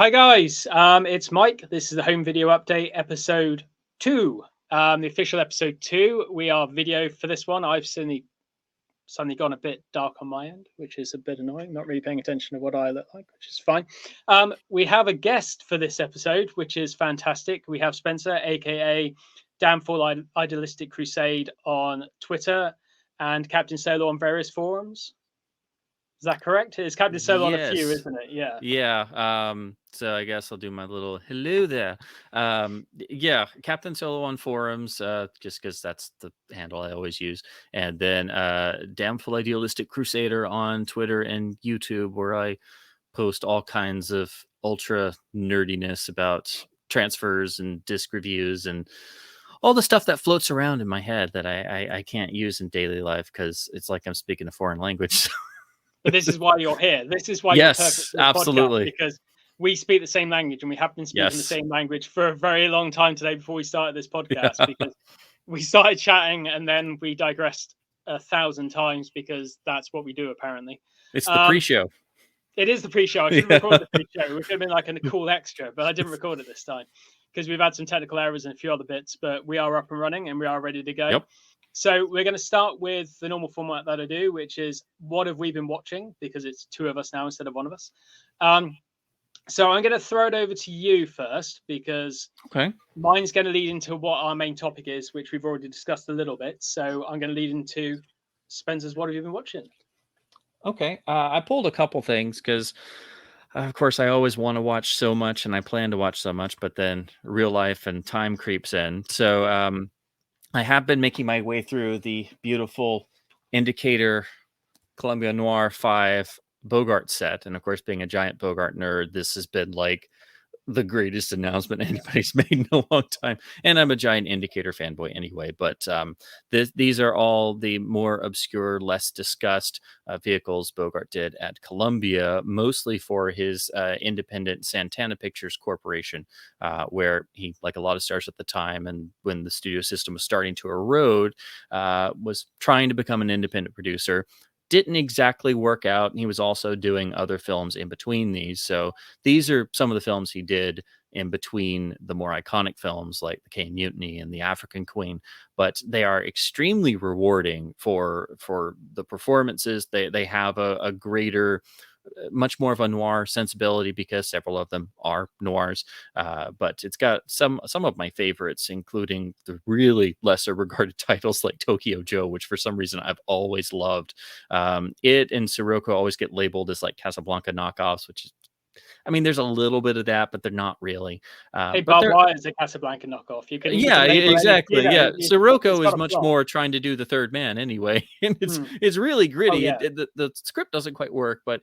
Hi guys, it's Mike. This is the home video update, episode 2, the official episode 2. We are video for this one. I've suddenly gone a bit dark on my end, which is a bit annoying. Not really paying attention to what I look like, which is fine. We have a guest for this episode, which is fantastic. We have Spencer, aka Damn Fool Idealistic Crusader on Twitter, and Captain Solo on various forums. Is that correct? It's Captain Solo on a few, Yes. isn't it? Yeah. Yeah. So I guess I'll do my little hello there. Yeah, Captain Solo on forums, just because that's the handle I always use. And then Damn Fool Idealistic Crusader on Twitter and YouTube, where I post all kinds of ultra nerdiness about transfers and disc reviews and all the stuff that floats around in my head that I can't use in daily life because it's like I'm speaking a foreign language. But this is why you're here. This is why you're perfect Yes, for this podcast, absolutely. because we speak the same language, and we have been speaking the Yes. same language for a very long time today before we started this podcast, Yeah. because we started chatting and then we digressed 1,000 times because that's what we do apparently. It's the pre-show. It is the pre-show. I should have Yeah. recorded the pre-show. We could have been like a cool extra, but I didn't record it this time because we've had some technical errors and a few other bits, but we are up and running and we are ready to go. Yep. So we're going to start with the normal format that I do, which is what have we been watching, because it's two of us now instead of one of us. So I'm going to throw it over to you first, because mine's going to lead into what our main topic is, which we've already discussed a little bit. So I'm going to lead into Spencer's what have you been watching? Okay. I pulled a couple things because, of course, I always want to watch so much and I plan to watch so much, but then real life and time creeps in. So I have been making my way through the beautiful Indicator Columbia Noir 5 Bogart set. And of course, being a giant Bogart nerd, this has been like the greatest announcement anybody's made in a long time. And I'm a giant Indicator fanboy anyway. But these are all the more obscure, less discussed vehicles Bogart did at Columbia, mostly for his independent Santana Pictures Corporation, where he, like a lot of stars at the time, and when the studio system was starting to erode, was trying to become an independent producer. Didn't exactly work out. And he was also doing other films in between these. So these are some of the films he did in between the more iconic films like The Caine Mutiny and The African Queen, but they are extremely rewarding for the performances. They have a greater, much more of a noir sensibility because several of them are noirs. But it's got some of my favorites, including the really lesser regarded titles like Tokyo Joe, which for some reason I've always loved. It and Sirocco always get labeled as like Casablanca knockoffs, which is, I mean, there's a little bit of that, but they're not really. Hey, But Bob they're, Wyatt is a Casablanca knockoff. You can yeah, label any, exactly. Yeah, it's Sirocco got is a much plot. more trying to do the third man anyway, and it's Hmm. it's really gritty. Oh, yeah. The script doesn't quite work, but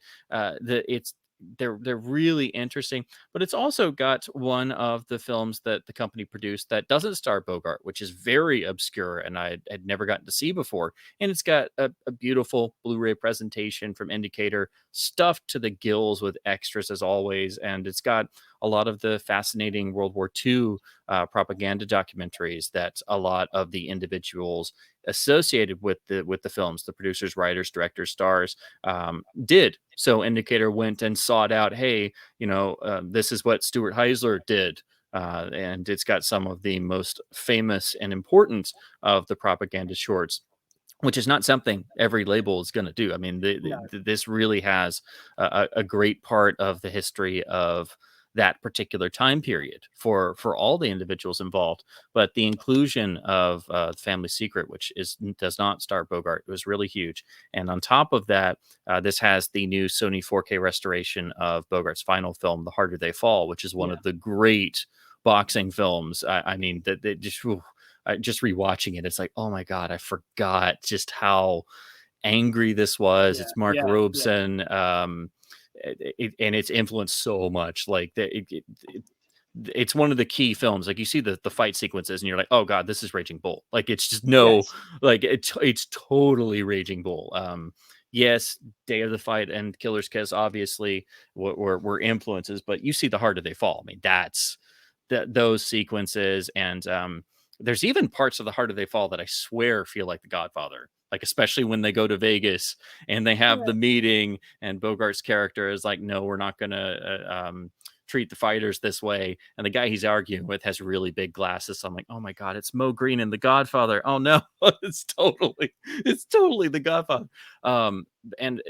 they're really interesting. But it's also got one of the films that the company produced that doesn't star Bogart, which is very obscure and I had never gotten to see before. And it's got a beautiful Blu-ray presentation from Indicator, stuffed to the gills with extras as always, and it's got a lot of the fascinating World War II propaganda documentaries that a lot of the individuals associated with the films, the producers, writers, directors, stars, did. So Indicator went and sought out, hey, this is what Stuart Heisler did. And it's got some of the most famous and important of the propaganda shorts, which is not something every label is going to do. I mean, this really has a great part of the history of that particular time period for all the individuals involved. But the inclusion of Family Secret, which does not star Bogart, was really huge. And on top of that, this has the new Sony 4K restoration of Bogart's final film, The Harder They Fall, which is one of the great boxing films. I mean, that just rewatching it, it's like, oh my God, I forgot just how angry this was. It's Mark Robeson. And it's influenced so much. Like it's one of the key films. Like you see the fight sequences and you're like, oh God, this is Raging Bull. Like it's just like it's totally Raging Bull. Yes, Day of the Fight and Killer's Kiss obviously were influences, but you see The Harder They Fall. I mean, that's those sequences. And there's even parts of The Harder They Fall that I swear feel like The Godfather. Like, especially when they go to Vegas and they have the meeting and Bogart's character is like, no, we're not going to treat the fighters this way. And the guy he's arguing with has really big glasses. So I'm like, oh my God, it's Mo Green in The Godfather. Oh no, it's totally The Godfather. Um, and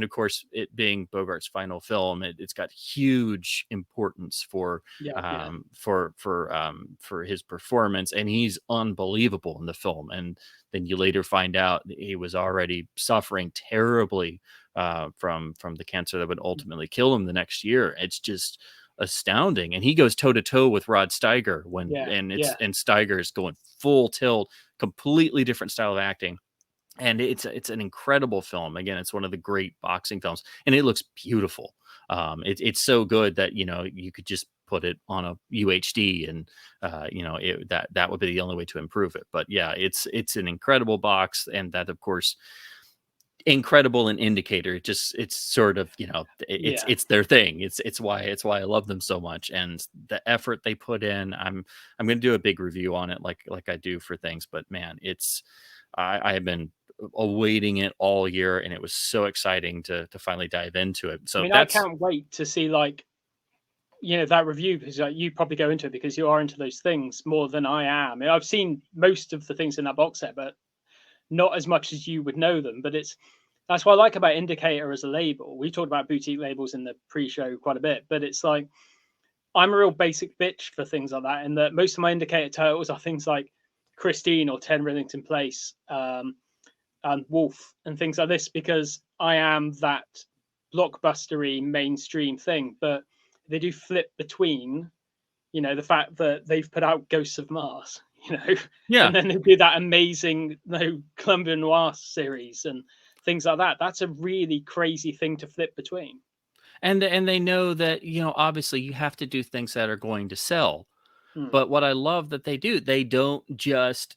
of course, it being Bogart's final film, it's got huge importance Yeah, yeah, for his performance, and he's unbelievable in the film. And then you later find out that he was already suffering terribly from the cancer that would ultimately kill him the next year. It's just astounding. And he goes toe to toe with Rod Steiger yeah, and yeah. Steiger's going full tilt, completely different style of acting. And it's an incredible film. Again, it's one of the great boxing films, and it looks beautiful. It's so good that you could just put it on a UHD, and that would be the only way to improve it. But yeah, it's an incredible box, and that of course incredible and indicator. It's sort of Yeah. it's their thing. It's why I love them so much, and the effort they put in. I'm going to do a big review on it, like I do for things. But man, I have been awaiting it all year, and it was so exciting to finally dive into it. I So mean, I that's can't wait to see like that review, because you probably go into it because you are into those things more than I am. I mean, I've seen most of the things in that box set, but not as much as you would know them. But that's what I like about Indicator as a label. We talked about boutique labels in the pre-show quite a bit, but it's like I'm a real basic bitch for things like that, and that most of my Indicator titles are things like Christine or 10 Rillington Place, and Wolf and things like this, because I am that blockbustery mainstream thing. But they do flip between, the fact that they've put out Ghosts of Mars, yeah. and then they do that amazing Colombian Noir series and things like that. That's a really crazy thing to flip between. And they know that obviously you have to do things that are going to sell. Hmm. But what I love that they don't just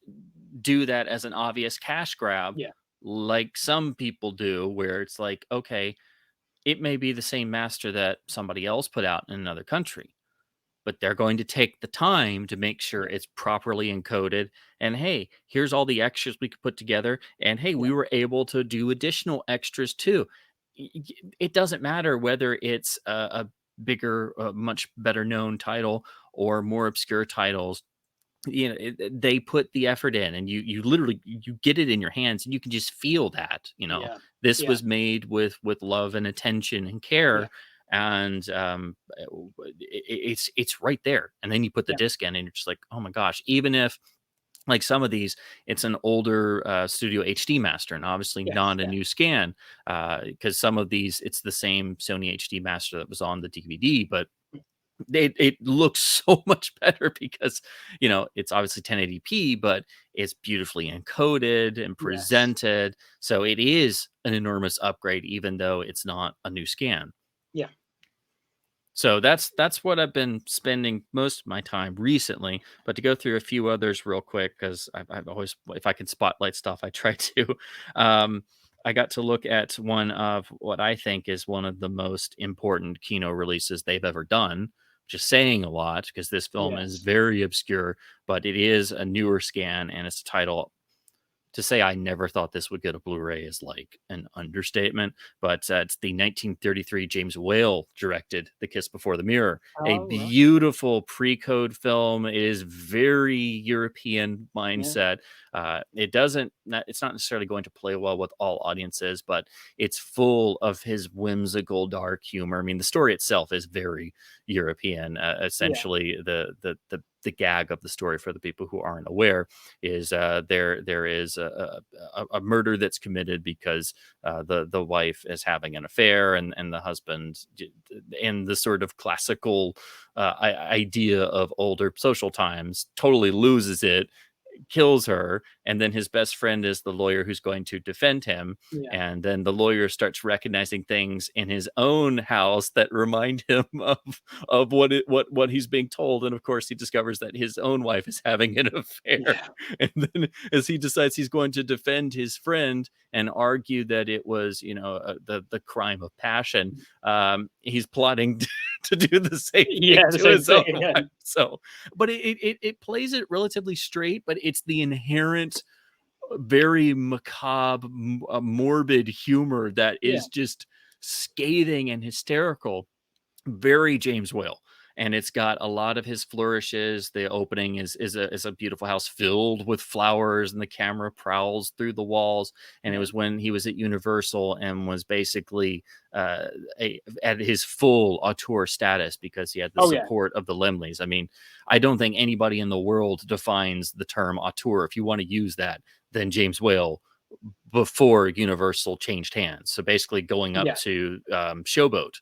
do that as an obvious cash grab Yeah, like some people do, where it's like, okay, it may be the same master that somebody else put out in another country, but they're going to take the time to make sure yeah, it's properly encoded. And hey, here's all the extras we could put together. And hey, yeah, we were able to do additional extras too. It doesn't matter whether it's a bigger, much better known title or more obscure titles. They put the effort in, and you literally you get it in your hands, and you can just feel that yeah, this yeah, was made with love and attention and yeah, care. And it's right there. And then you put the yeah. disc in, and you're just like, oh my gosh. Even if, like, some of these, it's an older studio HD master, and obviously Yes, not a yeah, new scan, because some of these, it's the same Sony HD master that was on the DVD, but it looks so much better because it's obviously 1080p, but it's beautifully encoded and yes, presented. So it is an enormous upgrade, even though it's not a new scan. yeah. So that's what I've been spending most of my time recently. But to go through a few others real quick, because I've always, if I can spotlight stuff, I try to. Um, I got to look at one of what I think is one of the most important Kino releases they've ever done, which is saying a lot because this film is Yes. very obscure, but it is a newer scan, and its title, to say I never thought this would get a Blu-ray is like an understatement. But it's the 1933 James Whale directed The Kiss Before the Mirror, a Oh, right. beautiful pre-code film. It is very European Yeah, mindset. It's not necessarily going to play well with all audiences, but it's full of his whimsical dark humor. I mean, the story itself is very European. yeah, Essentially, the gag of the story, for the people who aren't aware, is there is a murder that's committed because the wife is having an affair, and the husband, in the sort of classical idea of older social times, totally loses it, kills her. And then his best friend is the lawyer who's going to defend him. yeah, And then the lawyer starts recognizing things in his own house that remind him of what he's being told. And of course, he discovers that his own wife is having an affair. yeah, And then, as he decides he's going to defend his friend and argue that it was, the crime of passion, he's plotting to do the same thing yeah. The to same his own thing wife. again. So, but it plays it relatively straight, but it's the inherent, very macabre, morbid humor that Yeah, is just scathing and hysterical. very James Whale. And it's got a lot of his flourishes. The opening is a beautiful house filled with flowers, and the camera prowls through the walls. And it Yeah. was when he was at Universal and was basically at his full auteur status because he had the Oh yeah. support of the Lemleys. I mean, I don't think anybody in the world defines the term auteur. If you want to use that, then James Whale before Universal changed hands. So basically going up Yeah. to Showboat.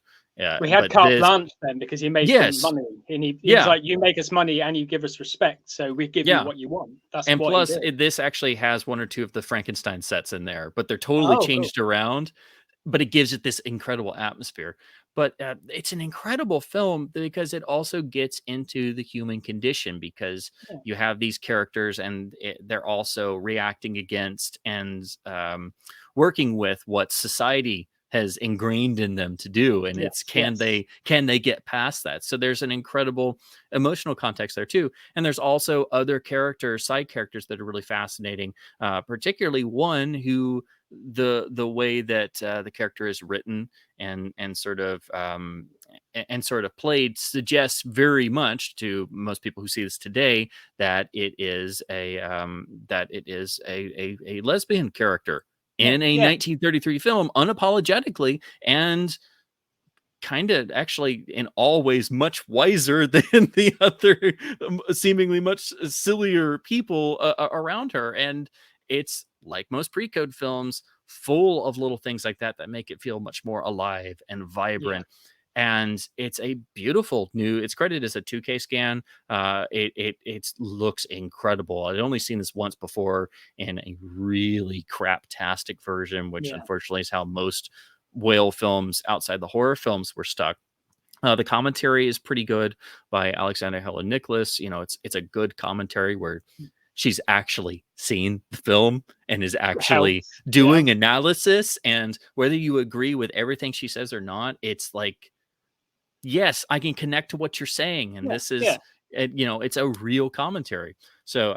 We had But carte this, blanche then because he made them yes, money, and he was yeah, like, "You make us money and you give us respect, so we give you yeah. what you want." That's And what he plus, did. this actually has one or two of the Frankenstein sets in there, but they're totally Oh, cool. changed around. But it gives it this incredible atmosphere. But it's an incredible film because it also gets into the human condition because Yeah. you have these characters and they're also reacting against and working with what society has ingrained in them to do, and it's Yes. Yes. can they get past that. So there's an incredible emotional context there too, and there's also other characters, side characters, that are really fascinating, particularly one who the way that the character is written and sort of played suggests very much to most people who see this today that it is a lesbian character Yeah. in a Yeah. 1933 film unapologetically and kind of actually in all ways much wiser than the other seemingly much sillier people around her. And it's like most pre-code films, full of little things like that that make it feel much more alive and Yeah. vibrant. And it's a beautiful new, it's credited as a 2K scan. It looks incredible. I'd only seen this once before in a really craptastic version, which Yeah. unfortunately is how most whale films outside the horror films were stuck. The commentary is pretty good by Alexander Helen Nicholas. You know, it's a good commentary where she's actually seen the film and is It actually helps. Yeah. doing analysis. And whether you agree with everything she says or not, it's like, yes, I can connect to what you're saying. And Yeah. this Yeah. is, it's a real commentary. So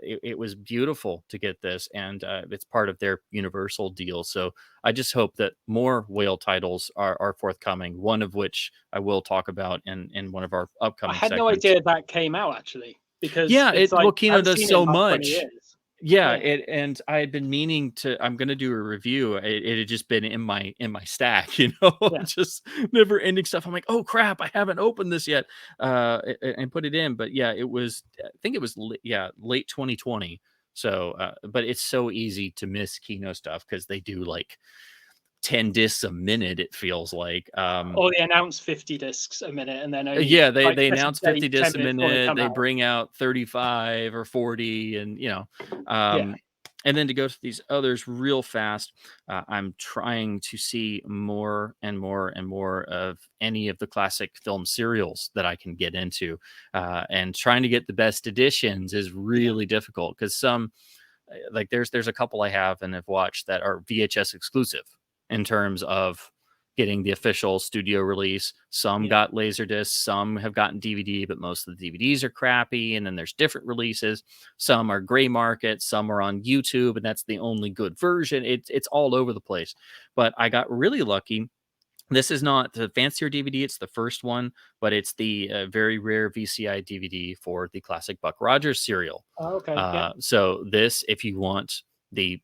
it was beautiful to get this. And it's part of their Universal deal. So I just hope that more whale titles are forthcoming, one of which I will talk about in one of our I upcoming had no segments. idea that came out actually because Yeah, it's like I Kino haven't does seen it in so about 20 much. years. Yeah, Yeah. and I had been meaning to. I'm gonna do a review. It had just been in my stack, you know, Yeah. just never ending stuff. I'm like, oh crap, I haven't opened this yet, and put it in. But yeah, it was. I think it was late 2020. So, but it's so easy to miss Kino stuff because they do like 10 discs a minute. It feels like. Or they announce 50 discs a minute and then only Yeah, like they press a announce 50 date 10 discs a minutes before they minute. come They out. bring out 35 or 40, and Yeah. and then to go to these others real fast. I'm trying to see more and more and more of any of the classic film serials that I can get into, and trying to get the best editions is Yeah. really difficult because some like there's a couple I have and have watched that are VHS exclusive in terms of getting the official studio release. Some Yeah. got laserdisc, some have gotten DVD, but most of the DVDs are crappy. And then there's different releases. Some are gray market, some are on YouTube, and that's the only good version. It's all over the place. But I got really lucky. This is not the fancier DVD, it's the first one, but it's the very rare VCI DVD for the classic Buck Rogers serial. Oh, okay. Yeah. So this, if you want the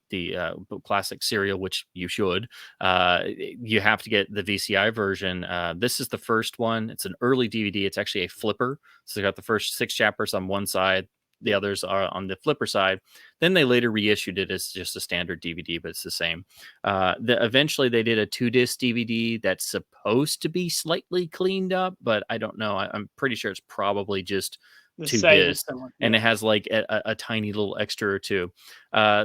classic serial, which you should, you have to get the VCI version. This is the first one. It's an early DVD. It's actually a flipper. So they got the first 6 chapters on one side. The Yeah. others are on the flipper side. Then they later reissued it as just a standard DVD, but it's the same. Eventually they did a 2-disc DVD that's supposed to be slightly cleaned up, but I don't know. I'm pretty sure it's probably just The two same as discs, someone. and Yeah. it has like a tiny little extra or two.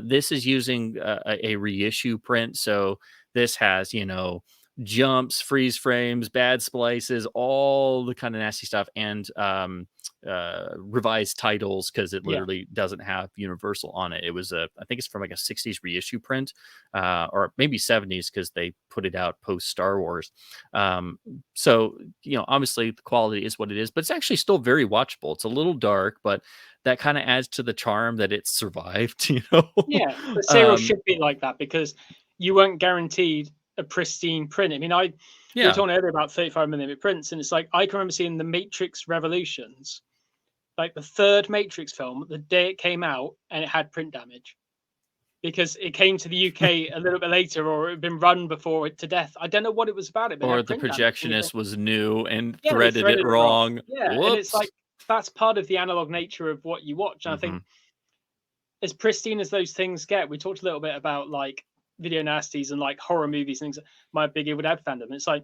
This is using a reissue print, so this has jumps, freeze frames, bad splices, all the kind of nasty stuff, and revised titles because it Yeah. literally doesn't have Universal on it. It was I think it's from like a 60s reissue print, or maybe 70s because they put it out post Star Wars. So obviously the quality is what it is, but it's actually still very watchable. It's a little dark, but that kind of adds to the charm that it's survived. Yeah. The serial um, should be like that because you weren't guaranteed a pristine print. I mean, We were Yeah. talking earlier about 35mm prints, and it's like I can remember seeing the Matrix Revolutions, like the third Matrix film, the day it came out, and it had print damage because it came to the UK a little bit later, or it had been run before it to death. I don't know what it was about it, but it Or had the print damage. And you think, projectionist was new and yeah, they threaded it threaded it wrong. wrong. Yeah, and it's Whoops. like that's part of the analog nature of what you watch. And I think as pristine as those things get, we talked a little bit about like video nasties and like horror movies and things. My big Evil Dead fandom. It's like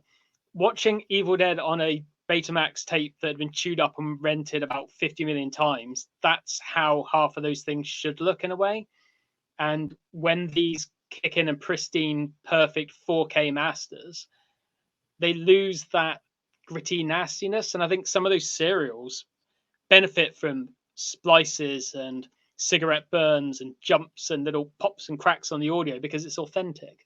watching Evil Dead on a Betamax tape that had been chewed up and rented about 50 million times. That's how half of those things should look in a way. And when these kick in and pristine, perfect 4K masters, they lose that gritty nastiness. And I think some of those serials benefit from splices and cigarette burns and jumps and little pops and cracks on the audio because it's authentic.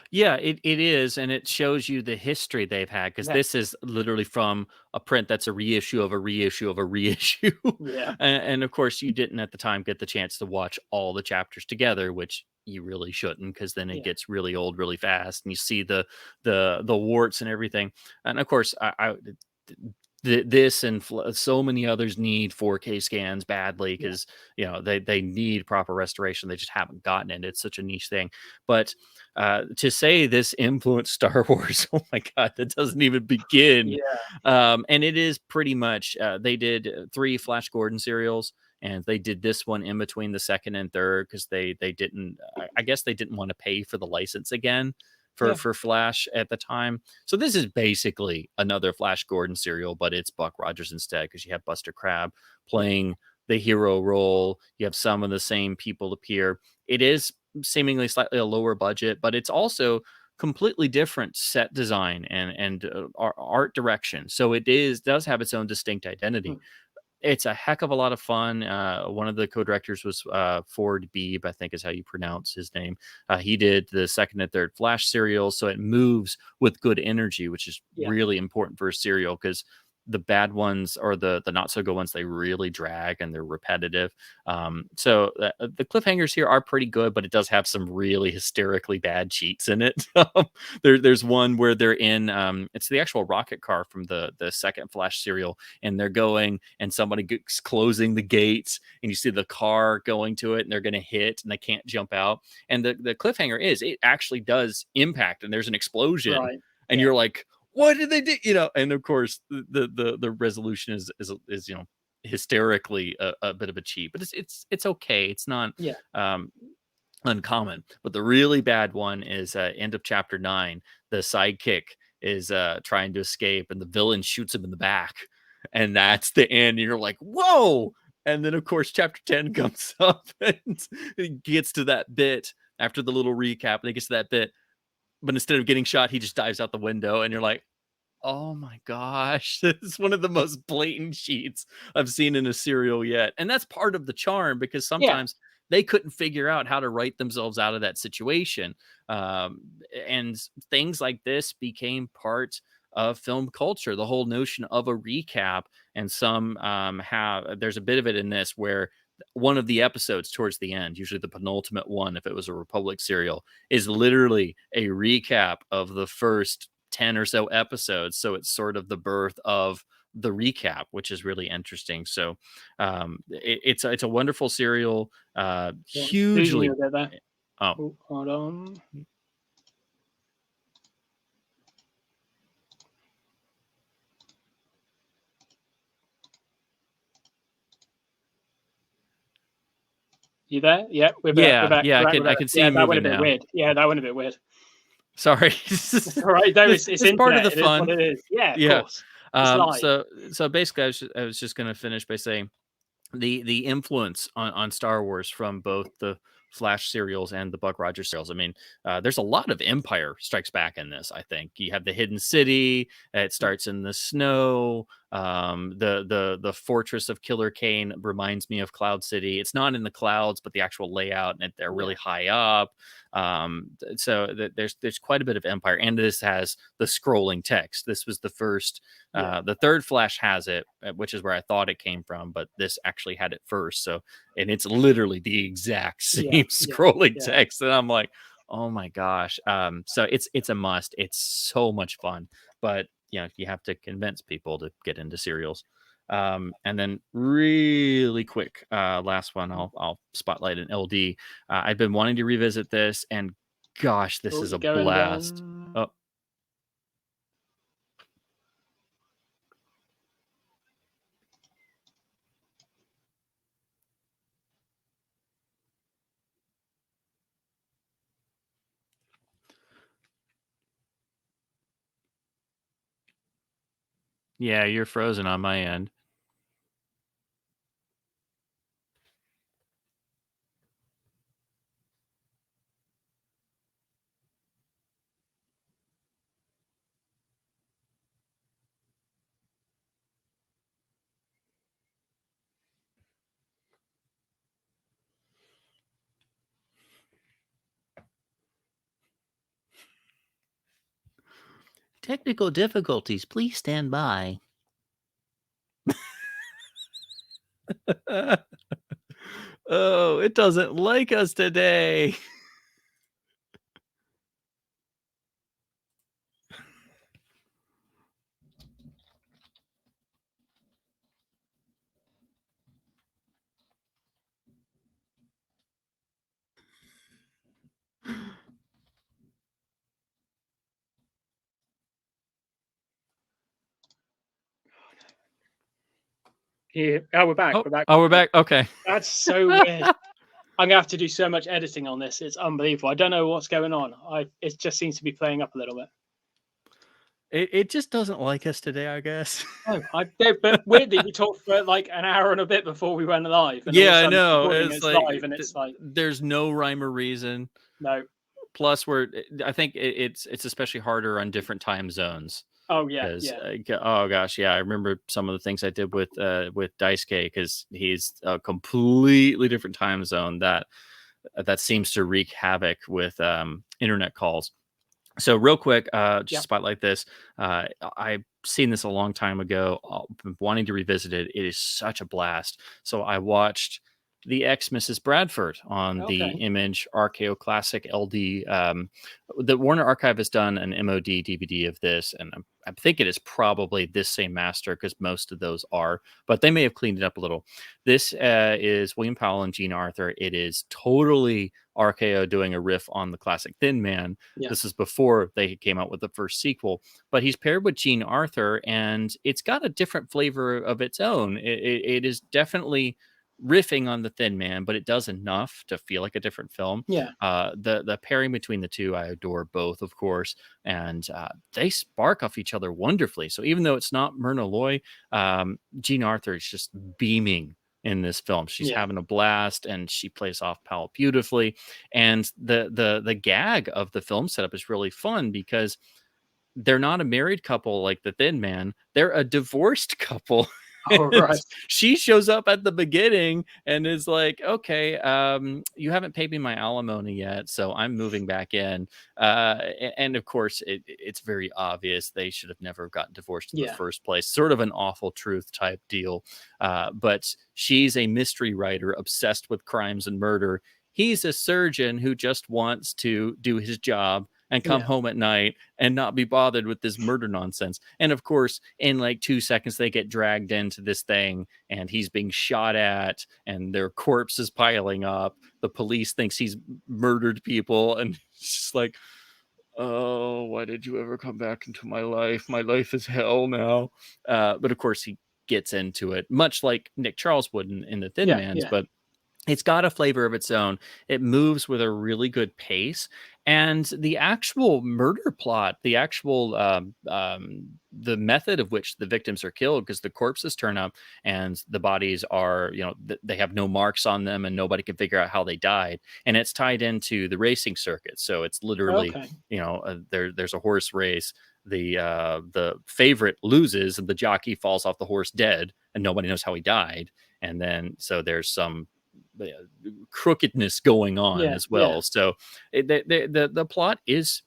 Yeah, it is, and it shows you the history they've had because Yeah. this is literally from a print that's a reissue of a reissue of a reissue. Yeah. And of course, you didn't at the time get the chance to watch all the chapters together, which you really shouldn't, because then it Yeah. gets really old really fast, and you see the warts and everything. And of course, this and so many others need 4K scans badly because they need proper restoration. They just haven't gotten it. It's such a niche thing. But to say this influenced Star Wars, oh my god, that doesn't even begin. Yeah. And it is pretty much they did 3 Flash Gordon serials, and they did this one in between the second and third because they didn't. I guess they didn't want to pay for the license again for Flash at the time. So this is basically another Flash Gordon serial, but it's Buck Rogers instead because you have Buster Crabbe playing the hero role. You have some of the same people appear. It is seemingly slightly a lower budget, but it's also completely different set design and art direction. So it does have its own distinct identity. It's a heck of a lot of fun. One of the co-directors was Ford Beebe, I think is how you pronounce his name. He did the second and third Flash serials, so it moves with good energy, which is really important for a serial because the bad ones or the not so good ones, they really drag and they're repetitive. So the cliffhangers here are pretty good, but it does have some really hysterically bad cheats in it. There's one where they're in it's the actual rocket car from the second Flash serial, and they're going and somebody gets closing the gates, and you see the car going to it, and they're going to hit, and they can't jump out. And the cliffhanger is it actually does impact, and there's an explosion, and you're like, what did they do? And of course the resolution is hysterically a bit of a cheat, but it's okay. It's not uncommon. But the really bad one is end of chapter 9. The sidekick is trying to escape, and the villain shoots him in the back, and that's the end. And you're like, whoa. And then of course chapter 10 comes up, and it gets to that bit after the little recap, and it gets to that bit, but instead of getting shot, he just dives out the window, and you're like, oh my gosh, this is one of the most blatant cheats I've seen in a serial yet. And that's part of the charm, because sometimes they couldn't figure out how to write themselves out of that situation. And things like this became part of film culture, the whole notion of a recap. And some there's a bit of it in this where one of the episodes towards the end, usually the penultimate one, if it was a Republic serial, is literally a recap of the first 10 or so episodes. So it's sort of the birth of the recap, which is really interesting. So it's a wonderful serial. Hugely. Oh, hold on. You there? Yeah, we're back. I can see you that went moving a bit now. weird. Yeah, that went a bit weird. Sorry. It's all right. No, it's part of the it fun. Is what it is. Yeah, of course. It's live. So basically, I was just going to finish by saying the influence on Star Wars from both the Flash serials and the Buck Rogers serials. I mean, there's a lot of Empire Strikes Back in this. I think you have the hidden city. It starts in the snow. The fortress of Killer Kane reminds me of Cloud City. It's not in the clouds, but the actual layout, and they're really high up. So there's quite a bit of Empire, and this has the scrolling text. This was the first. The third Flash has it, which is where I thought it came from, but this actually had it first. So, and it's literally the exact same scrolling text, and I'm like, Oh my gosh. So it's a must. It's so much fun, but you know, you have to convince people to get into serials. And then really quick, last one, I'll spotlight an LD. I've been wanting to revisit this, and gosh, this Oh, is you're a going blast. again. Oh, yeah, you're frozen on my end. Technical difficulties. Please stand by. Oh, it doesn't like us today. Yeah. Oh, we're back. Oh, We're back. oh, we're back. Okay. That's so weird. I'm gonna have to do so much editing on this. It's unbelievable. I don't know what's going on. It just seems to be playing up a little bit. It just doesn't like us today, I guess. Oh, but weirdly, we talked for like an hour and a bit before we went live, and all of Yeah, a I sudden it's know. recording, It's it's like live, and it's like, there's no rhyme or reason. no. Plus, I think it's especially harder on different time zones Oh yeah, because yeah, oh gosh, yeah, I remember some of the things I did with Daisuke because he's a completely different time zone that seems to wreak havoc with internet calls. So real quick, just yeah. spotlight this. I've seen this a long time ago, been wanting to revisit it. It is such a blast. So I watched the Ex Mrs. Bradford on the Okay. Image RKO Classic LD. The Warner Archive has done an MOD DVD of this, and I'm thinking it's probably this same master because most of those are, but they may have cleaned it up a little. This is William Powell and Gene Arthur. It is totally RKO doing a riff on the classic Thin Man. Yeah, This is before they came out with the first sequel, but he's paired with Gene Arthur, and it's got a different flavor of its own. It is definitely riffing on the Thin Man, but it does enough to feel like a different film. yeah, The pairing between the two, I adore both, of course, and they spark off each other wonderfully. So even though it's not Myrna Loy, Jean Arthur is just beaming in this film. She's yeah, having a blast, and she plays off Powell beautifully. And the gag of the film setup is really fun because they're not a married couple like the Thin Man; they're a divorced couple. all right. She shows up at the beginning and is like, okay, you haven't paid me my alimony yet, so I'm moving back in. And of course it's very obvious they should have never gotten divorced in the Yeah, first place, sort of an awful truth type deal. But she's a mystery writer obsessed with crimes and murder. He's a surgeon who just wants to do his job and come yeah, home at night and not be bothered with this murder nonsense. And of course, in like 2 seconds, they get dragged into this thing and he's being shot at and their corpse is piling up. The police thinks he's murdered people. And it's just like, oh, why did you ever come back into my life? My life is hell now. But of course, he gets into it, much like Nick Charles would in the Thin yeah, Man's. yeah, But it's got a flavor of its own. It moves with a really good pace, and the actual murder plot, the method of which the victims are killed, because the corpses turn up and the bodies are, they have no marks on them, and nobody can figure out how they died, and it's tied into the racing circuit. So it's literally, okay. there's a horse race. The favorite loses, and the jockey falls off the horse dead, and nobody knows how he died. And then so there's some crookedness going on Yeah, as yeah, well. So the plot is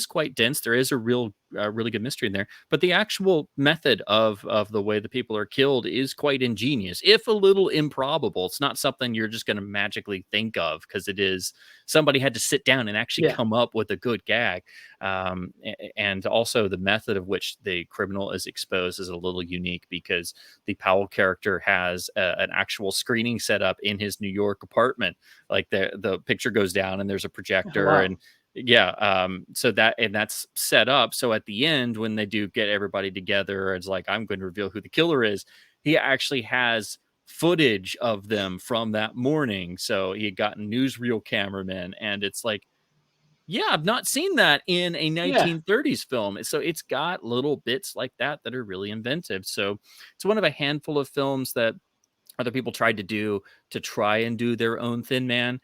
quite dense. There is a real really good mystery in there. But the actual method of the way the people are killed is quite ingenious, if a little improbable. It's not something you're just going to magically think of, because it is somebody had to sit down and actually Yeah. come up with a good gag. And also the method of which the criminal is exposed is a little unique, because the Powell character has an actual screening set up in his New York apartment. Like the picture goes down and there's a Oh, projector, wow. and so that's set up. So at the end, when they do get everybody together, it's like, I'm going to reveal who the killer is. He actually has footage of them from that morning. So he had gotten newsreel cameramen, and it's like, yeah, I've not seen that in a Yeah. 1930s film. So it's got little bits like that that are really inventive. So it's one of a handful of films that other people tried to do to try and do their own Thin Man.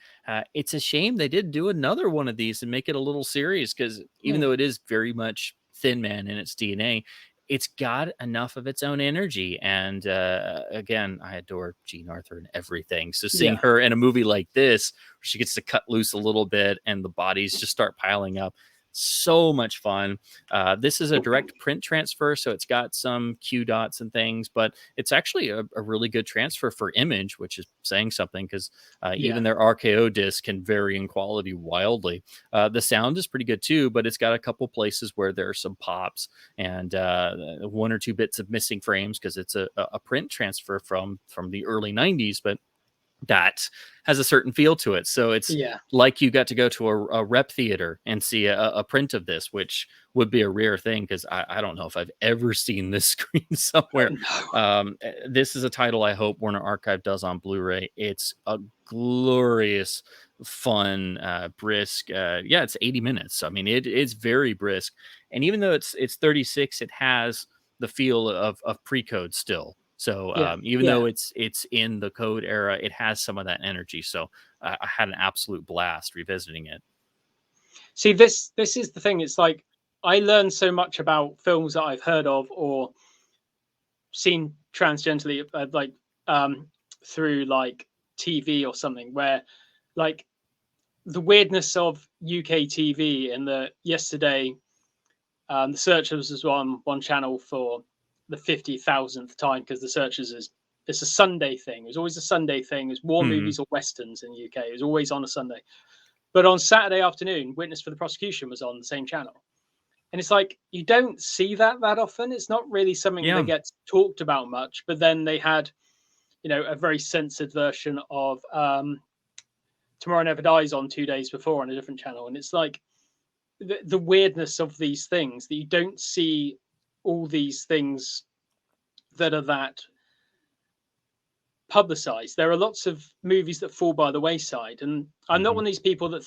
It's a shame they did do another one of these and make it a little serious, because even Hmm. though it is very much Thin Man in its DNA, it's got enough of its own energy. And again, I adore Jean Arthur and everything. So seeing Yeah. her in a movie like this, where she gets to cut loose a little bit and the bodies just start piling up, so much fun. This is a direct print transfer, so it's got some Q dots and things, but it's actually a really good transfer for image, which is saying something, because Yeah. even their RKO disc can vary in quality wildly. The sound is pretty good too, but it's got a couple places where there are some pops and one or two bits of missing frames, because it's a print transfer from the early 90s, but that has a certain feel to it. So it's Yeah. like you got to go to a rep theater and see a print of this, which would be a rare thing, because I don't know if I've ever seen this screen somewhere. No. This is a title I hope Warner Archive does on Blu-ray. It's a glorious, fun, brisk. Yeah, it's 80 minutes. I mean, it's very brisk, and even though it's 36, it has the feel of pre-code still. So Yeah. even Yeah. though it's in the code era, it has some of that energy. So I had an absolute blast revisiting it. See, this is the thing. It's like I learned so much about films that I've heard of or seen transgently, like through like TV or something, where like the weirdness of UK TV and the yesterday, the Searchers was on one channel for the 50,000th time, because the Searchers is it's a Sunday thing. It was always a Sunday thing. It was war Hmm. movies or westerns in the UK. It was always on a Sunday. But on Saturday afternoon, Witness for the Prosecution was on the same channel. And it's like, you don't see that often. It's not really something that Yeah. gets talked about much. But then they had, a very censored version of Tomorrow Never Dies on 2 days before on a different channel. And it's like the weirdness of these things, that you don't see all these things that are that publicized. There are lots of movies that fall by the wayside. And I'm not Hmm. one of these people that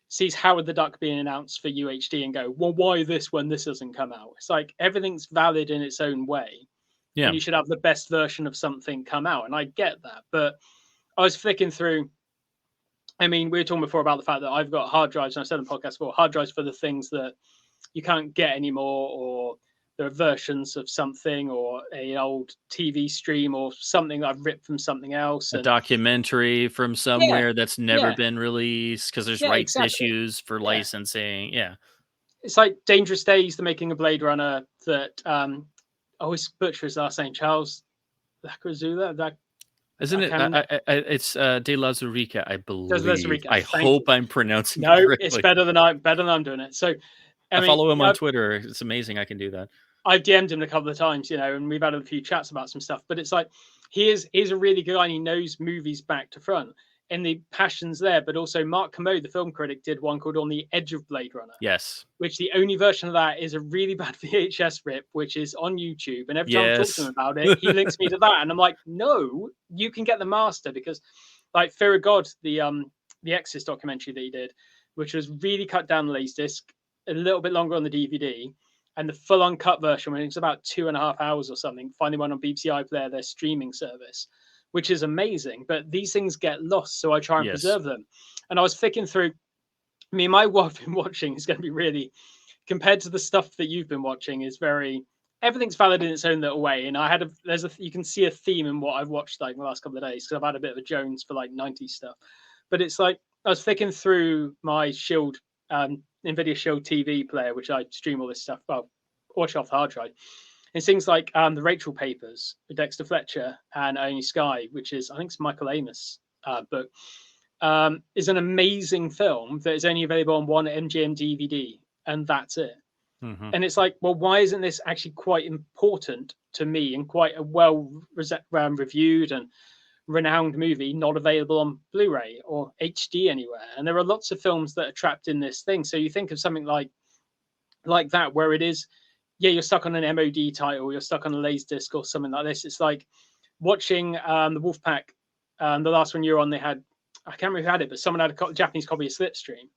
sees Howard the Duck being announced for UHD and go, well, why this when this doesn't come out? It's like everything's valid in its own way, and Yeah. you should have the best version of something come out. And I get that. But I was flicking through. I mean, we were talking before about the fact that I've got hard drives, and I said on the podcast before, hard drives for the things that you can't get anymore, or there are versions of something, or an old TV stream, or something that I've ripped from something else. A And documentary from yeah, somewhere that's never yeah, been released because there's yeah, rights exactly. issues for Yeah. licensing. Yeah. It's like Dangerous Days, the making of Blade Runner, that I always butcher his last name, Charles Lacrazula. That Isn't I it? can It's De La Zurica, I believe. Lazarica. I Thank hope you. I'm pronouncing it No, it's correctly. better than I'm doing it. So, I I mean, follow him on Twitter. It's amazing I can do that. I've DM'd him a couple of times, and we've had a few chats about some stuff. But it's like he's a really good guy, and he knows movies back to front, and the passion's there. But also, Mark Kermode, the film critic, did one called On the Edge of Blade Runner, Yes. which the only version of that is a really bad VHS rip, which is on YouTube. And every time I talk to him Yes. about it, he links me to that, and I'm like, no, you can get the master, because like Fear of God, the Exorcist documentary that he did, which was really cut down the laserdisc, a little bit longer on the DVD, and the full uncut version, when it's about 2.5 hours or something, finally went on BBC iPlayer, their streaming service, which is amazing. But these things get lost, so I try and Yes. preserve them. And I was flicking through. I mean, my what I've been watching is going to be really, compared to the stuff that you've been watching, is very, everything's valid in its own little way. And I had you can see a theme in what I've watched like the last couple of days, because I've had a bit of a Jones for like 90s stuff. But it's like I was flicking through my Shield NVIDIA Shield TV player, which I stream all this stuff. Well, watch off the hard drive. It's things like the Rachel Papers with Dexter Fletcher and Only Sky, which is, I think it's Michael Amos book, is an amazing film that is only available on one MGM DVD, and that's it. Mm-hmm. And it's like, well, why isn't this actually quite important to me and quite a well reviewed and renowned movie not available on Blu-ray or HD anywhere? And there are lots of films that are trapped in this thing. So you think of something like that, where it is, yeah, you're stuck on an MOD title, you're stuck on a laserdisc or something like this. It's like watching the Wolfpack, the last one you're on, they had, I can't remember who had it, but someone had a Japanese copy of Slipstream.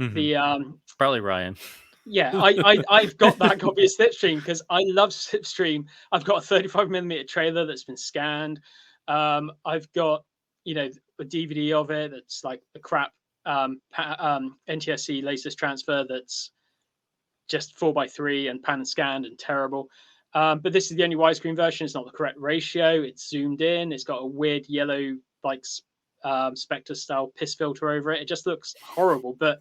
Mm-hmm. The probably Ryan. Yeah, I've got that copy of Slipstream because I love Slipstream. I've got a 35mm trailer that's been scanned. I've got, you know, a DVD of it that's like the crap NTSC laserdisc transfer that's just 4:3 and pan and scanned and terrible. But this is the only widescreen version. It's not the correct ratio. It's zoomed in. It's got a weird yellow, like Spectre style piss filter over it. It just looks horrible, but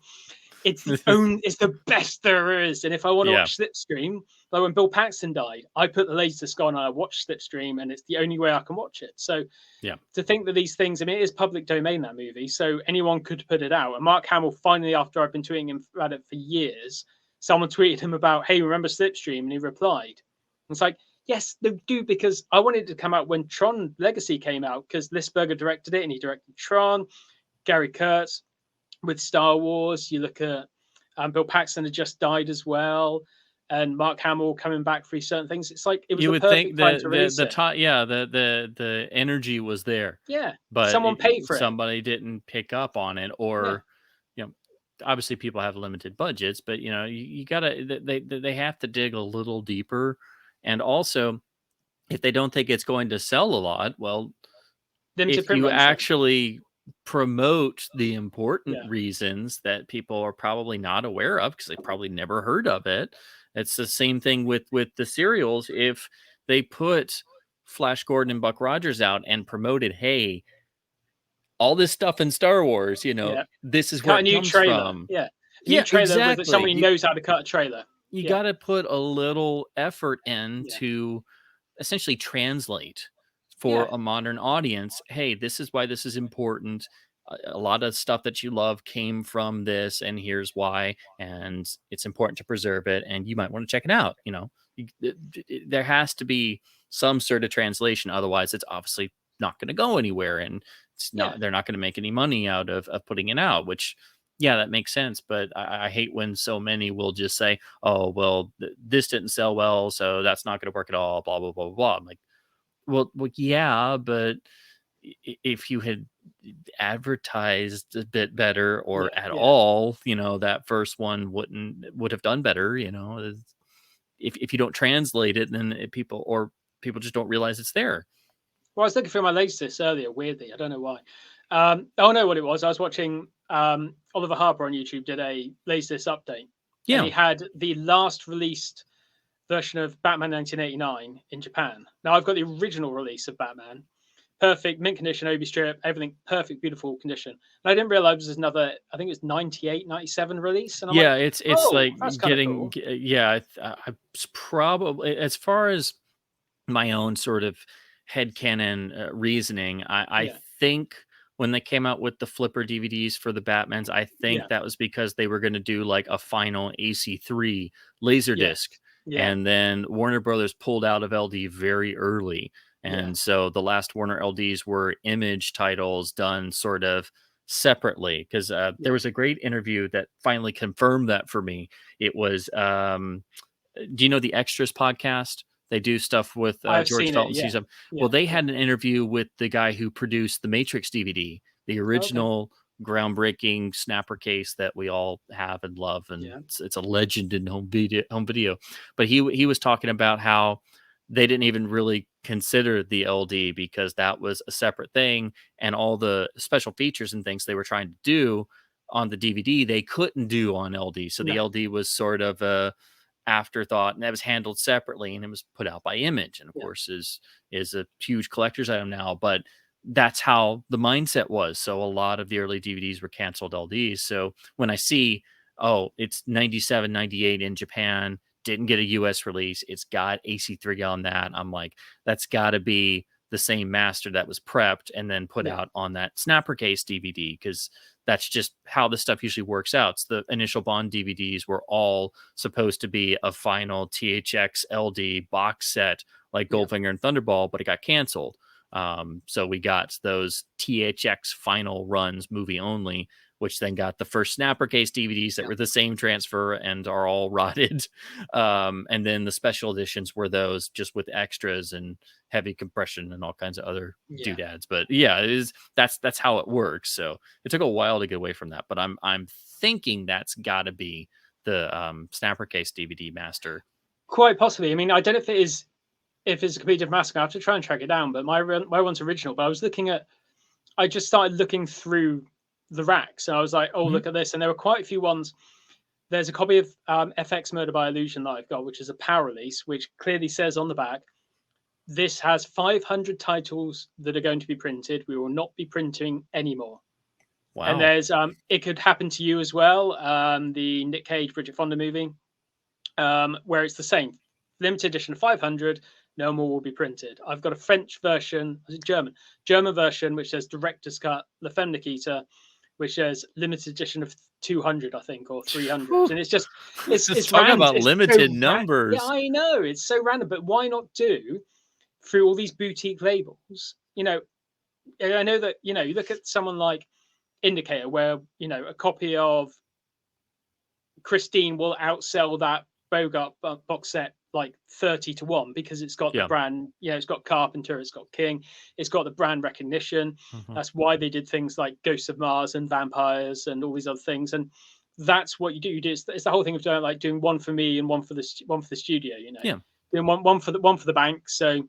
it's the best there is. And if I want to watch Slipstream, like when Bill Paxton died, I put the laserdisc on and I watched Slipstream, and it's the only way I can watch it. So to think that these things, I mean, it is public domain, that movie, so anyone could put it out. And Mark Hamill finally, after I've been tweeting him about it for years, someone tweeted him about, hey, remember Slipstream? And he replied. And it's like, yes, they do, because I wanted it to come out when Tron Legacy came out, because Lisberger directed it and he directed Tron. Gary Kurtz with Star Wars. You look at Bill Paxton had just died as well, and Mark Hamill coming back for certain things. It's like it was the perfect time to release it. The energy was there. Yeah, but someone paid for it. Somebody didn't pick up on it, or you know, obviously people have limited budgets, but you know, you gotta they have to dig a little deeper, and also if they don't think it's going to sell a lot, well, if you actually promote the important reasons that people are probably not aware of because they probably never heard of it. It's the same thing with the serials. If they put Flash Gordon and Buck Rogers out and promoted, hey, all this stuff in Star Wars, you know, this is where it comes from. Yeah, new trailer exactly. With somebody knows how to cut a trailer. You got to put a little effort in to essentially translate for a modern audience. Hey, this is why this is important. A lot of stuff that you love came from this, and here's why, and it's important to preserve it, and you might want to check it out. You know, there has to be some sort of translation, otherwise it's obviously not going to go anywhere, and it's not they're not going to make any money out of putting it out, which that makes sense. But I hate when so many will just say, oh, well, this didn't sell well, so that's not going to work at all, blah blah blah blah. I'm like, well, yeah, but if you had advertised a bit better or at all, you know, that first one would have done better. You know, if you don't translate it, then people just don't realize it's there. Well, I was looking through my latest earlier, weirdly, I don't know why. I don't know what it was. I was watching Oliver Harper on YouTube did a latest update. Yeah, and he had the last released version of Batman 1989 in Japan. Now I've got the original release of Batman, perfect mint condition, Obi strip, everything perfect, beautiful condition. And I didn't realize there's another, I think it's 98, 97 release. And I'm like, it's like getting cool. I probably, as far as my own sort of headcanon reasoning, I think when they came out with the flipper DVDs for the Batmans, I think that was because they were going to do like a final AC3 Laserdisc. And then Warner Brothers pulled out of LD very early. And so the last Warner LDs were Image titles done sort of separately, because there was a great interview that finally confirmed that for me. It was, do you know the Extras podcast? They do stuff with George Felton. Well, they had an interview with the guy who produced the Matrix DVD, the original groundbreaking snapper case that we all have and love, and it's a legend in home video. But he was talking about how they didn't even really consider the LD because that was a separate thing, and all the special features and things they were trying to do on the DVD they couldn't do on LD. So the LD was sort of a afterthought, and that was handled separately, and it was put out by Image, and of course is a huge collector's item now. But that's how the mindset was. So a lot of the early DVDs were canceled LDs. So when I see oh, it's 97, 98 in Japan, didn't get a US release. It's got AC3 on that. I'm like, that's got to be the same master that was prepped and then put out on that snapper case DVD, because that's just how the stuff usually works out. So the initial Bond DVDs were all supposed to be a final THX LD box set like Goldfinger and Thunderball, but it got canceled. So we got those THX final runs movie only, which then got the first snapper case DVDs that were the same transfer and are all rotted. And then the special editions were those just with extras and heavy compression and all kinds of other doodads. But yeah, it is, that's how it works. So it took a while to get away from that, but I'm thinking that's got to be the snapper case DVD master. Quite possibly. I mean, I don't know if it's a complete different master. I have to try and track it down, but my one's original. But I just started looking through the racks, and I was like, oh, look at this. And there were quite a few ones. There's a copy of FX Murder by Illusion that I've got, which is a power release, which clearly says on the back, this has 500 titles that are going to be printed. We will not be printing anymore. Wow. And there's It Could Happen to You as well, the Nick Cage, Bridget Fonda movie, where it's the same. Limited edition of 500, no more will be printed. I've got a French version, is it German? German version, which says Director's Cut, La Femme Nikita, which says limited edition of 200, I think, or 300. And it's just talking about limited numbers. Yeah, I know. It's so random, but why not do through all these boutique labels? You know, I know that, you know, you look at someone like Indicator, where, you know, a copy of Christine will outsell that Bogart box set like 30-1 because it's got the brand, it's got Carpenter, it's got King, it's got the brand recognition. That's why they did things like Ghosts of Mars and Vampires and all these other things. And that's what you do. It's the whole thing of doing one for me and one for the studio, you know. Doing one for the bank. So,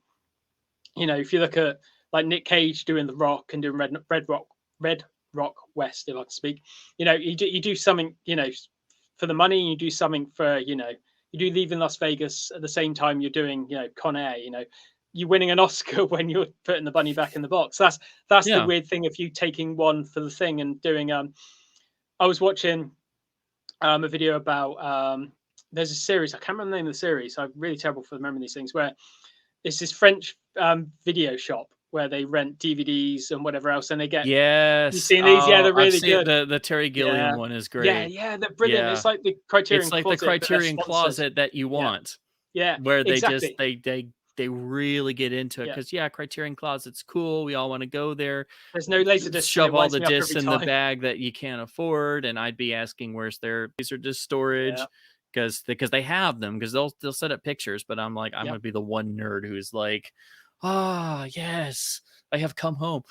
you know, if you look at like Nick Cage doing The Rock and doing Red Rock West, if I can speak, you know, you do something, you know, for the money, you do something for, you know, you do Leaving Las Vegas at the same time you're doing, you know, Con Air, you know, you're winning an Oscar when you're putting the bunny back in the box. That's the weird thing of you taking one for the thing and doing, I was watching a video about, there's a series, I can't remember the name of the series. I'm really terrible for remembering these things, where it's this French video shop where they rent DVDs and whatever else, and they get. Yes, you've seen these? Yeah, they're really good. The Terry Gilliam one is great. Yeah, they're brilliant. It's like the Criterion. It's like the Criterion closet that you want. Yeah, where they just they really get into it because Criterion Closet's cool. We all want to go there. There's no laserdisc. Shove all the discs in the bag that you can't afford, and I'd be asking where's their laserdisc storage. Because they have them, because they'll set up pictures, but I'm like, I'm gonna be the one nerd who's like, yes, I have come home.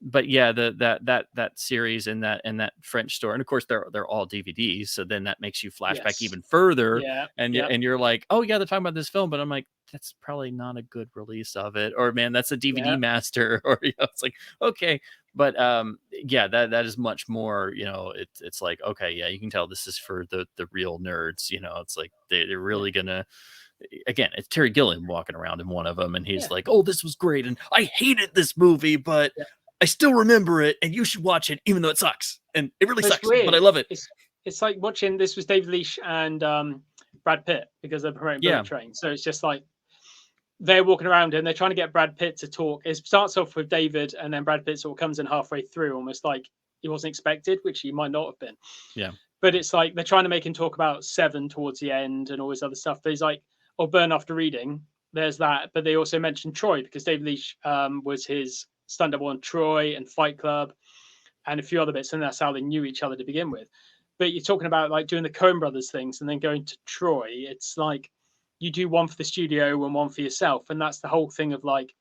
But yeah, that series and that French store, and of course they're all DVDs, so then that makes you flashback even further. And you're like, oh yeah, they're talking about this film, but I'm like, that's probably not a good release of it, or man, that's a DVD master, or it's like, okay. But that is much more, you know, it's like, okay, you can tell this is for the real nerds, you know. It's like they're really gonna, again, it's Terry Gilliam walking around in one of them, and he's like, oh, this was great, and I hated this movie, but I still remember it, and you should watch it even though it sucks, and it really sucks, but I love it. It's like watching, this was David Leitch and Brad Pitt, because they're promoting Bullet Train, so it's just like they're walking around and they're trying to get Brad Pitt to talk. It starts off with David, and then Brad Pitt sort of comes in halfway through, almost like he wasn't expected, which he might not have been. Yeah. But it's like they're trying to make him talk about Seven towards the end and all this other stuff. But he's like, oh, Burn After Reading, there's that. But they also mentioned Troy, because David Leitch was his stunt double on Troy and Fight Club and a few other bits. And that's how they knew each other to begin with. But you're talking about like doing the Coen Brothers things and then going to Troy. It's like, you do one for the studio and one for yourself. And that's the whole thing of like,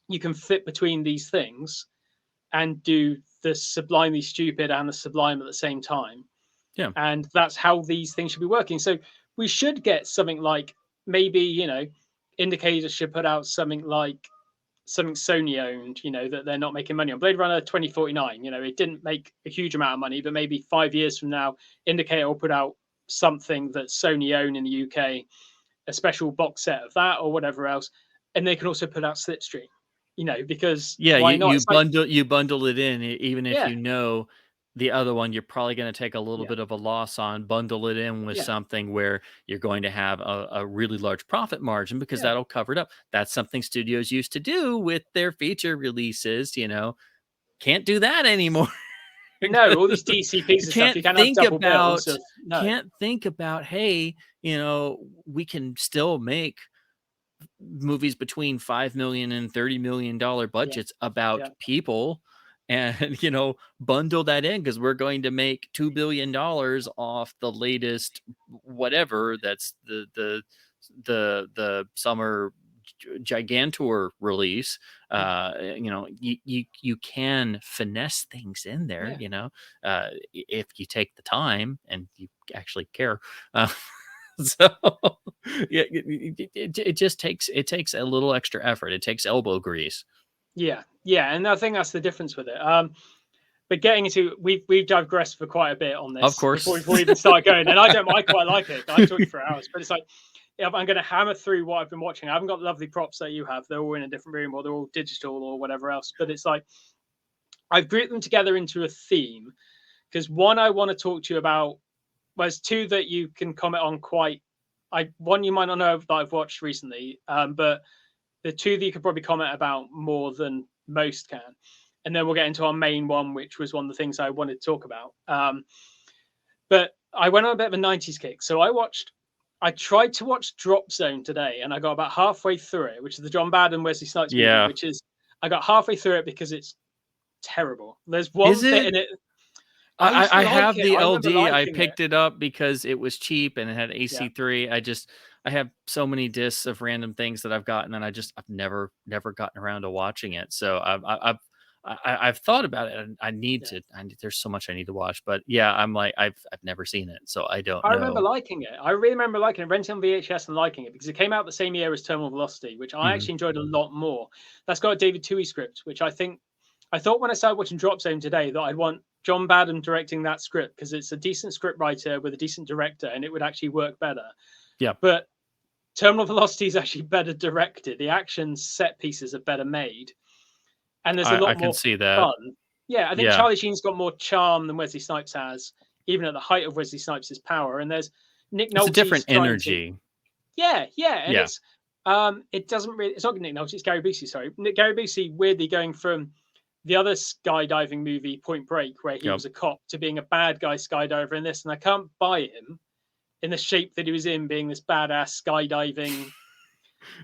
you can flip between these things and do the sublimely stupid and the sublime at the same time. Yeah. And that's how these things should be working. So we should get something like, maybe, you know, Indicator should put out something Sony owned, you know, that they're not making money on. Blade Runner 2049, you know, it didn't make a huge amount of money, but maybe 5 years from now, Indicator will put out something that Sony own in the UK, a special box set of that or whatever else, and they can also put out Slipstream, you know, because you bundle it in, even if you know the other one, you're probably going to take a little Yeah, bit of a loss on, bundle it in with yeah, something where you're going to have a really large profit margin because yeah. that'll cover it up. That's something studios used to do with their feature releases, can't do that anymore. No, all these DCPs and stuff, can't you can't have think double bills about of no. can't think about, hey, we can still make movies between 5 million and $30 million Yeah, budgets about yeah, people, and bundle that in because we're going to make $2 billion off the latest whatever that's the summer gigantor release. yeah, You can finesse things in there, yeah, if you take the time and you actually care. So yeah, it just takes a little extra effort. It takes elbow grease. yeah, yeah. And I think that's the difference with it. But getting into we've digressed for quite a bit on Of this course. before we even start going, and I quite like it. I talked for hours, but it's like if I'm going to hammer through what I've been watching, I haven't got the lovely props that you have. They're all in a different room, or they're all digital, or whatever else. But it's like I've grouped them together into a theme because one I want to talk to you about. Well, there's two that you can comment on quite. One you might not know that I've watched recently, but the two that you could probably comment about more than most can. And then we'll get into our main one, which was one of the things I wanted to talk about. But I went on a bit of a 90s kick. So I tried to watch Drop Zone today, and I got about halfway through it, which is the John Bad and Wesley Snipes movie, Yeah. which is, I got halfway through it because it's terrible. There's one Is bit it? in it. I used to I like have it. the I remember LD. I liking it. picked it up because it was cheap and it had Yeah. AC3. I have so many discs of random things that I've gotten, and I've never gotten around to watching it. So I've thought about it, and I need Yeah. to. There's so much I need to watch, but yeah, I'm like I've never seen it, so I don't I remember know. liking it. I really remember liking it, renting on VHS and liking it because it came out the same year as Terminal Velocity, which I Mhm. actually enjoyed a lot more. That's got a David Twohy script, which I thought when I started watching Drop Zone today that I'd want John Badham directing that script because it's a decent script writer with a decent director and it would actually work better. Yeah, But Terminal Velocity is actually better directed. The action set pieces are better made, and there's a I lot can more see that. fun. Yeah, I think Yeah, Charlie Sheen's got more charm than Wesley Snipes has, even at the height of Wesley Snipes' power. And there's Nick it's a different Nolte's trying to energy. yeah, yeah, and Yeah, it doesn't really. It's not Nick Nolte. It's Gary Busey. Sorry, Gary Busey. Weirdly, going from the other skydiving movie, Point Break, where he yep. was a cop, to being a bad guy skydiver in this, and I can't buy him in the shape that he was in, being this badass skydiving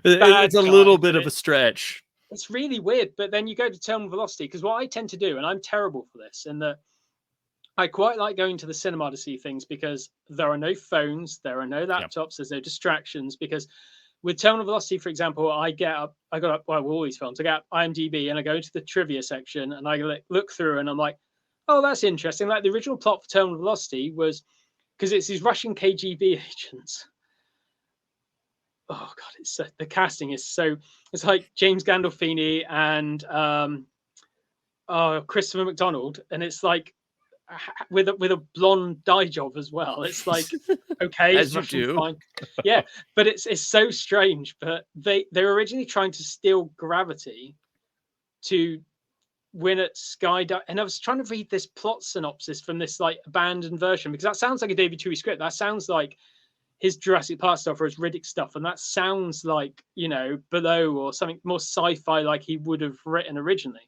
It's bad a guy. little bit But of a stretch. it's really weird. But then you go to Terminal Velocity because what I tend to do, and I'm terrible for this, and that I quite like going to the cinema to see things because there are no phones, there are no Yep. laptops, there's no distractions. Because with Terminal Velocity, for example, I got up, well, with all these films, I get up IMDb and I go into the trivia section and I look through and I'm like, oh, that's interesting. Like the original plot for Terminal Velocity was because it's these Russian KGB agents. Oh god, the casting is so. It's like James Gandolfini and Christopher McDonald, and it's like with a blonde dye job as well. It's like okay, As it's you Russian, do. fine, yeah, but it's so strange. But they're originally trying to steal gravity to win at Skydive, and I was trying to read this plot synopsis from this like abandoned version because that sounds like a David Twohy script. That sounds like his Jurassic Park stuff or his Riddick stuff, and that sounds like Below or something more sci-fi like he would have written originally.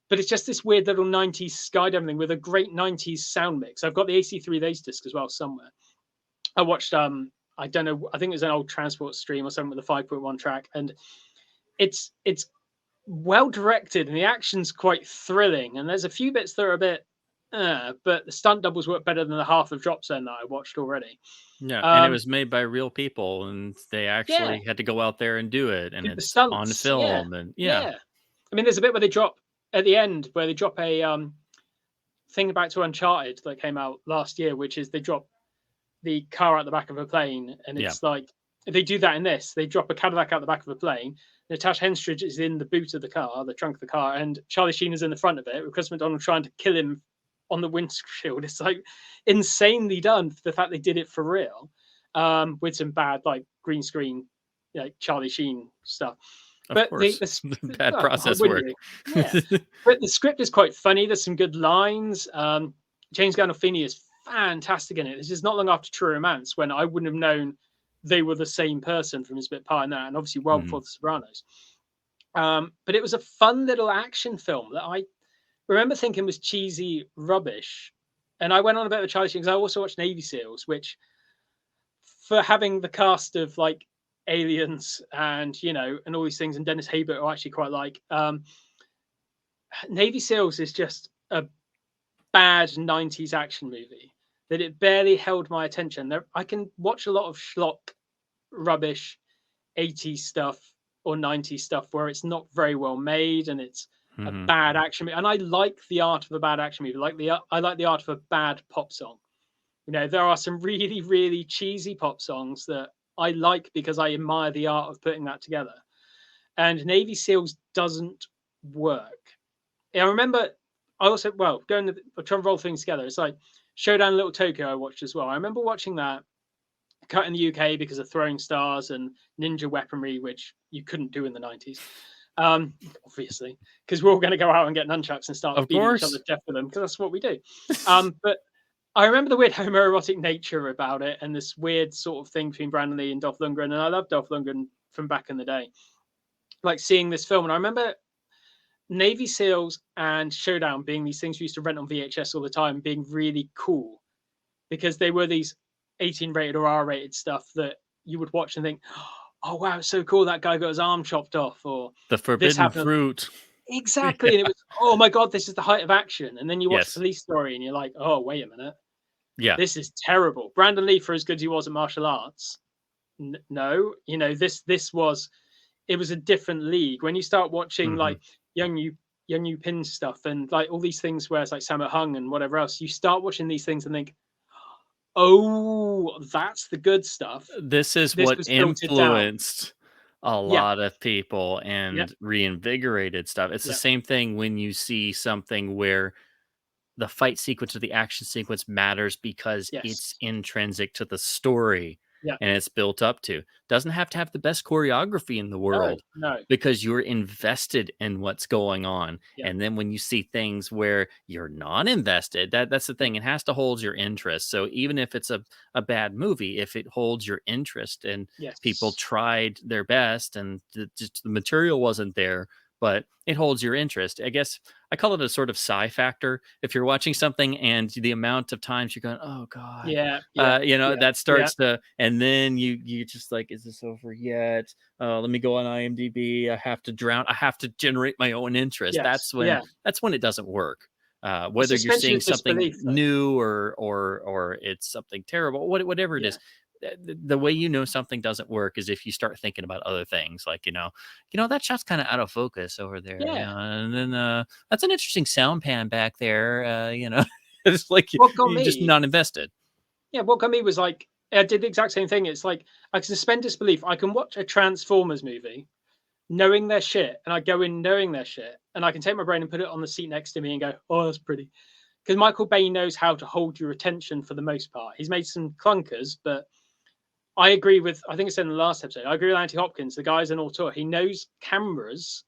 But it's just this weird little 90s skydiving thing with a great 90s sound mix. I've got the AC3 Laserdisc as well somewhere. I watched I don't know, I think it was an old transport stream or something with a 5.1 track, and it's well directed and the action's quite thrilling. And there's a few bits that are a bit but the stunt doubles work better than the half of Drop Zone that I watched already. Yeah, and it Um was made by real people, and they yeah, actually had to go out there and do it, and did the it's on stunts, yeah, film, and yeah. yeah. I mean, there's a bit where they drop at the end where they drop a thing back to Uncharted that came out last year, which is they drop the car out the back of a plane, and Yeah. it's like they do that in this. They drop a Cadillac out the back of a plane. Natasha Henstridge is in the boot of the car, the trunk of the car, and Charlie Sheen is in the front of it with Chris McDonald trying to kill him on the windshield. It's like insanely done for the fact they did it for real, with some bad like green screen, Charlie Sheen stuff. Of But course. Bad well, why process wouldn't work. you? Yeah. But the script is quite funny. There's some good lines. James Gandolfini is fantastic in it. This is not long after True Romance when I wouldn't have known they were the same person from his bit part in that, and obviously well Mhm. before The Sopranos. But it was a fun little action film that I remember thinking was cheesy rubbish. And I went on a bit of a childish because I also watched Navy SEALs, which for having the cast of like aliens and and all these things and Dennis Haybert are actually quite like Navy SEALs is just a bad 90s action movie that it barely held my attention. I can watch a lot of schlock rubbish 80s stuff or 90s stuff where it's not very well made and it's a Mhm. bad action movie. And I like the art of a bad action movie. I like the art of a bad pop song. There are some really, really cheesy pop songs that I like because I admire the art of putting that together. And Navy SEALs doesn't work. I remember I also, well, trying to roll things together. It's like Showdown in Little Tokyo I watched as well. I remember watching that cut in the UK because of throwing stars and ninja weaponry, which you couldn't do in the 90s. Obviously, because we're all going to go out and get nunchucks and start Of beating each other course. to death with them because that's what we do. But I remember the weird homoerotic nature about it and this weird sort of thing between Brandon Lee and Dolph Lundgren. And I love Dolph Lundgren from back in the day. Like seeing this film, and I remember Navy SEALs and Showdown being these things we used to rent on VHS all the time, being really cool because they were these 18 rated or R rated stuff that you would watch and think, oh wow, it's so cool that guy got his arm chopped off, or The this forbidden happened. fruit. Exactly. Yeah. And it was, oh my God, this is the height of action. And then you watch Yes. Police Story and you're like, oh, wait a minute. Yeah. This is terrible. Brandon Lee, for as good as he was at martial arts, no, this was, it was a different league. When you start watching Mhm. like young new pin stuff and like all these things where it's like Sammo Hung and whatever else, you start watching these things and think, oh, that's the good stuff. This is This what was filtered down. influenced a Yeah, lot of people yeah, and reinvigorated stuff. It's the yeah, same thing when you see something where the fight sequence or the action sequence matters because it's yes, intrinsic to the story yeah. and it's built up to. Doesn't have to have the best choreography in the No, world no, because you're invested in what's going on. yeah, And then when you see things where you're not invested, that's the yeah, thing. It has to hold your interest. So even if it's a bad movie, if it holds your interest and people yes, tried their best and just the material wasn't there, but it holds your interest. I guess I call it a sort of sigh factor. If you're watching something and the amount of times you're going, "Oh God," yeah, yeah, yeah, that yeah, starts to, and then you just like, "Is this over yet? Let me go on IMDb. I have to drown. I have to generate my own interest." yes, yeah. That's when it doesn't work. The Whether you're suspension seeing of something disbelief, though. new or it's something terrible, whatever it Yeah, is, the way you know something doesn't work is if you start thinking about other things, like that shot's kind of out of focus over there, yeah. and then that's an interesting sound pan back there, it's like What got you're just me? not invested. Yeah, what got me was like I did the exact same thing. It's like I can suspend disbelief. I can watch a Transformers movie knowing their shit, and I go in knowing their shit, and I can take my brain and put it on the seat next to me and go, "Oh, that's pretty." Because Michael Bay knows how to hold your attention for the most part. He's made some clunkers, but I agree with. I think I said in the last episode. I agree with Anthony Hopkins. The guy's an auteur. He knows cameras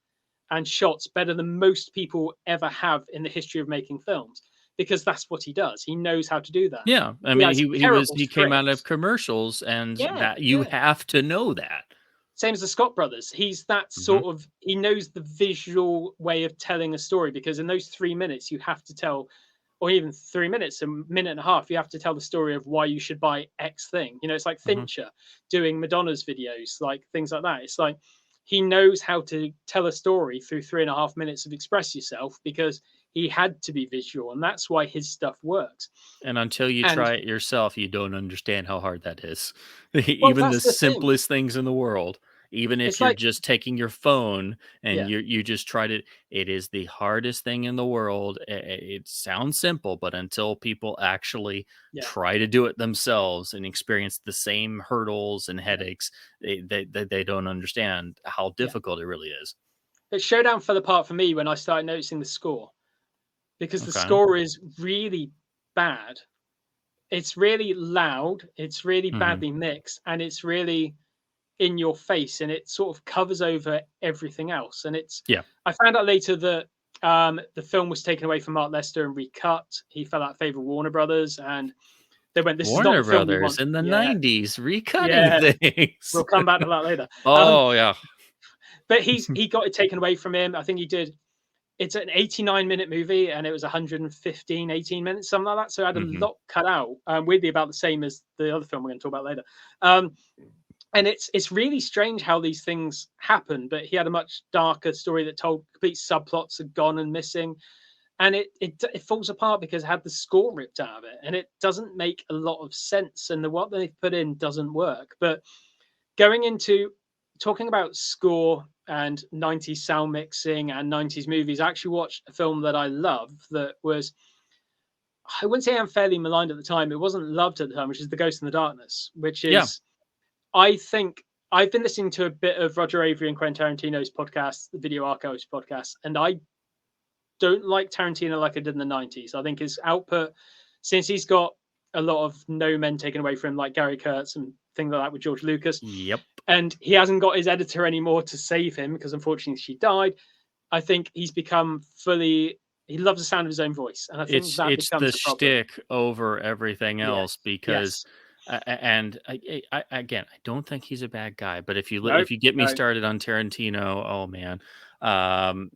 and shots better than most people ever have in the history of making films because that's what he does. He knows how to do that. Yeah, I He mean, has terrible he came out of scripts. commercials, and Yeah, that you yeah. have to know that. Same as the Scott brothers. He's that Mhm. sort of, he knows the visual way of telling a story because in those 3 minutes you have to tell, or even 3 minutes, a minute and a half, you have to tell the story of why you should buy X thing. It's like Mhm. Fincher doing Madonna's videos, like things like that. It's like he knows how to tell a story through 3.5 minutes of express yourself because he had to be visual, and that's why his stuff works. And until you And try it yourself, you don't understand how hard that is. well, Even the that's the thing. simplest things in the world, even if It's you're like, just taking your phone and yeah, you just tried it is the hardest thing in the world. It sounds simple, but until people actually yeah, try to do it themselves and experience the same hurdles and yeah, headaches, they don't understand how yeah. difficult it really is. But Showdown fell apart for me when I started noticing the score because the Okay. score is really bad. It's really loud, it's really Hmm. badly mixed, and in your face, and it sort of covers over everything else. And it's Yeah. I found out later that the film was taken away from Mark Lester and recut. He fell out of favor of Warner Brothers, and they went, "This is not Warner the film we Brothers want." in the Yeah, 90s recutting yeah. things. We'll come back to that later. Oh, yeah. But he got it taken away from him. I think he did. It's an 89-minute movie, and it was 115, 18 minutes, something like that. So I had a Mhm. lot cut out. Weirdly, about the same as the other film we're going to talk about later. And it's really strange how these things happen. But he had a much darker story that told complete subplots had gone and missing, and it falls apart because it had the score ripped out of it, and it doesn't make a lot of sense. And what they've put in doesn't work. But going into talking about score and 90s sound mixing and 90s movies, I actually watched a film that I love that was, I wouldn't say unfairly maligned at the time. It wasn't loved at the time, which is The Ghost in the Darkness, which Yeah. is, I think, I've been listening to a bit of Roger Avery and Quentin Tarantino's podcast, the Video Archives podcast, and I don't like Tarantino like I did in the 90s. I think his output, since he's got a lot of no men taken away from him, like Gary Kurtz and things like that with George Lucas, Yep. and he hasn't got his editor anymore to save him because unfortunately she died. I think he's become fully, he loves the sound of his own voice, and I think that It's the becomes a problem. shtick over everything Yes, else because yes. and again, I don't think he's a bad guy, but No, if you get me no. started on Tarantino, oh man, um,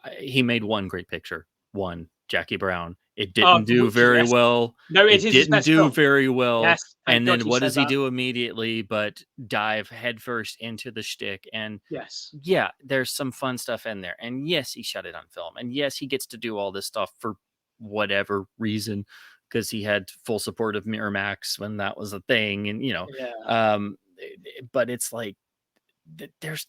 I, he made one great picture, one Jackie Brown. It didn't do Which is, very yes. well. No, it It is his didn't best do film. very well. Yes, thank And God then you what said does he that. do immediately but dive headfirst into the shtick? And Yes. yeah, there's some fun stuff in there. And yes, he shot it on film. And yes, he gets to do all this stuff for whatever reason because he had full support of Miramax when that was a thing. And, Yeah. but it's like, there's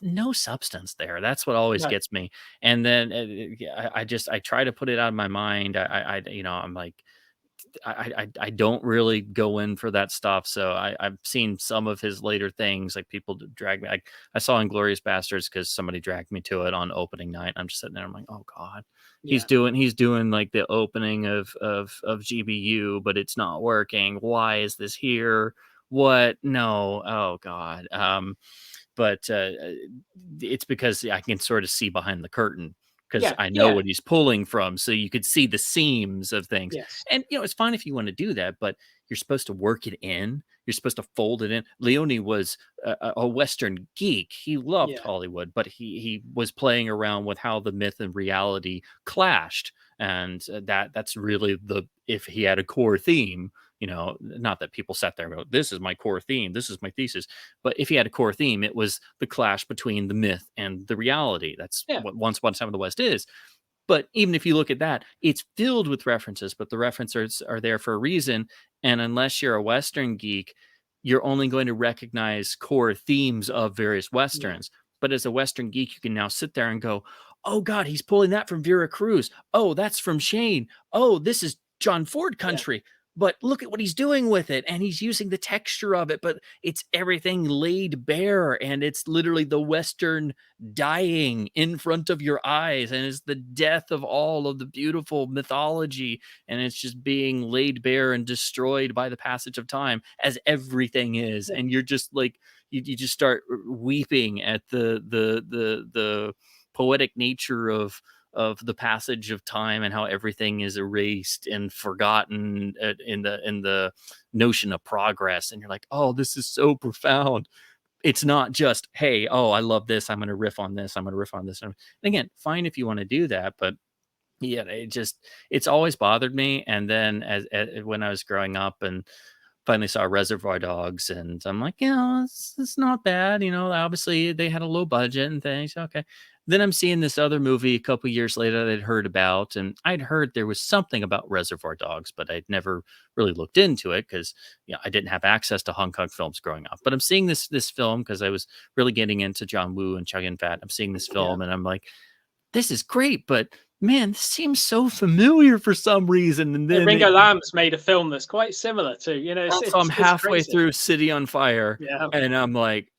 no substance there. That's what always No. gets me. And then yeah, I try to put it out of my mind. I'm like, I don't really go in for that stuff. So I've seen some of his later things, like people drag me. I saw Inglorious Bastards because somebody dragged me to it on opening night. I'm just sitting there. I'm like, oh god, Yeah. he's doing like the opening of GBU, but it's not working. Why is this here? What? No. Oh god. But it's because I can sort of see behind the curtain because Yeah. I know Yeah. what he's pulling from. So you could see the seams of things. Yes. And, it's fine if you want to do that, but you're supposed to work it in. You're supposed to fold it in. Leone was a Western geek. He loved Yeah. Hollywood, but he was playing around with how the myth and reality clashed. And that's really if he had a core theme, not that people sat there and go, this is my core theme, this is my thesis. But if he had a core theme, it was the clash between the myth and the reality. That's Yeah. what Once Upon a Time in the West is. But even if you look at that, it's filled with references, but the references are there for a reason. And unless you're a Western geek, you're only going to recognize core themes of various Yeah. Westerns. But as a Western geek, you can now sit there and go, oh God, he's pulling that from Vera Cruz. Oh, that's from Shane. Oh, this is John Ford Yeah. country. But look at what he's doing with it. And he's using the texture of it, but it's everything laid bare. And it's literally the Western dying in front of your eyes. And it's the death of all of the beautiful mythology. And it's just being laid bare and destroyed by the passage of time, as everything is. Yeah. And you're just like, you just start weeping at the poetic nature of the passage of time and how everything is erased and forgotten in the notion of progress. And you're like, oh, this is so profound. It's not just, hey, oh, I love this, I'm going to riff on this, I'm going to riff on this. And again, fine if you want to do that, but yeah, it's always bothered me. And then as when I was growing up and finally saw Reservoir Dogs, and I'm like, it's not bad. Obviously they had a low budget and things. Okay. Then I'm seeing this other movie a couple years later that I'd heard about, and I'd heard there was something about Reservoir Dogs, but I'd never really looked into it because I didn't have access to Hong Kong films growing up. But I'm seeing this film because I was really getting into John Woo and Chow Yun Fat. I'm seeing this Yeah. film, and I'm like, this is great, but man, this seems so familiar for some reason. And then Ringo Lamb's made a film that's quite similar to, so I'm it's halfway crazy. through City on Fire, Yeah. and I'm like,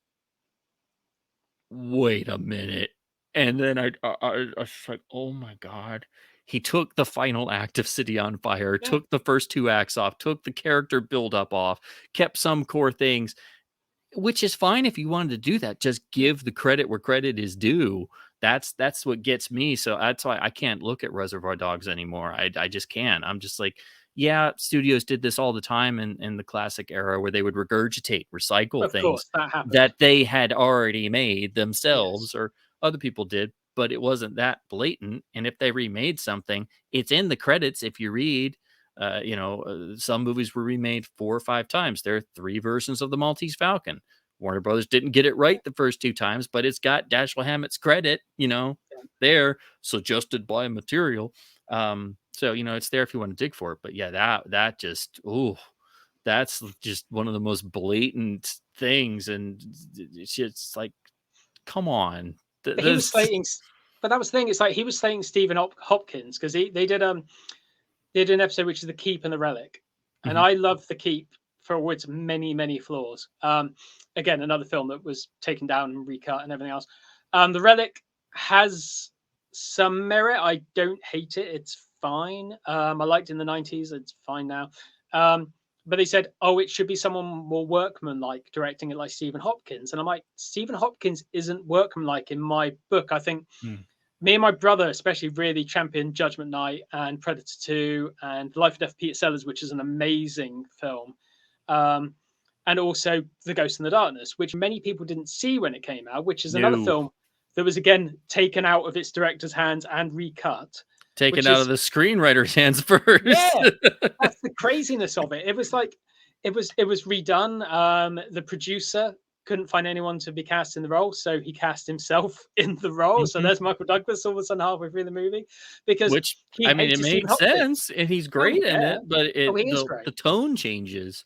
wait a minute. And then I was like, oh my God. He took the final act of City on Fire, Yeah. took the first two acts off, took the character build up off, kept some core things, which is fine if you wanted to do that. Just give the credit where credit is due. That's what gets me. So that's why I can't look at Reservoir Dogs anymore. I just can't. I'm just like, yeah, studios did this all the time in the classic era where they would regurgitate, recycle Of course, things that happened. that they had already made themselves Yes. or other people did, but it wasn't that blatant. And if they remade something, it's in the credits. If you read, some movies were remade 4 or 5 times. There are 3 versions of the Maltese Falcon. Warner Brothers didn't get it right the first 2 times, but it's got Dashiell Hammett's credit, there, suggested by material. So it's there if you want to dig for it. But yeah, that just that's just one of the most blatant things, and it's just like, come on. But he was slating, but that was the thing. It's like he was slating Stephen Hopkins because they did an episode which is The Keep and the Relic, and I love The Keep for all its many flaws. Again, another film that was taken down and recut and everything else. The Relic has some merit. I don't hate it. It's fine. I liked it in the 90s. It's fine now. But they said, oh, it should be someone more workmanlike directing it, like Stephen Hopkins. And I'm like, Stephen Hopkins isn't workmanlike in my book. I think me and my brother especially really championed Judgment Night and Predator 2 and Life and Death of Peter Sellers, which is an amazing film. And also The Ghost in the Darkness, which many people didn't see when it came out, which is another film that was, again, taken out of its director's hands and recut. Taken out of the screenwriter's hands first. Yeah, that's the craziness of it. It was like, it was redone. The producer couldn't find anyone to be cast in the role, so he cast himself in the role. So there's Michael Douglas all of a sudden halfway through the movie, because it makes sense, and he's great in it, but the tone changes.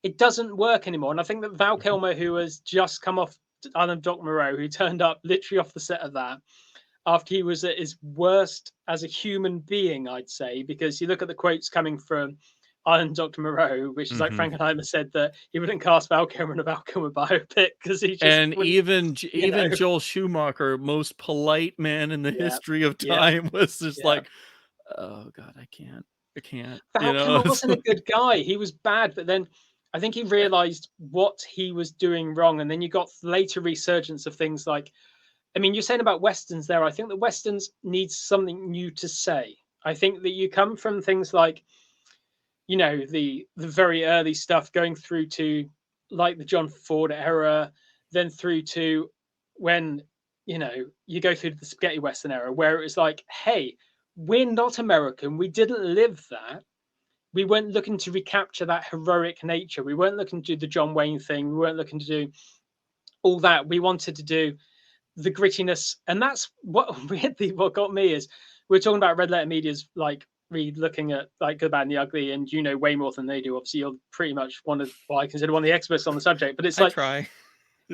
It doesn't work anymore. And I think that Val Kilmer, who has just come off Island of Dr. Moreau, who turned up literally off the set of that after he was at his worst as a human being, I'd say, because you look at the quotes coming from Island of Dr. Moreau, which is like Frankenheimer said that he wouldn't cast Val Kilmer in a Val Kilmer biopic because he just even Joel Schumacher, most polite man in the history of time, was just like, oh God, I can't. Val Kilmer wasn't a good guy. He was bad, but then I think he realized what he was doing wrong. And then you got later resurgence of things like, I mean, you're saying about Westerns there. I think that Westerns need something new to say. I think that you come from things like, the very early stuff going through to like the John Ford era, then through to when, you go through the spaghetti Western era, where it was like, hey, we're not American. We didn't live that. We weren't looking to recapture that heroic nature. We weren't looking to do the John Wayne thing. We weren't looking to do all that. We wanted to do the grittiness. And that's what what got me is we're talking about red letter media's like looking at like Good, Bad, and the Ugly, and way more than they do. Obviously, you're pretty much I consider one of the experts on the subject. But it's like, try.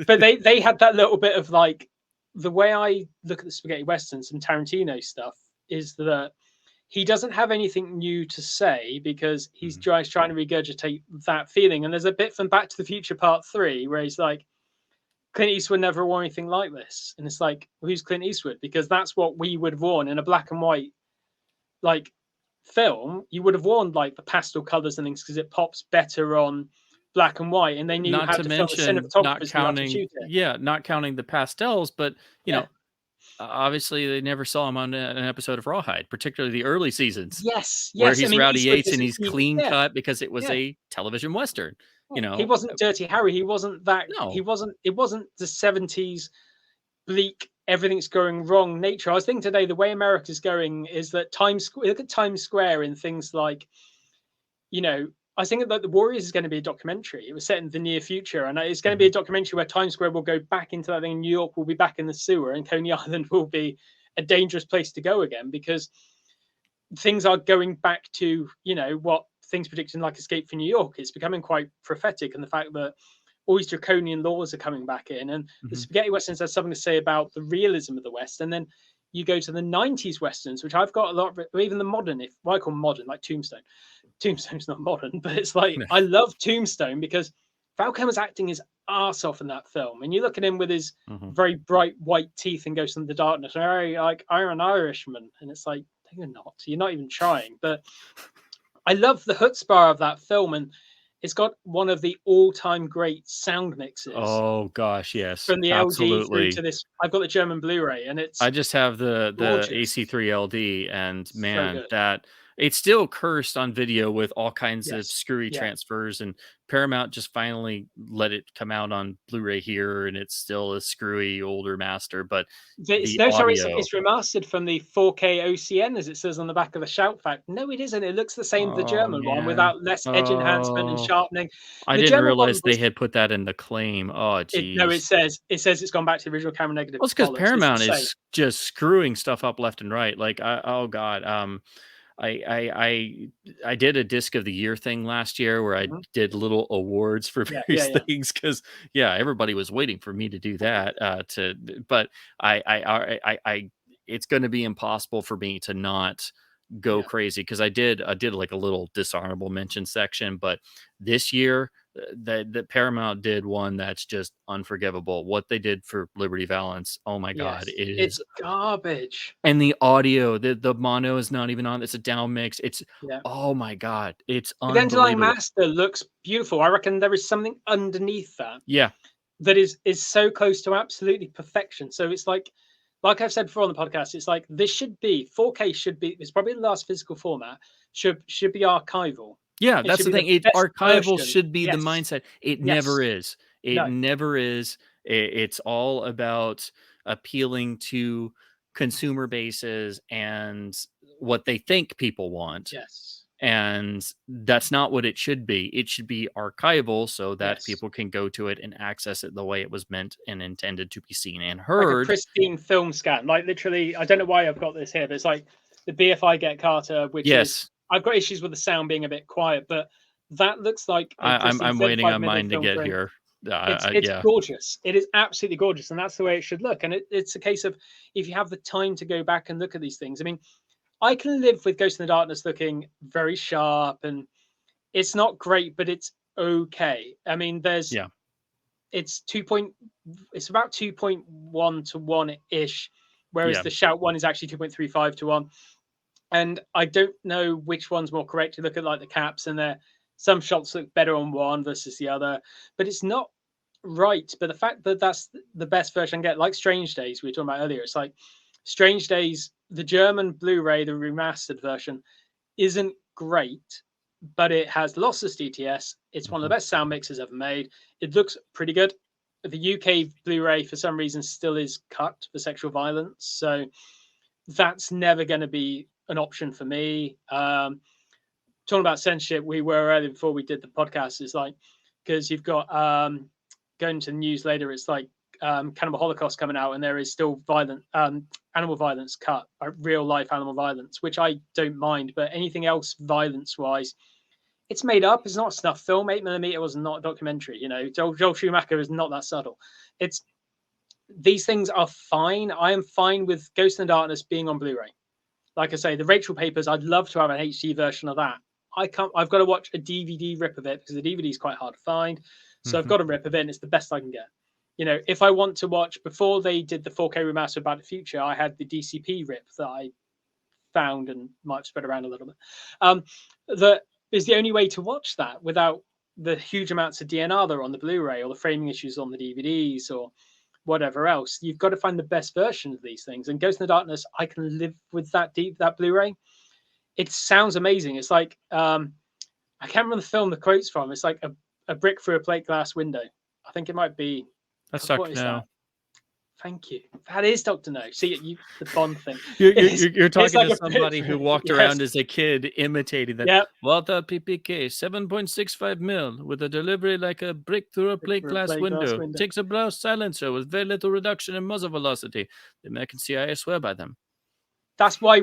But they had that little bit of like, the way I look at the spaghetti westerns and Tarantino stuff is that he doesn't have anything new to say because he's trying to regurgitate that feeling. And there's a bit from Back to the Future Part 3 where he's like, Clint Eastwood never wore anything like this. And it's like, who's Clint Eastwood? Because that's what we would have worn in a black and white like film. You would have worn like the pastel colors and things because it pops better on black and white. And they knew how to film the cinematographers. Not counting the pastels, but you know, obviously they never saw him on an episode of Rawhide, particularly the early seasons. Yes. Where he's Rowdy Yates and he's clean cut because it was a television Western. You know, he wasn't Dirty Harry. He wasn't that. No. It wasn't the 70s bleak, everything's going wrong nature. I was thinking today, the way America's going is that look at Times Square in things like, I was thinking that The Warriors is going to be a documentary. It was set in the near future, and it's going to be a documentary where Times Square will go back into that thing. New York will be back in the sewer, and Coney Island will be a dangerous place to go again because things are going back to, what things predicting like Escape from New York. It's becoming quite prophetic, and the fact that all these draconian laws are coming back in, and the spaghetti westerns has something to say about the realism of the West. And then you go to the 90s westerns, which I've got a lot of, or even the modern, I call modern, like Tombstone. Tombstone's not modern, but it's like, I love Tombstone because Val Kilmer's acting his arse off in that film. And you look at him with his very bright white teeth and Ghost in the Darkness, very like Iron Irishman. And it's like, you're not even trying. But I love the chutzpah of that film. And it's got one of the all-time great sound mixes Oh gosh, yes, from the LG through to absolutely. this. I've got the German Blu-ray, and I it's just have the gorgeous. AC3LD, and So man, good. that it's still cursed on video with all kinds of Yes. screwy Yeah. transfers, and Paramount just finally let it come out on Blu-ray here, and it's still a screwy older master, but It's the no, sorry, audio. it's remastered from the 4K OCN, as it says on the back of the shout fact. No, it isn't. It looks the same as the Oh German one man. without less edge enhancement and Oh, sharpening. I The didn't German one realize they was had put that in the claim. Oh, no, geez. it says it's gone back to the original camera negative Well, it's because bollocks. It's the Paramount same. is just screwing stuff up left and right. Like, oh god, I did a disc of the year thing last year where I Mhm. did little awards for Yeah, yeah, various yeah, things because yeah, everybody was waiting for me to do that. But I it's going to be impossible for me to not go yeah. crazy because I did like a little dishonorable mention section, but this year the Paramount did one that's just unforgivable. What they did for Liberty Valance, oh my god, Yes, it is. it's garbage. And the audio, the mono is not even on. It's a down mix. It's Yeah. oh my god, it's But the underlying unbelievable. master looks beautiful. I reckon there is something underneath that Yeah, that is so close to absolutely perfection. So it's like I've said before on the podcast, it's like this should be 4K should be it's probably the last physical format, should be archival. yeah, It that's should the be the thing. It best archival version. should be the Yes. mindset. It never Yes. is. It No. never is. It's all about appealing to consumer bases and what they think people want. Yes. And that's not what it should be. It should be archival so that Yes. people can go to it and access it the way it was meant and intended to be seen and Like a heard. pristine film scan. Like literally, I don't know why I've got this here, but it's like the BFI Get Carter, which is Yes, I've got issues with the sound being a bit quiet, but that looks like a pristine I'm waiting 35 on millimeter mine to film get frame. here. It's Yeah, gorgeous. It is absolutely gorgeous, and that's the way it should look. And it's a case of if you have the time to go back and look at these things. I mean, I can live with Ghost in the Darkness looking very sharp, and it's not great, but it's okay. I mean, yeah, it's it's about 2.1 to 1 ish, whereas yeah. the Shout one is actually 2.35 to 1. And I don't know which one's more correct. You look at like the caps, and there some shots look better on one versus the other, but it's not right. But the fact that that's the best version I get, like Strange Days, we were talking about earlier, it's like Strange Days, the German Blu-ray, the remastered version, isn't great, but it has lossless DTS. It's one of Mhm. the best sound mixes ever made. It looks pretty good. The UK Blu-ray, for some reason, still is cut for sexual violence, so that's never going to be an option for me. Talking about censorship, we were earlier before we did the podcast. It's like because you've got going to the news later. It's like Cannibal Holocaust coming out, and there is still violent animal violence cut, real life animal violence, which I don't mind. But anything else violence wise, it's made up. It's not a snuff film. 8mm was not a documentary. You know, Joel Schumacher is not that subtle. It's these things are fine. I am fine with Ghost in the Darkness being on Blu-ray. Like I say, the Rachel Papers, I'd love to have an HD version of that. I can't. I've got to watch a DVD rip of it because the DVD is quite hard to find. So I've Mhm. got a rip of it, and it's the best I can get. You know, if I want to watch before they did the 4K remaster of Back to the Future, I had the DCP rip that I found and might have spread around a little bit. That is the only way to watch that without the huge amounts of DNR that are on the Blu-ray or the framing issues on the DVDs or whatever else. You've got to find the best version of these things. And Ghost in the Darkness, I can live with that Blu-ray. It sounds amazing. It's like I can't remember the film the quotes from. It's like a brick through a plate glass window. I think it might be. That's God, what Doctor is that? No. Thank you. That is Doctor No. See, the Bond thing. You're, you're It's you're you're it's talking like to a brick somebody through. who walked Yes. around as a kid imitating that. Yep. Walter PPK 7.65 mil with a delivery like a brick through a Brick plate through a glass plate glass window. window. Takes a blast silencer with very little reduction in muzzle velocity. The American CIA swear by them. That's why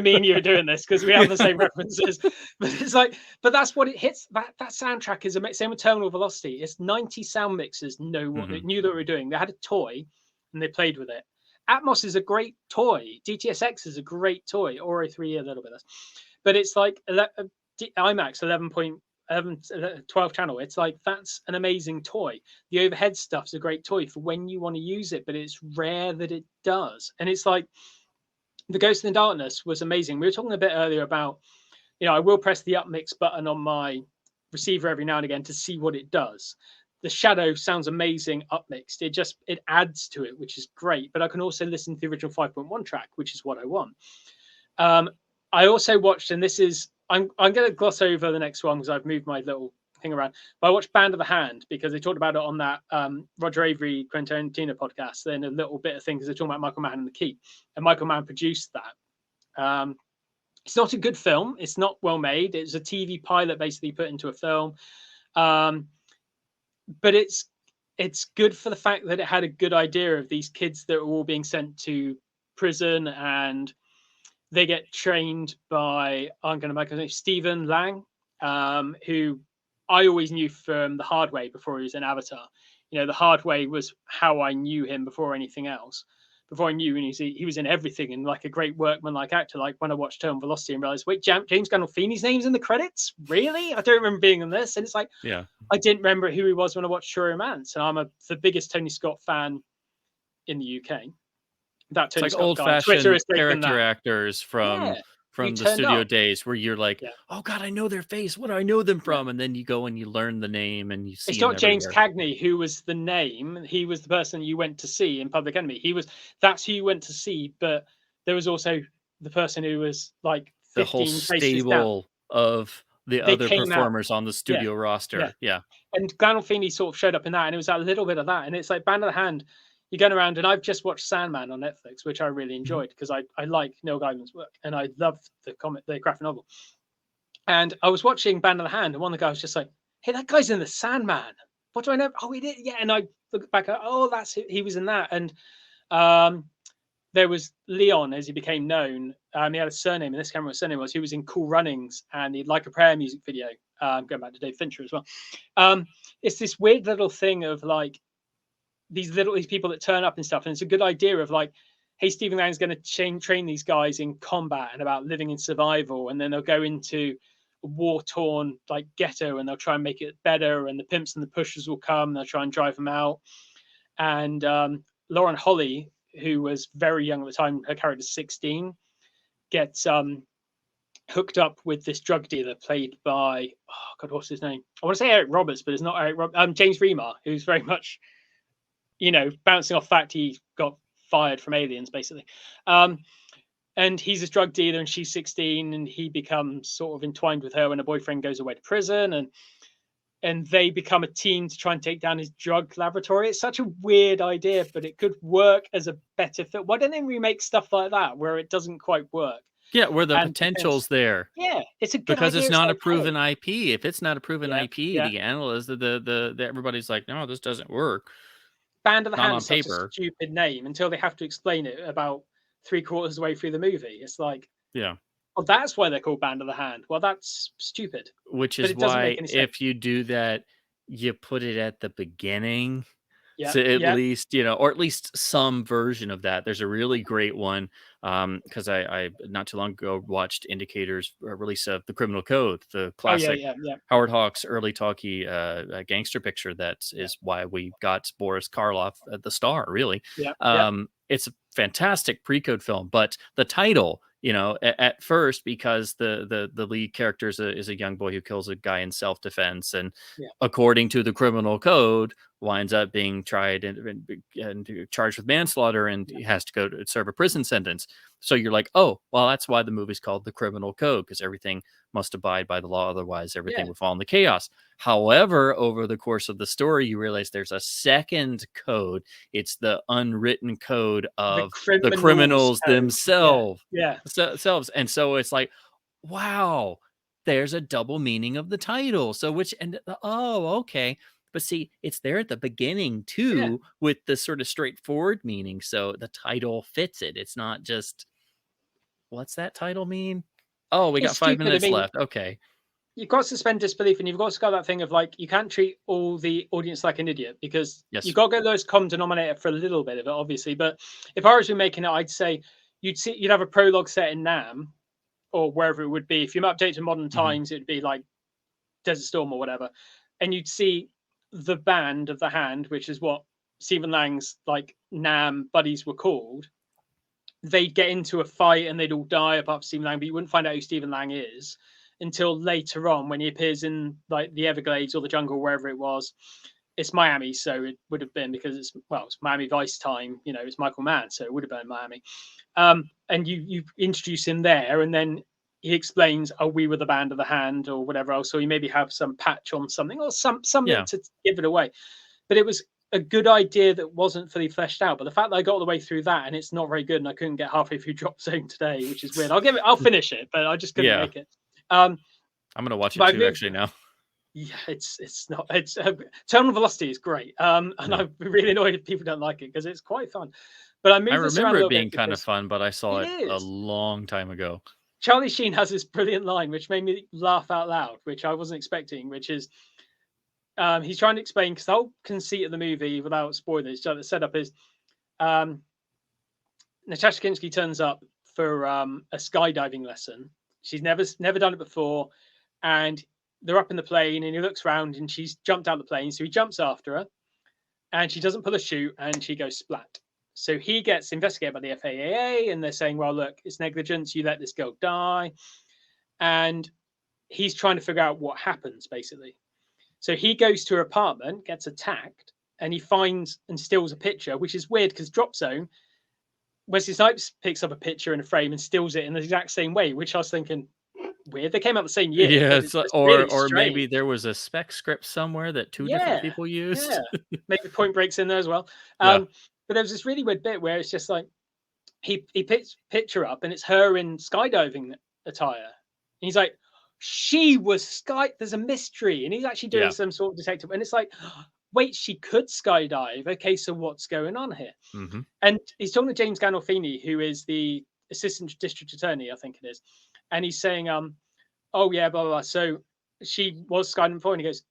me and you are doing this because we have the same references. But it's like, but that's what it hits. That soundtrack is same with Terminal Velocity. It's 90 sound mixers know what they Mhm. knew they were doing. They had a toy and they played with it. Atmos is a great toy. DTSX is a great toy. Ori 3 a little bit less, but it's like IMAX 12 channel. It's like that's an amazing toy. The overhead stuff's a great toy for when you want to use it, but it's rare that it does. And it's like the Ghost in the Darkness was amazing. We were talking a bit earlier about, I will press the upmix button on my receiver every now and again to see what it does. The Shadow sounds amazing upmixed. It adds to it, which is great. But I can also listen to the original 5.1 track, which is what I want. I also watched, and this is I'm going to gloss over the next one because I've moved my little thing around. But I watched Band of the Hand because they talked about it on that Roger Avery Quentin Tarantino podcast. Then a little bit of things they're talking about Michael Mann and the Key, and Michael Mann produced that. It's not a good film. It's not well made. It's a TV pilot basically put into a film. But it's good for the fact that it had a good idea of these kids that were all being sent to prison, and they get trained by, I'm going to make his name, Stephen Lang, who I always knew from The Hard Way before he was in Avatar. You know, The Hard Way was how I knew him before anything else. Before I knew, and he was in everything and like a great workman-like actor. Like when I watched Terminal Velocity and realized, wait, James Gandolfini's name's in the credits? Really? I don't remember being in this. And it's like, yeah, I didn't remember who he was when I watched True Romance. And I'm the biggest Tony Scott fan in the UK. That Tony it's like Scott old-fashioned character actors from the studio days where you're like, oh God, I know their face. What do I know them from? And then you go and you learn the name and you see. It's not James Cagney who was the name. He was the person you went to see in Public Enemy. That's who you went to see. But there was also the person who was like 15 the whole stable of the other performers on the studio roster. Yeah. And Gandolfini sort of showed up in that, and it was a little bit of that. And it's like Band of the Hand. You're going around, and I've just watched Sandman on Netflix, which I really enjoyed because I like Neil Gaiman's work and I love the graphic novel. And I was watching Band of the Hand, and one of the guys was just like, "Hey, that guy's in the Sandman. What do I know? Oh, he did, yeah." And I look back, oh, he was in that. And there was Leon, as he became known. He had a surname, and this camera surname was. He was in Cool Runnings and the Like a Prayer music video. Going back to Dave Fincher as well. It's this weird little thing of like. These people that turn up and stuff, and it's a good idea of like, hey, Stephen Lang's going to train these guys in combat and about living in survival, and then they'll go into a war-torn like ghetto and they'll try and make it better, and the pimps and the pushers will come and they'll try and drive them out. And Lauren Holly, who was very young at the time, her character's 16, gets hooked up with this drug dealer played by, oh God, what's his name? I want to say Eric Roberts, but it's not Eric Roberts. James Remar, who's very much, you know, bouncing off the fact he got fired from Aliens, basically. And he's a drug dealer and she's 16, and he becomes sort of entwined with her when her boyfriend goes away to prison, and they become a team to try and take down his drug laboratory. It's such a weird idea, but it could work as a better film. Why don't they remake stuff like that where it doesn't quite work? Yeah, where the potential's there. Yeah, it's a good because idea. It's not a proven IP. If it's not a proven IP, the analyst, the everybody's like, no, this doesn't work. Band of the Hand is such a stupid name until they have to explain it about 3/4 of the way through the movie. It's like, well, that's why they're called Band of the Hand. Well, that's stupid. Which is why if you do that, you put it at the beginning. So at least, you know, or at least some version of that. There's a really great one because I not too long ago watched Indicator's release of The Criminal Code, the classic Howard Hawks early talkie gangster picture. That is why we got Boris Karloff the star, really. It's a fantastic pre-code film, but the title, you know, at first, because the lead character is a young boy who kills a guy in self-defense, and according to the criminal code, winds up being tried and charged with manslaughter, and has to go to serve a prison sentence. So you're like, oh, well, that's why the movie's called The Criminal Code, because everything must abide by the law, otherwise everything would fall into chaos. However, over the course of the story, you realize there's a second code. It's the unwritten code of the criminals themselves. And so it's like, wow, there's a double meaning of the title. So okay. But see, it's there at the beginning too, with the sort of straightforward meaning. So the title fits it. It's not just, what's that title mean? Oh, we got 5 minutes left. Okay. You've got to suspend disbelief, and you've got to go that thing of like, you can't treat all the audience like an idiot, because you've got to go those common denominator for a little bit of it, obviously. But if I was remaking it, I'd say you'd have a prologue set in Nam or wherever it would be. If you update to modern times, it'd be like Desert Storm or whatever, and you'd see the Band of the Hand, which is what Stephen Lang's like Nam buddies were called. They'd get into a fight and they'd all die apart from Stephen Lang, but you wouldn't find out who Stephen Lang is. until later on when he appears in like the Everglades or the jungle, wherever it was. It's Miami, so it would have been because it's Miami Vice time. You know, it's Michael Mann, so it would have been Miami. And you introduce him there, and then he explains, "Oh, we were the band of the hand," or whatever else. So you maybe have some patch on something or something to give it away. But it was a good idea that wasn't fully fleshed out. But the fact that I got all the way through that and it's not very good, and I couldn't get halfway through Drop Zone today, which is weird. I'll finish it, but I just couldn't make it. I'm gonna watch it too actually now. Yeah, it's not. Terminal Velocity is great, and I'm really annoyed if people don't like it because it's quite fun. But I remember it being kind of fun, but I saw it a long time ago. Charlie Sheen has this brilliant line which made me laugh out loud, which I wasn't expecting, which is he's trying to explain, because the whole conceit of the movie, without spoilers, the setup is Natasha Kinski turns up for a skydiving lesson. She's never done it before, and they're up in the plane, and he looks around, and she's jumped out of the plane, so he jumps after her, and she doesn't pull a chute, and she goes splat. So he gets investigated by the FAA, and they're saying, well, look, it's negligence. You let this girl die. And he's trying to figure out what happens, basically. So he goes to her apartment, gets attacked, and he finds and steals a picture, which is weird because Drop Zone, Wesley Snipes picks up a picture in a frame and steals it in the exact same way, which I was thinking, weird. They came out the same year. Yeah, or maybe there was a spec script somewhere that two different people used. Yeah. Maybe Point Break's in there as well. But there was this really weird bit where it's just like he picks picture up and it's her in skydiving attire. And he's like, she was there's a mystery, and he's actually doing some sort of detective. And it's like, wait, she could skydive. Okay, so what's going on here? Mm-hmm. And he's talking to James Gandolfini, who is the assistant district attorney, I think it is. And he's saying, oh yeah, blah, blah, blah. So she was skydiving before, and he goes,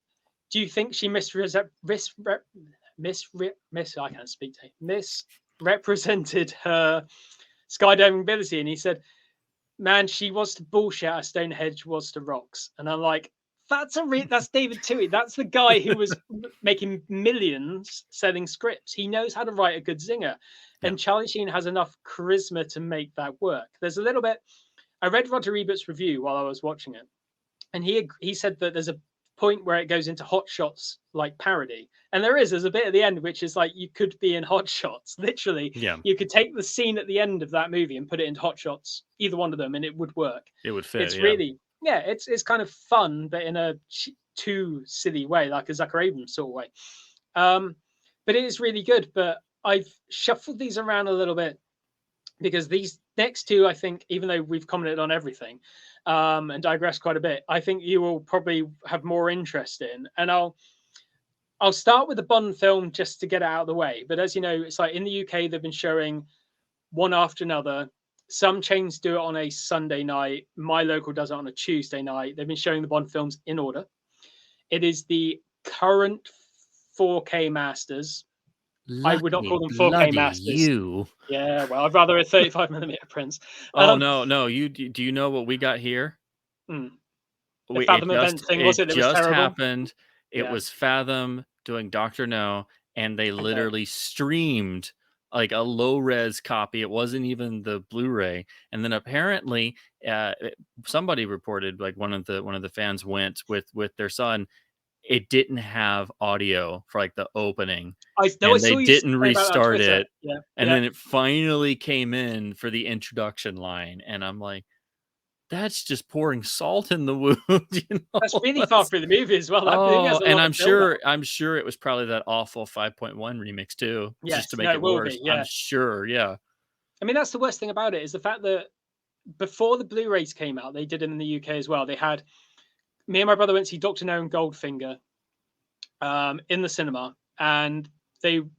do you think she misrepresented her skydiving ability? And he said, man, she was to bullshit as Stonehenge was to rocks. And I'm like, that's David Toohey. That's the guy who was making millions selling scripts. He knows how to write a good zinger. And Charlie Sheen has enough charisma to make that work. There's a little bit, I read Roger Ebert's review while I was watching it, and he said that there's a point where it goes into Hot Shots like parody, and there's a bit at the end which is like, you could be in Hot Shots, literally. You could take the scene at the end of that movie and put it into Hot Shots, either one of them, and it would work. It would fit. It's really it's kind of fun, but in a too silly way, like a Zucker Abrams sort of way. But it is really good. But I've shuffled these around a little bit because these next two, I think, even though we've commented on everything and digressed quite a bit, I think you will probably have more interest in. And I'll start with the Bond film just to get it out of the way. But as you know, it's like in the UK, they've been showing one after another. Some chains do it on a Sunday night. My local does it on a Tuesday night. They've been showing the Bond films in order. It is the current 4K masters. I would not call them 4K masters. Yeah, well, I'd rather a 35mm prints. Oh no! Do you know what we got here? The Fathom event thing, was it? It just was happened. It was Fathom doing Dr. No, and they literally streamed like a low res copy. It wasn't even the Blu-ray. And then apparently, somebody reported, like one of the fans went with their son. It didn't have audio for like the opening. They didn't restart it. And then it finally came in for the introduction line. And I'm like, that's just pouring salt in the wound. That's really far through the movie as well. And I'm sure it was probably that awful 5.1 remix too, just to make it worse. I'm sure. Yeah. I mean, that's the worst thing about it, is the fact that before the Blu-rays came out, they did it in the UK as well. They had, me and my brother went to see Dr. No and Goldfinger in the cinema, and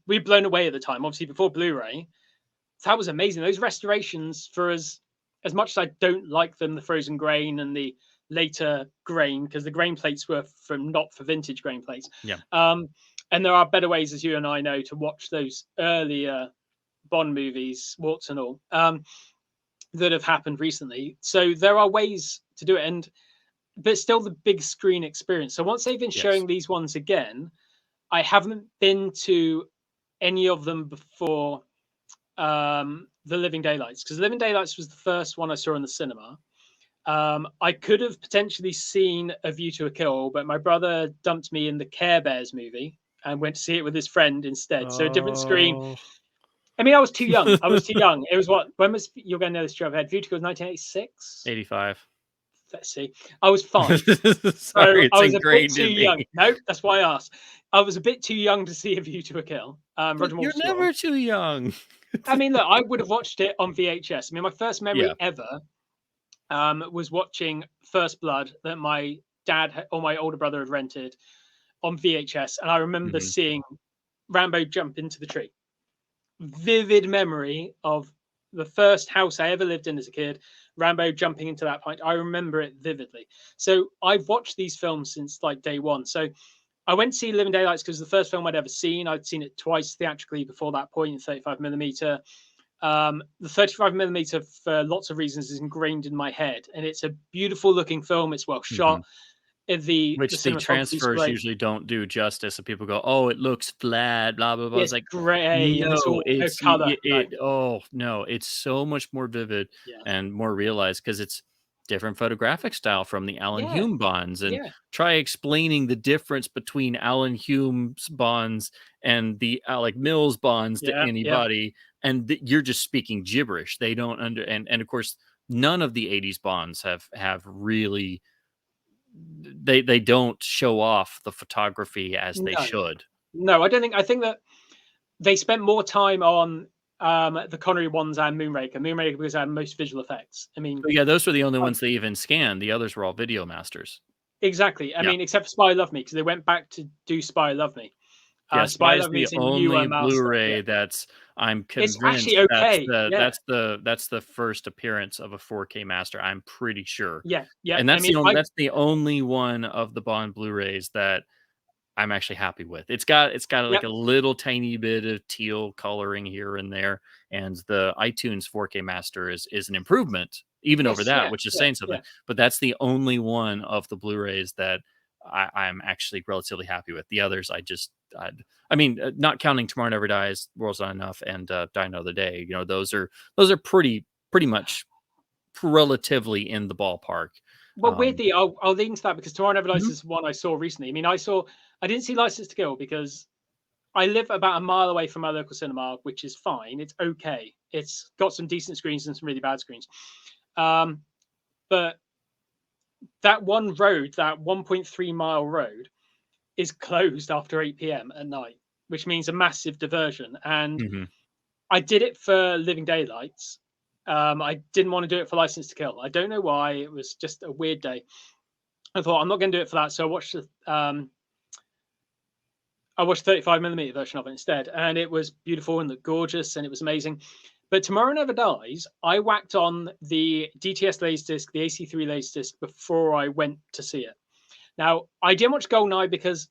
we'd blown away at the time, obviously before Blu-ray. So that was amazing. Those restorations, for as much as I don't like them, the frozen grain and the later grain, because the grain plates were not for vintage grain plates. And there are better ways, as you and I know, to watch those earlier Bond movies, warts and all, that have happened recently. So there are ways to do it, but still the big screen experience. So once they've been showing these ones again, I haven't been to any of them before The Living Daylights, because Living Daylights was the first one I saw in the cinema. I could have potentially seen A View to a Kill, but my brother dumped me in the Care Bears movie and went to see it with his friend instead. So a different screen. Oh. I mean, I was too young. I was too young. It was what? When was you're going to know this job? View to Kill was 1986. 85. Let's see. I was 5. Sorry, So it's I was a bit ingrained too in young. me. No, that's why I asked. I was a bit too young to see A View to a Kill. But Roger you're Moore's score. never too young. I mean, look, I would have watched it on VHS. I mean, my first memory Yeah. ever was watching First Blood that my dad or my older brother had rented on VHS, and I remember seeing Rambo jump into the tree. Vivid memory of the first house I ever lived in as a kid, Rambo jumping into that point. I remember it vividly. So I've watched these films since like day one. So I went to see Living Daylights because the first film I'd ever seen. I'd seen it twice theatrically before that point in 35mm. The 35mm, for lots of reasons, is ingrained in my head, and it's a beautiful looking film. It's well shot. Which The the cinematography is transfers great. usually don't do justice. And people go, "Oh, it looks flat." Blah blah blah. It's It's like grey and it's no, all it's color. oh no, it's so much more vivid and more realized because it's different photographic style from the Alan Hume Bonds. And try explaining the difference between Alan Hume's Bonds and the Alec Mills Bonds to anybody, and you're just speaking gibberish. They don't and of course none of the 80s Bonds have really. They don't show off the photography as they should. No, I don't think. I think that they spent more time on the Connery ones and Moonraker. Moonraker because it had most visual effects. I mean, yeah, those were the only ones they even scanned. The others were all video masters. Exactly. I mean, except for Spy Love Me, because they went back to do Spy Love Me. Spy is the only Blu-ray that's I'm convinced it's actually okay. That's the first appearance of a 4K master. I'm pretty sure. Yeah. And that's that's the only one of the Bond Blu-rays that I'm actually happy with. It's got like a little tiny bit of teal coloring here and there, and the iTunes 4K master is an improvement even over that, which is saying something. But that's the only one of the Blu-rays that I'm actually relatively happy with. The others, I mean, not counting Tomorrow Never Dies, World's Not Enough, and Die Another Day. You know, those are pretty much relatively in the ballpark. Well, weirdly, I'll lean to that because Tomorrow Never Dies is one I saw recently. I mean, I didn't see License to Kill because I live about a mile away from my local cinema, which is fine. It's okay. It's got some decent screens and some really bad screens. But that one road, that 1.3 mile road, is closed after 8 p.m. at night, which means a massive diversion. And I did it for Living Daylights. I didn't want to do it for License to Kill. I don't know why. It was just a weird day. I thought I'm not going to do it for that, so I watched the 35mm version of it instead, and it was beautiful and looked gorgeous, and it was amazing. But Tomorrow Never Dies, I whacked on the DTS Laserdisc, the AC3 Laserdisc, before I went to see it. Now, I didn't watch Goldeneye because,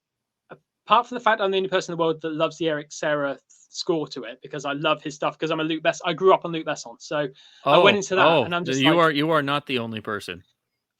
apart from the fact I'm the only person in the world that loves the Eric Serra score to it, because I love his stuff, because I'm a Luc Besson. I grew up on Luc Besson, so I went into that, and I'm just you are not the only person.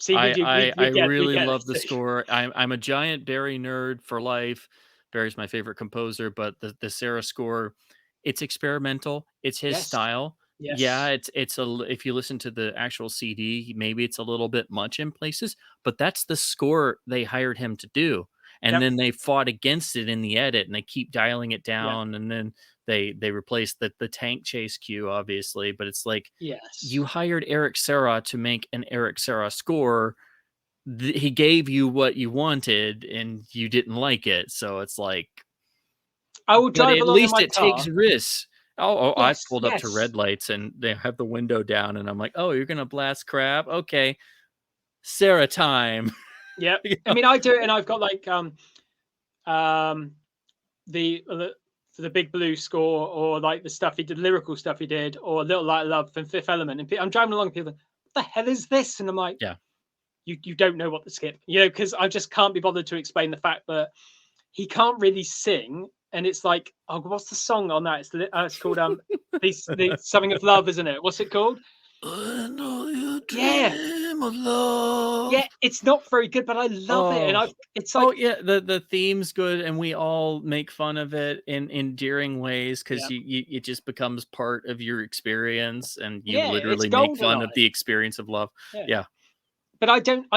See, I really love the score. I'm a giant Barry nerd for life. Barry's my favorite composer, but the Serra score, it's experimental. It's his style. Yes. Yeah, it's if you listen to the actual CD, maybe it's a little bit much in places, but that's the score they hired him to do. And then they fought against it in the edit, and they keep dialing it down, and then they replaced the tank chase cue, obviously. But it's like, you hired Eric Serra to make an Eric Serra score. He gave you what you wanted, and you didn't like it, so it's like, I will drive along in my car. At least it takes risks. I pulled up to red lights, and they have the window down, and I'm like, oh, you're gonna blast crap? Okay, Serra time. Yeah, I mean, I do it, and I've got like the Big Blue score, or like the stuff he did, lyrical stuff he did, or Little Light of Love from Fifth Element. And I'm driving along, and people, what the hell is this? And I'm like, you don't know what to skip, you know, because I just can't be bothered to explain the fact that he can't really sing. And it's like, oh, what's the song on that? It's called the Something of Love, isn't it? What's it called? I know you dream of love. Yeah, it's not very good, but I love it. And it's like, the theme's good, and we all make fun of it in endearing ways, because it just becomes part of your experience, and you literally make fun of the experience of love. Yeah. but I don't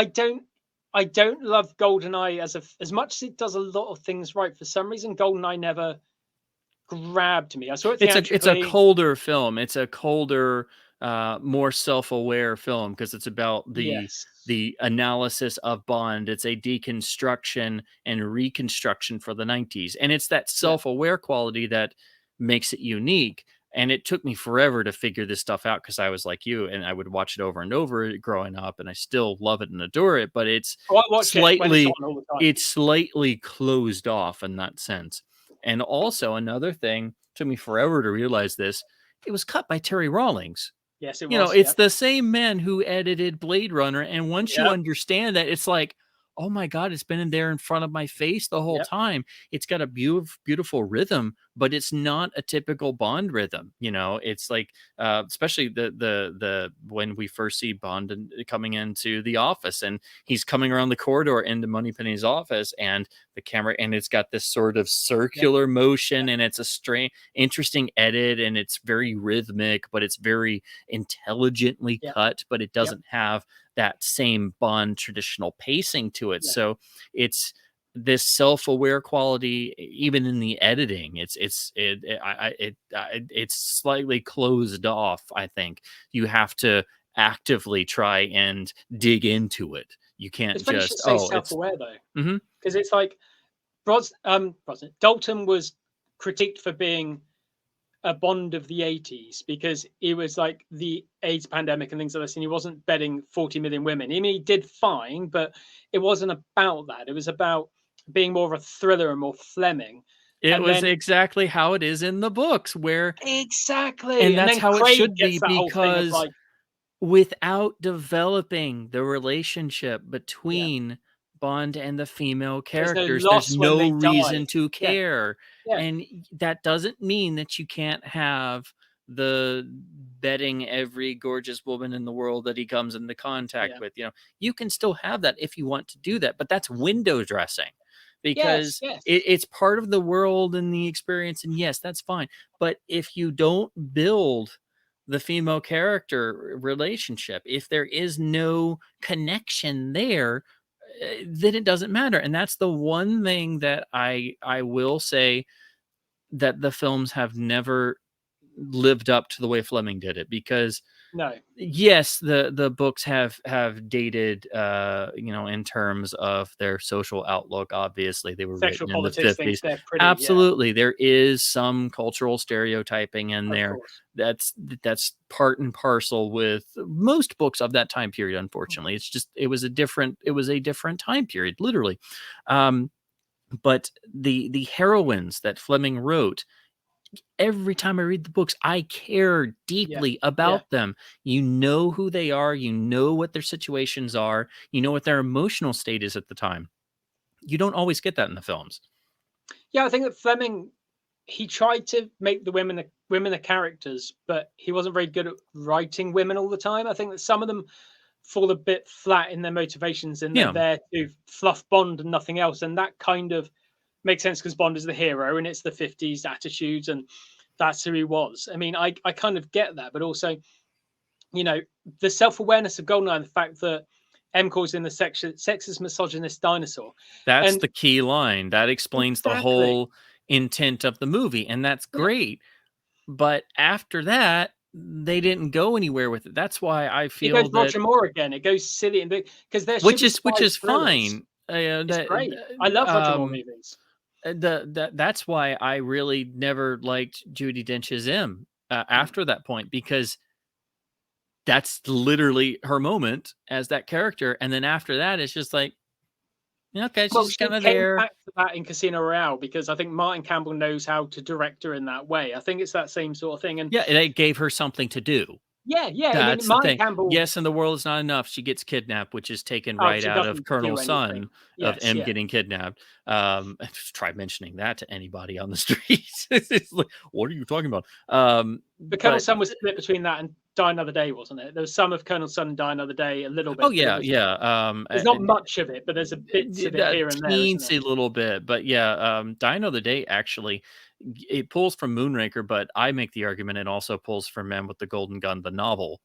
love GoldenEye as much as it does a lot of things right. For some reason, GoldenEye never grabbed me. I saw it It's a theatrically. colder film. It's a colder, more self-aware film because it's about Yes. the analysis of Bond. It's a deconstruction and reconstruction for the 90s. And it's that Yeah. self-aware quality that makes it unique. And it took me forever to figure this stuff out because I was like you and I would watch it over and over growing up and I still love it and adore it, but Oh, I watch it when it's on slightly all the time. it's slightly closed off in that sense. And also another thing, took me forever to realize this, it was cut by Terry Rawlings. Yes, it You know, was. it's Yeah. the same man who edited Blade Runner, and once you Yep. understand that, it's like, "Oh my god, it's been in there in front of my face the whole Yep. time." It's got a beautiful rhythm, but it's not a typical Bond rhythm, you know? It's like, especially the when we first see Bond coming into the office, and he's coming around the corridor into Moneypenny's office, and the camera and it's got this sort of Yep. circular motion, Yep. and it's a strange interesting edit, and it's very rhythmic, but it's very intelligently Yep. cut, but it Yep. doesn't have that same Bond traditional pacing to it. Yeah. So it's this self-aware quality, even in the editing. It's slightly closed off. I think you have to actively try and dig into it. You can't It's funny you should just say it's self-aware though, mhm. because it's like Dalton was critiqued for being a Bond of the 80s because he was like the AIDS pandemic and things like this, and he wasn't bedding 40 million women. I mean, he did fine, but it wasn't about that. It was about being more of a thriller and more Fleming. It And was then exactly how it is in the books, where exactly, and and that's then how it Craig should be gets that whole thing of because like, without developing the relationship yeah, between Bond and the female there's no characters, there's loss when no they die. reason to Yeah, care. yeah, And that doesn't mean that you can't have the betting every gorgeous woman in the world that he comes into contact yeah. with. You know, you can still have that if you want to do that, but that's window dressing Yes, because yes, it's part of the world and the experience. And yes, that's fine. But if you don't build the female character relationship, if there is no connection there, then it doesn't matter. And that's the one thing that I will say that the films have never lived up to the way Fleming did it, because no. yes, the books have dated, you know, in terms of their social outlook. Obviously, they were Sexual written in the politics things, 50s. they're pretty, yeah, Absolutely, there is some cultural stereotyping in of there. course. That's part and parcel with most books of that time period. Unfortunately, it's just it was a different time period, literally. Um, but the heroines that Fleming wrote, every time I read the books, I care Yeah, deeply yeah. about them. You know who they are, you know what their situations are, you know what their emotional state is at the time. You don't always get that in the films. Yeah, I think that Fleming, he tried to make the women the characters, but he wasn't very good at writing women all the time. I think that some of them fall a bit flat in their motivations, and they're Yeah, there to fluff Bond and nothing else. And that kind of makes sense because Bond is the hero, and it's the 50s attitudes, and that's who he was. I mean, I kind of get that, but also, you know, the self awareness of Goldeneye, and the fact that M calls in the sexist, misogynist dinosaur, that's and the key line. That explains the exactly. whole intent of the movie, and that's Yeah. great. But after that, they didn't go anywhere with it. That's why I It goes feel that Roger Moore again. It goes silly and because there should be spy which is thrillers. fine. It's great. I love Roger Moore movies. That's why I really never liked Judy Dench's M Mm. after that point, because that's literally her moment as that character, and then after that, it's just like, "Yeah, okay, she's Well, just she kind of came there." back to that in Casino Royale because I think Martin Campbell knows how to direct her in that way. I think it's that same sort of thing. And Yeah, it gave her something to do. yeah, yeah. I mean, That's the Martin thing. Campbell. Yes, and the world is not enough. She gets kidnapped, which is taken Oh, right she out of doesn't do Colonel's anything. son of Yes, M yeah. getting kidnapped. Just try mentioning that to anybody on the streets. It's like, what are you talking about? But Colonel But Sun was split between that and Die Another Day, wasn't it? There was some of Colonel Sun and Die Another Day, a little oh bit, but it yeah, was yeah. there's not much of it, but there's a bits of it That here and there, isn't there? teensy little bit, but yeah, Die Another Day actually it pulls from Moonraker, but I make the argument it also pulls from Man with the Golden Gun, the novel.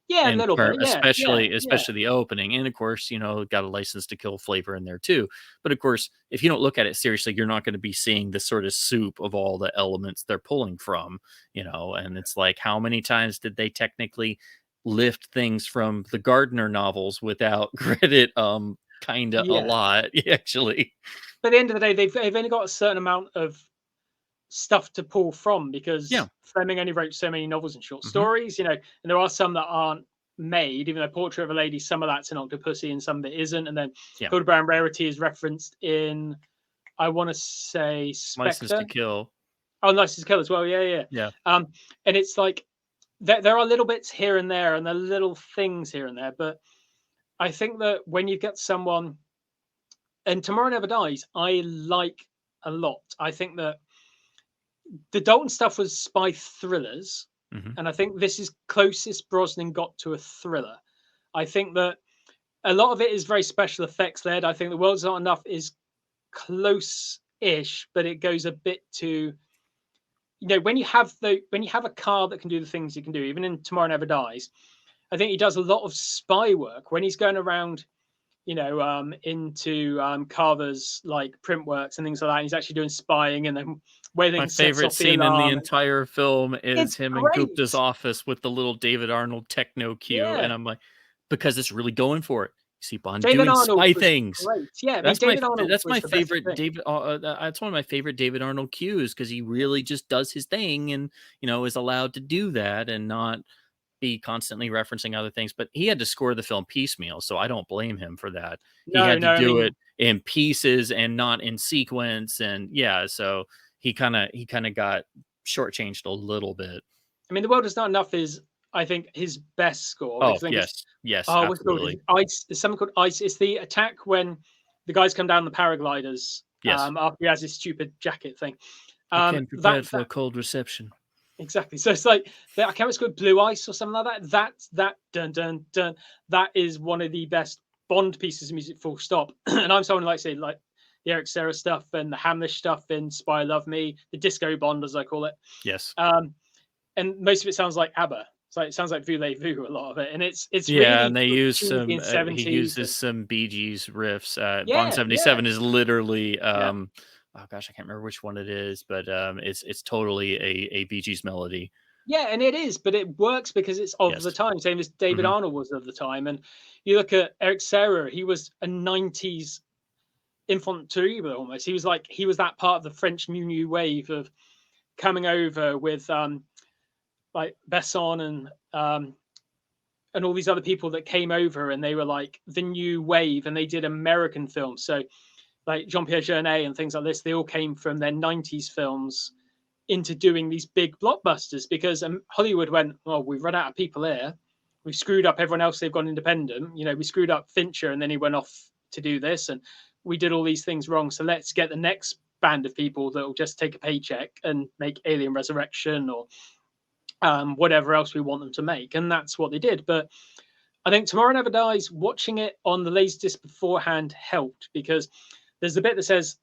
Yeah, a little bit. Yeah, yeah, yeah. especially the opening, and of course, got a license to kill flavor in there too. But of course, if you don't look at it seriously, you're not going to be seeing this sort of soup of all the elements they're pulling from. And it's like, how many times did they technically lift things from the Gardner novels without credit? Kind of a Yeah. lot, actually. But at the end of the day, they've only got a certain amount of stuff to pull from Yeah. because Fleming only wrote so many novels and short Hmm. stories, and there are some that aren't made, even though Portrait of a Lady, some of that's an Octopussy and some of it isn't. And then Yeah. Hilda Rarity is referenced in, I want to say, License to Spectre. Kill. Oh, License to Kill as well. Yeah, yeah. Yeah. And it's like there are little bits here and there, and there are little things here and there. But I think that when you get someone, and Tomorrow Never Dies, I like a lot. I think that the Dalton stuff was spy thrillers, Hmm. and I think this is closest Brosnan got to a thriller. I think that a lot of it is very special effects led. I think The World's Not Enough is close-ish, but it goes a bit too. When you have a car that can do the things it can do, even in Tomorrow Never Dies, I think he does a lot of spy work when he's going around, into Carver's like print works and things like that. And he's actually doing spying, and then where My they sets favorite off the scene in the alarm. entire film is It's him in Gupta's great. office with the little David Arnold techno cue, Yeah. and I'm like, because it's really going for it. You see Bond David doing Arnold spy was things. great. Yeah, I mean, David Arnold That's was my the best favorite thing. David. That's one of my favorite David Arnold cues because he really just does his thing and is allowed to do that and not be constantly referencing other things. But he had to score the film piecemeal, so I don't blame him for that. He No, had to no, I do mean, it in pieces and not in sequence, and yeah, so he kind of got shortchanged a little bit. The World Is Not Enough is, I think, his best score Oh, because I think it's, yes. Yes, what's it called? Is absolutely. it Ice? There's something called Ice. It's the attack when the guys come down the paragliders. Yes. After he has his stupid jacket thing. I came That prepared for a cold reception. exactly. So it's like I can't remember, it's called Blue Ice or something like that. That dun dun dun. That is one of the best Bond pieces of music. Full stop. And I'm someone like say like the Eric Serra stuff and the Hamlish stuff in Spy Love Me, the disco Bond as I call it. Yes. And most of it sounds like ABBA. It sounds like Voulez-Vous, a lot of it, and it's Yeah, really and they sort of use cheesy some and he 70s. uses some Bee Gees riffs. Bond Yeah, yeah, 77 is literally yeah, oh gosh, I can't remember which one it is, but it's totally a Bee Gees melody. yeah, and it is, but it works because it's of the Yes. time, same as David Hmm. Arnold was of the time. And you look at Eric Serra, he was a 90s infant terrible almost. He was that part of the French new wave of coming over with like Besson and all these other people that came over, and they were like the new wave, and they did American films. So like Jean-Pierre Jeunet and things like this, they all came from their 90s films into doing these big blockbusters because Hollywood went, well, we've run out of people here. We've screwed up everyone else. They've gone independent. We screwed up Fincher, and then he went off to do this, and we did all these things wrong. So let's get the next band of people that will just take a paycheck and make Alien Resurrection or whatever else we want them to make. And that's what they did. But I think Tomorrow Never Dies, watching it on the Laserdisc beforehand helped because there's the bit that says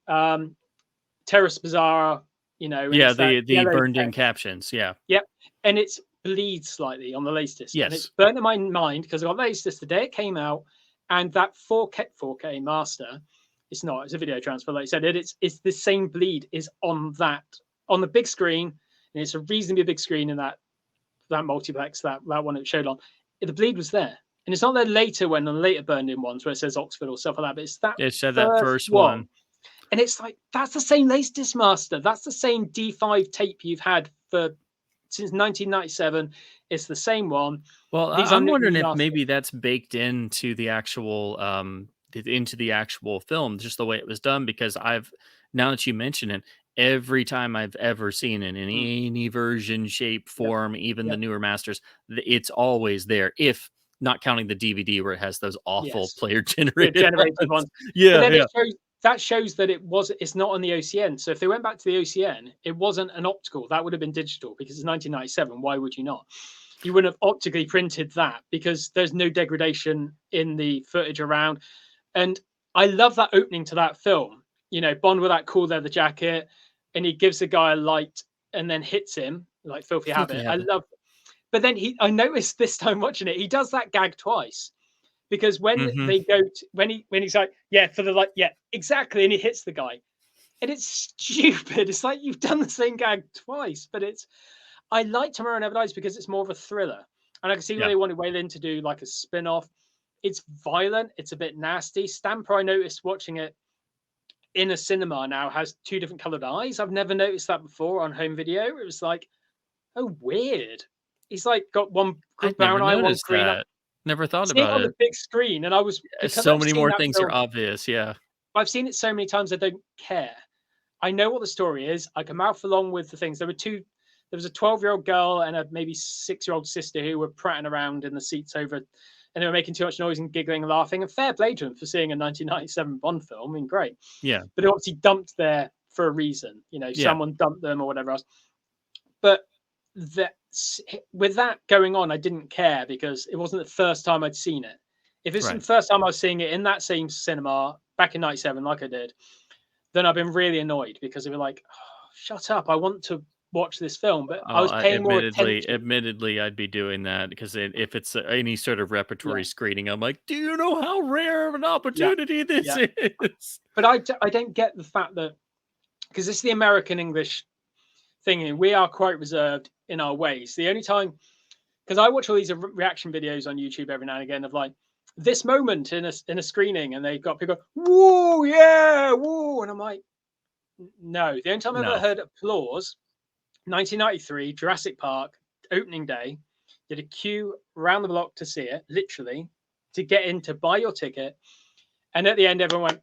Terrace Bizarre, and Yeah, it's that the yellow burned in text. captions. Yeah. Yep. And it's bleeds slightly on the Laserdisc. And it's Yes. burnt in my mind because I got Laserdisc the day it came out, and that 4K master, it's a video transfer, like I said, it's the same bleed is on the big screen, and it's a reasonably big screen in that multiplex, that one it showed on. The bleed was there. And it's not there later when on later burned in ones where it says Oxford or stuff like that, but it's that It said that first first one. one. And it's like, that's the same Laserdisc master. That's the same D5 tape you've had since 1997. It's the same one. Well, These are I'm wondering if remastered. maybe that's baked into the actual film, just the way it was done. Because now that you mention it, every time I've ever seen it in any version, shape, Yep. form, even the Yep. newer masters, it's always there. If not counting the DVD where it has those awful player generated ones. Yeah, Yeah, yeah. That shows that it's not on the OCN. So if they went back to the OCN, it wasn't an optical. That would have been digital because it's 1997. Why would you not? You wouldn't have optically printed that because there's no degradation in the footage around. And I love that opening to that film. Bond with that cool leather jacket, and he gives the guy a light and then hits him like Filthy Habit. I love, But then I noticed this time watching it, he does that gag twice. Because when they go to, when he's like, yeah, for the like, yeah, exactly, and he hits the guy, and it's stupid. It's like you've done the same gag twice, but I like Tomorrow Never Dies because it's more of a thriller, and I can see why they wanted Waylon to do like a spin-off. It's violent, it's a bit nasty. Stamper, I noticed watching it in a cinema now, has 2 different colored eyes. I've never noticed that before on home video. It was like, oh, weird. He's like got one I'd never brown eye, one noticed green eye. that. Never thought Seeing it about on it. the big screen, and I was, because So I've many seen more that things film, are obvious. Yeah. I've seen it so many times I don't care. I know what the story is. I can mouth along with the things. There was a 12-year-old girl and a maybe 6-year-old sister who were prattling around in the seats over, and they were making too much noise and giggling and laughing. And fair play to them for seeing a 1997 Bond film. I mean, great. Yeah. But they obviously dumped there for a reason. You know, someone dumped them or whatever else. But with that going on, I didn't care because it wasn't the first time I'd seen it. If it's the first time I was seeing it in that same cinema back in 97, like I did, then I've been really annoyed because they were like, oh, shut up, I want to watch this film. But I was paying more attention. Admittedly, I'd be doing that because if it's any sort of repertory screening, I'm like, do you know how rare of an opportunity this is? But I don't get the fact that, because this is the American English thing, and we are quite reserved in our ways. The only time, because I watch all these reaction videos on YouTube every now and again of like this moment in a screening, and they've got people go, woo, yeah, woo, and I'm like, no. The only time I've ever heard applause, 1993, Jurassic Park, opening day, did a queue around the block to see it, literally, to get in to buy your ticket, and at the end everyone went,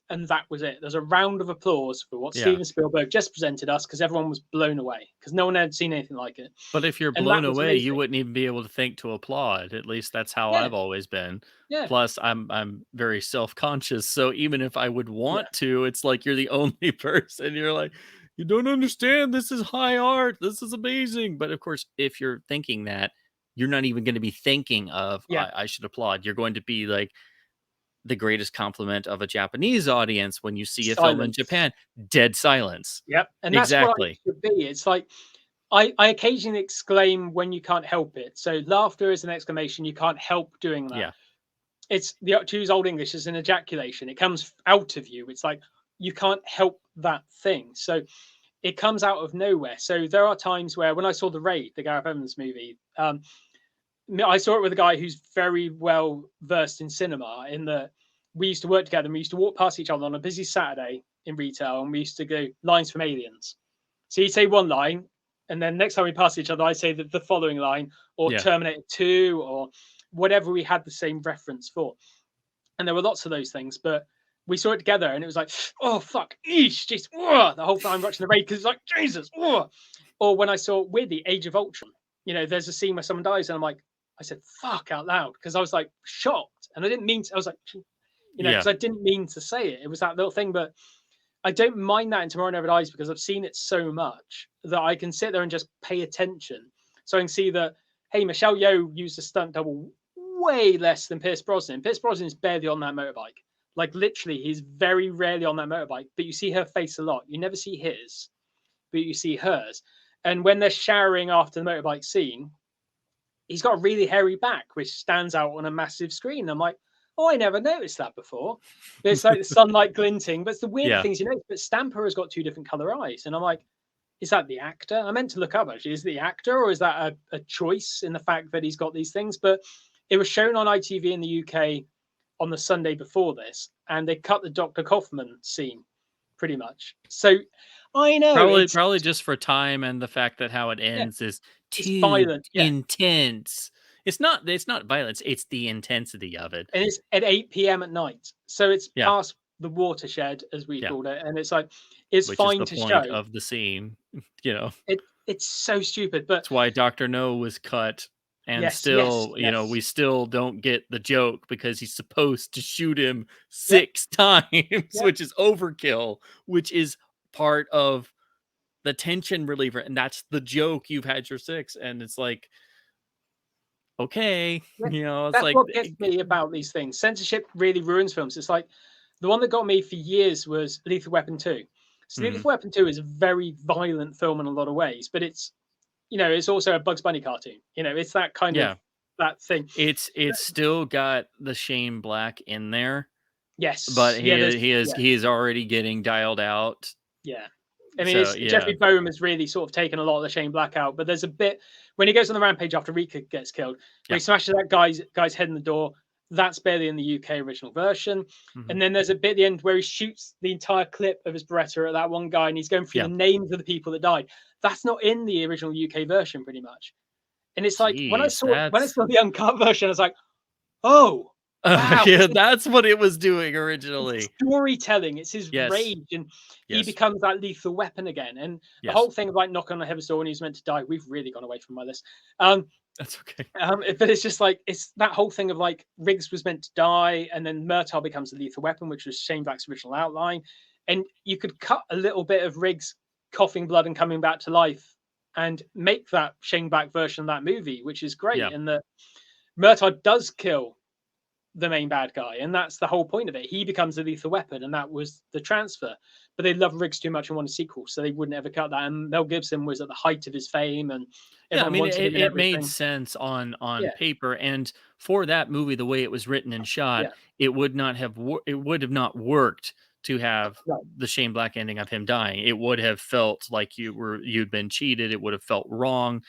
and that was it. There's a round of applause for what Steven Spielberg just presented us, because everyone was blown away, because no one had seen anything like it. But if you're blown away, you wouldn't even be able to think to applaud. At least that's how I've always been. Plus, I'm very self-conscious, so even if I would want to, it's like you're the only person. You're like, you don't understand. This is high art. This is amazing. But of course, if you're thinking that, you're not even going to be thinking of I should applaud. You're going to be like, the greatest compliment of a Japanese audience when you see a film in Japan, dead silence. Yep. And that's what it should be. It's like, I occasionally exclaim when you can't help it. So laughter is an exclamation. You can't help doing that. Yeah. It's to use Old English as an ejaculation. It comes out of you. It's like, you can't help that thing. So it comes out of nowhere. So there are times where, when I saw The Raid, the Gareth Evans movie, I saw it with a guy who's very well versed in cinema, in that we used to work together and we used to walk past each other on a busy Saturday in retail, and we used to go lines from Aliens. So he'd say one line, and then next time we passed each other, I'd say the following line, or Terminator 2, or whatever we had the same reference for. And there were lots of those things, but we saw it together and it was like, oh, fuck, eesh, just, the whole time watching The Raid, because it's like, Jesus, or when I saw Weirdly Age of Ultron, you know, there's a scene where someone dies and I'm like, I said fuck out loud because I was like shocked, and I didn't mean to. I was like, you know, because I didn't mean to say it. It was that little thing, but I don't mind that in Tomorrow Never Dies because I've seen it so much that I can sit there and just pay attention. So I can see that, hey, Michelle Yeoh used a stunt double way less than Pierce Brosnan. Pierce Brosnan is barely on that motorbike. Like literally, he's very rarely on that motorbike, but you see her face a lot. You never see his, but you see hers. And when they're showering after the motorbike scene, he's got a really hairy back, which stands out on a massive screen. I'm like, oh, I never noticed that before. But it's like the sunlight glinting. But it's the weird things, you know. But Stamper has got 2 different color eyes. And I'm like, is that the actor? I meant to look up, actually. Is it the actor, or is that a choice in the fact that he's got these things? But it was shown on ITV in the UK on the Sunday before this. And they cut the Dr. Kaufman scene, pretty much. So I know. Probably just for time and the fact that how it ends is too violent, intense. It's not violence, it's the intensity of it. And it's at 8 p.m. at night. So it's past the watershed, as we called it. And it's like, it's which fine is the to point show of the scene, you know. It's so stupid. But that's why Dr. No was cut. And you know, we still don't get the joke because he's supposed to shoot him 6 times, which is overkill, which is part of the tension reliever. And that's the joke. You've had your 6. And it's like, okay, you know, it's that's like what gets me about these things. Censorship really ruins films. It's like the one that got me for years was Lethal Weapon 2. So Lethal Weapon 2 is a very violent film in a lot of ways, but it's, it's also a Bugs Bunny cartoon. It's that kind of Yeah. that thing. It's still got the Shane Black in there, but Yes, yeah, there's he is already getting dialed out. yeah. I mean, So it's yeah, Jeffrey Boehm has really sort of taken a lot of the Shane Black out, but there's a bit when he goes on the rampage after Rika gets killed, where yeah. he smashes that guy's head in the door. That's barely in the UK original version. Mhm. And then there's a bit at the end where he shoots the entire clip of his Beretta at that one guy, and he's going through Yeah. the names of the people that died. That's not in the original UK version, pretty much. And it's like when I Jeez, saw that's the uncut version, I was like, oh wow, yeah, that's what it was doing it's originally. storytelling. It's his Yes. rage, and he Yes. becomes that lethal weapon again. And the Yes. whole thing of like knocking on the heaven's door when he's meant to die, we've really gone away from my list. Um, That's okay. but it's just like it's that whole thing of like Riggs was meant to die, and then Murtaugh becomes the lethal weapon, which was Shane Black's original outline. And you could cut a little bit of Riggs coughing blood and coming back to life, and make that Shane Black version of that movie, which is Yeah. great. And that Murtaugh does kill the main bad guy, and that's the whole point of it. He becomes a lethal weapon, and that was the transfer. But they loved Riggs too much and wanted a sequel, so they wouldn't ever cut that. And Mel Gibson was at the height of his fame, and Yeah, I everyone mean, wanted him in it made everything. sense on Yeah, paper, and for that movie, the way it was written and shot, yeah, it would have not worked to have right. the Shane Black ending of him dying. It would have felt like you'd been cheated. It would have felt wrong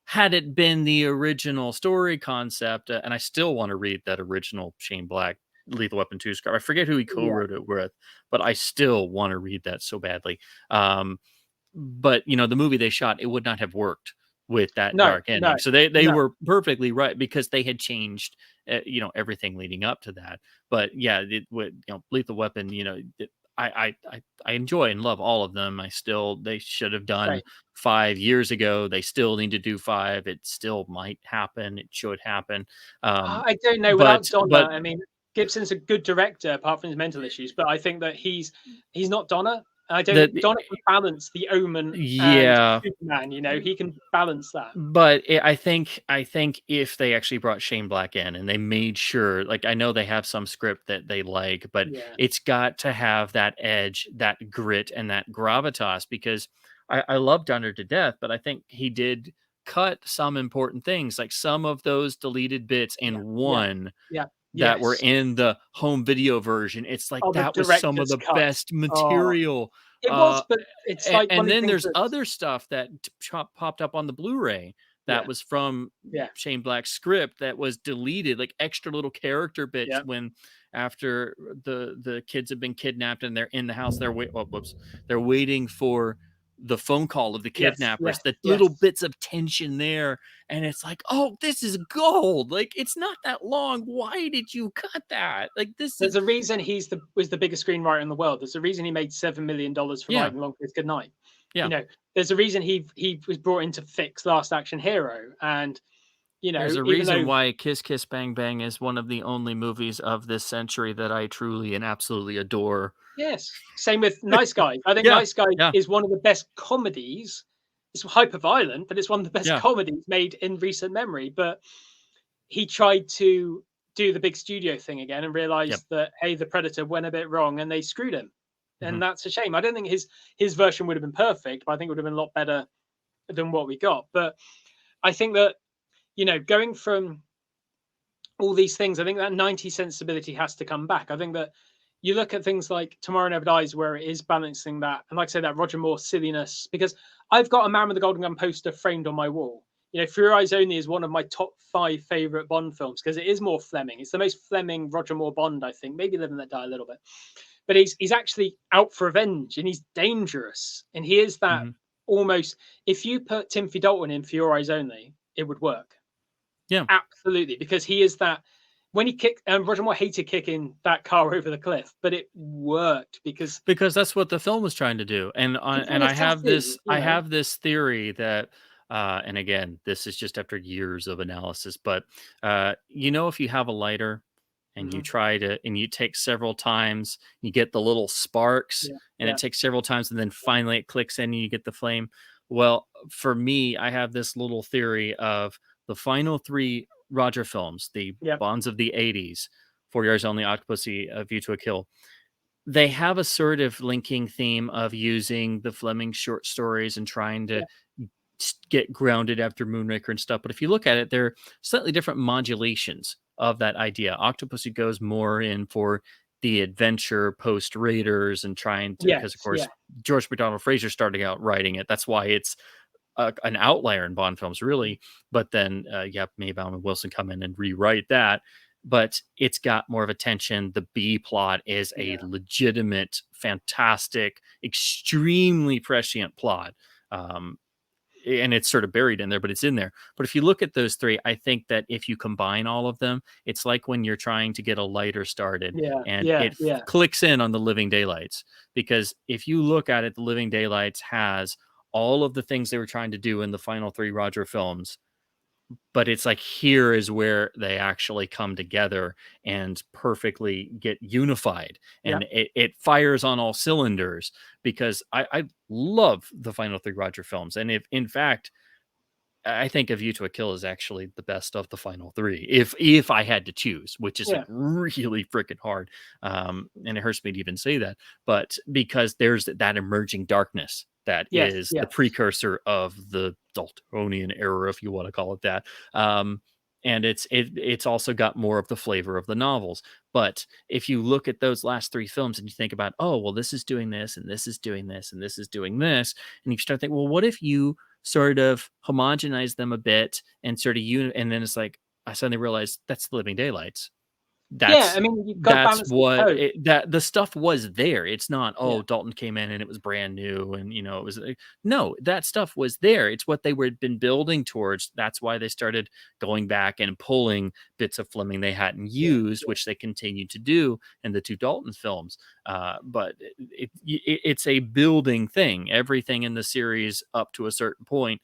had it been the original story concept. And I still want to read that original Shane Black Lethal Weapon 2 script. I forget who he Yeah, co-wrote it with, but I still want to read that so badly. But the movie they shot, it would not have worked with that no, dark no, ending. So they no. were perfectly right because they had changed everything leading up to that. But yeah, it would Lethal Weapon, I enjoy and love all of them. They should have done Same. 5 years ago. They still need to do five. It still might happen. It should happen. I don't know. Without Donna, But I mean, Gibson's a good director apart from his mental issues, but I think that he's not Donna. I don't. the Donna can balance the Omen and yeah. Superman. He can balance that. But I think if they actually brought Shane Black in and they made sure, like I know they have some script that they like, but Yeah, it's got to have that edge, that grit, and that gravitas because I love Dunner to death, but I think he did cut some important things, like some of those deleted bits yeah, in yeah, one yeah. that were Yes. in the home video version. It's like Oh, the that was some of director's the cut. best Oh, material. it Uh, was, but it's like one and of these then things there's that's other stuff that popped up on the Blu-ray that yeah, was from yeah, Shane Black's script that was deleted, like extra little character bits yeah. when after the kids have been kidnapped and they're in the house, they're waiting for the phone call of the Yes, kidnappers, yes, the little yes. bits of tension there, and it's like, oh, this is gold. Like it's not that long. Why did you cut that? Like this is There's a reason was the biggest screenwriter in the world. There's a reason he made $7 million for yeah, writing Long Kiss Goodnight. yeah. There's a reason he was brought in to fix Last Action Hero, and There's a even reason though why Kiss Kiss Bang Bang is one of the only movies of this century that I truly and absolutely adore. yes, same with Nice Guys. I think Yeah, Nice Guys yeah, is one of the best comedies. It's hyper violent, but it's one of the best yeah, comedies made in recent memory. But he tried to do the big studio thing again and yep. realized that hey, the Predator went a bit wrong and they screwed him, Mhm. and that's a shame. I don't think his version would have been perfect, but I think it would have been a lot better than what we got. But I think that going from all these things, I think that 90 sensibility has to come back. I think that you look at things like Tomorrow Never Dies, where it is balancing that, and like I say, that Roger Moore silliness, because I've got a Man with the Golden Gun poster framed on my wall. For Your Eyes Only is one of my top 5 favorite Bond films because it is more Fleming. It's the most Fleming Roger Moore Bond, I think. Maybe Live and Let Die a little bit, but he's actually out for revenge and he's dangerous, and he is that Mhm. almost. If you put Timothy Dalton in For Your Eyes Only, it would work. Yeah, Absolutely, because he is that. When he kicked, Roger Moore hated kicking that car over the cliff, but it worked because because that's what the film was trying to do. he's an And assassin. I have this theory that and again, this is just after years of analysis, but if you have a lighter and Mhm. you take several times, you get the little sparks Yeah, and yeah, it takes several times and then finally it clicks in and you get the flame. Well, for me, I have this little theory of the final three Roger films, the yeah, Bonds of the 80s, 4 Years Only, Octopussy, View to a Kill. They have a sort of linking theme of using the Fleming short stories and trying to yeah. get grounded after Moonraker and stuff. But if you look at it, they're slightly different modulations of that idea. Octopussy goes more in for the adventure post Raiders and trying to, because of Yes, yeah, course George McDonald Fraser started out writing it. That's why it's an outlier in Bond films, really. But then, Maybaum and Wilson come in and rewrite that. But it's got more of a tension. The B plot is a yeah, legitimate, fantastic, extremely prescient plot. Um, and it's sort of buried in there, but it's in there. But if you look at those three, I think that if you combine all of them, it's like when you're trying to get a lighter started yeah, and yeah, it yeah, clicks in on the Living Daylights. Because if you look at it, the Living Daylights has all of the things they were trying to do in the final three Roger films, but it's like here is where they actually come together and perfectly get unified, yeah. and it fires on all cylinders. Because I love the final three Roger films, and if in fact I think A View to a Kill is actually the best of the final three, if I had to choose, which is like Yeah. really freaking hard. And it hurts me to even say that, but because there's that emerging darkness that Yes, is the yes. precursor of the Daltonian era, if you want to call it that. And it's also got more of the flavor of the novels. But if you look at those last three films and you think about, oh well, this is doing this, and this is doing this, and this is doing this, and you start thinking, well, what if you sort of homogenize them a bit and sort of and then it's like I suddenly realized that's the Living Daylights. Yeah, I That's mean, you've got to balance the what tone. that the stuff was there. It's not, Yeah, oh, Dalton came in and it was brand new and it was no, that stuff was there. It's what they were been building towards. That's why they started going back and pulling bits of Fleming they hadn't yeah, used, yeah. which they continued to do in the two Dalton films. But it's a building thing. Everything in the series up to a certain point